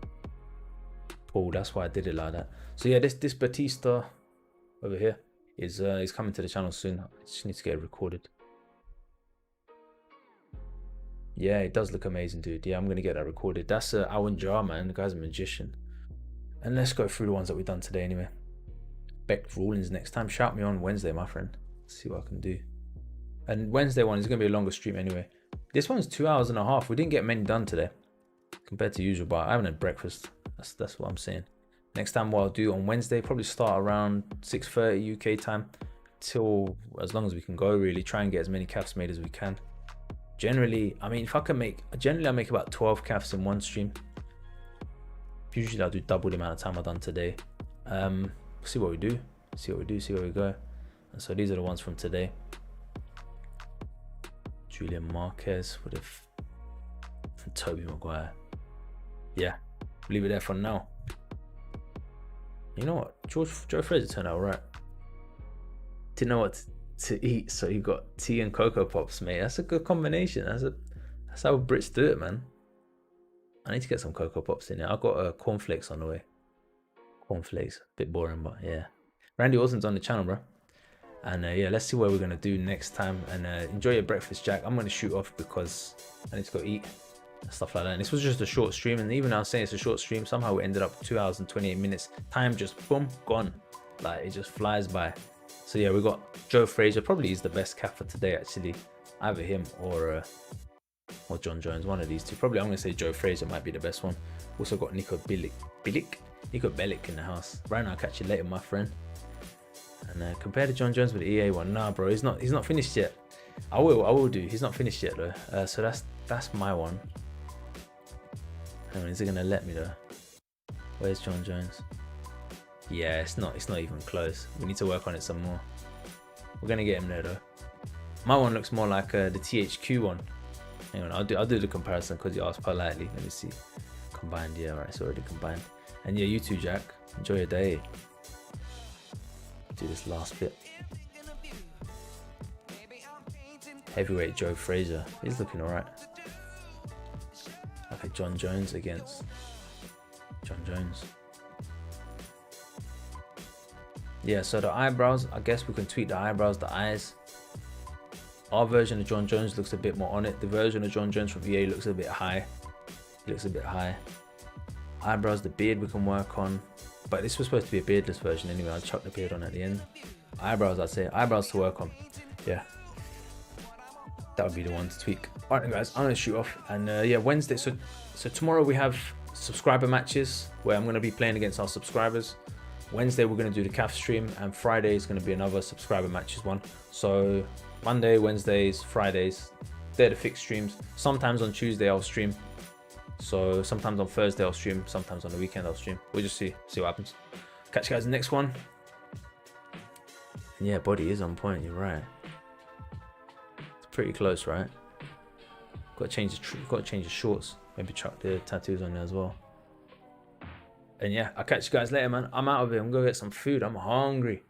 Paul, that's why I did it like that. So yeah, this Batista over here is coming to the channel soon. I just need to get it recorded. Yeah, it does look amazing, dude. Yeah, I'm gonna get that recorded. That's Alan Jar, man. The guy's a magician. And let's go through the ones that we've done today anyway. Beck Rawlins next time. Shout me on Wednesday, my friend. Let's see what I can do. And Wednesday one is gonna be a longer stream anyway. This one's 2.5 hours. We didn't get many done today compared to usual, but I haven't had breakfast. That's what I'm saying. Next time, what I'll do on Wednesday, probably start around 6:30 UK time till as long as we can go. Really try and get as many calves made as we can. Generally, I mean, I make about 12 calves in one stream. Usually I'll do double the amount of time I've done today. See what we do, see where we go. And so these are the ones from today. Julian Marquez from Toby Maguire. Yeah, leave it there for now. You know what, Joe Frazier turned out right. Didn't know what to eat, so you got tea and Cocoa Pops, mate. That's a good combination. That's how Brits do it, man. I need to get some Cocoa Pops in there. I've got cornflakes on the way. Cornflakes, bit boring, but yeah. Randy Orton's on the channel, bro. And yeah, let's see what we're gonna do next time. And enjoy your breakfast, Jack. I'm gonna shoot off because I need to go eat and stuff like that. And this was just a short stream, and even though I was saying it's a short stream, somehow we ended up 2 hours and 28 minutes. Time just boom, gone. Like it just flies by. So yeah, we got Joe Frazier. Probably is the best calf for today, actually. Either him or John Jones, one of these two. Probably I'm gonna say Joe Frazier might be the best one. Also got Nico Bellic in the house. Right now, I'll catch you later, my friend. And compare to John Jones with the EA one. Nah, bro, he's not finished yet. I will do. He's not finished yet though. So that's my one. Hang on, is it gonna let me though? Where's John Jones? Yeah, it's not even close. We need to work on it some more. We're gonna get him there though. My one looks more like the THQ one. Hang on, I'll do the comparison because you asked politely. Let me see. Combined, yeah, right, it's already combined. And yeah, you too, Jack. Enjoy your day. Do this last bit. Heavyweight Joe Frazier. He's looking alright. Okay, John Jones against John Jones. Yeah, so the eyebrows, I guess we can tweak the eyebrows, the eyes. Our version of John Jones looks a bit more on it. The version of John Jones from EA looks a bit high. Eyebrows, the beard we can work on. But this was supposed to be a beardless version anyway. I'll chuck the beard on at the end. Eyebrows, I'd say. Eyebrows to work on. Yeah. That would be the one to tweak. All right, guys, I'm going to shoot off. And yeah, Wednesday. So tomorrow we have subscriber matches where I'm going to be playing against our subscribers. Wednesday, we're going to do the CAF stream. And Friday is going to be another subscriber matches one. So Monday, Wednesdays, Fridays, they're the fixed streams. Sometimes on Tuesday, I'll stream. So sometimes on Thursday, I'll stream. Sometimes on the weekend, I'll stream. We'll just see what happens. Catch you guys in the next one. And yeah, body is on point. You're right. It's pretty close, right? Got to change the shorts. Maybe chuck the tattoos on there as well. And yeah, I'll catch you guys later, man. I'm out of here. I'm gonna go get some food. I'm hungry.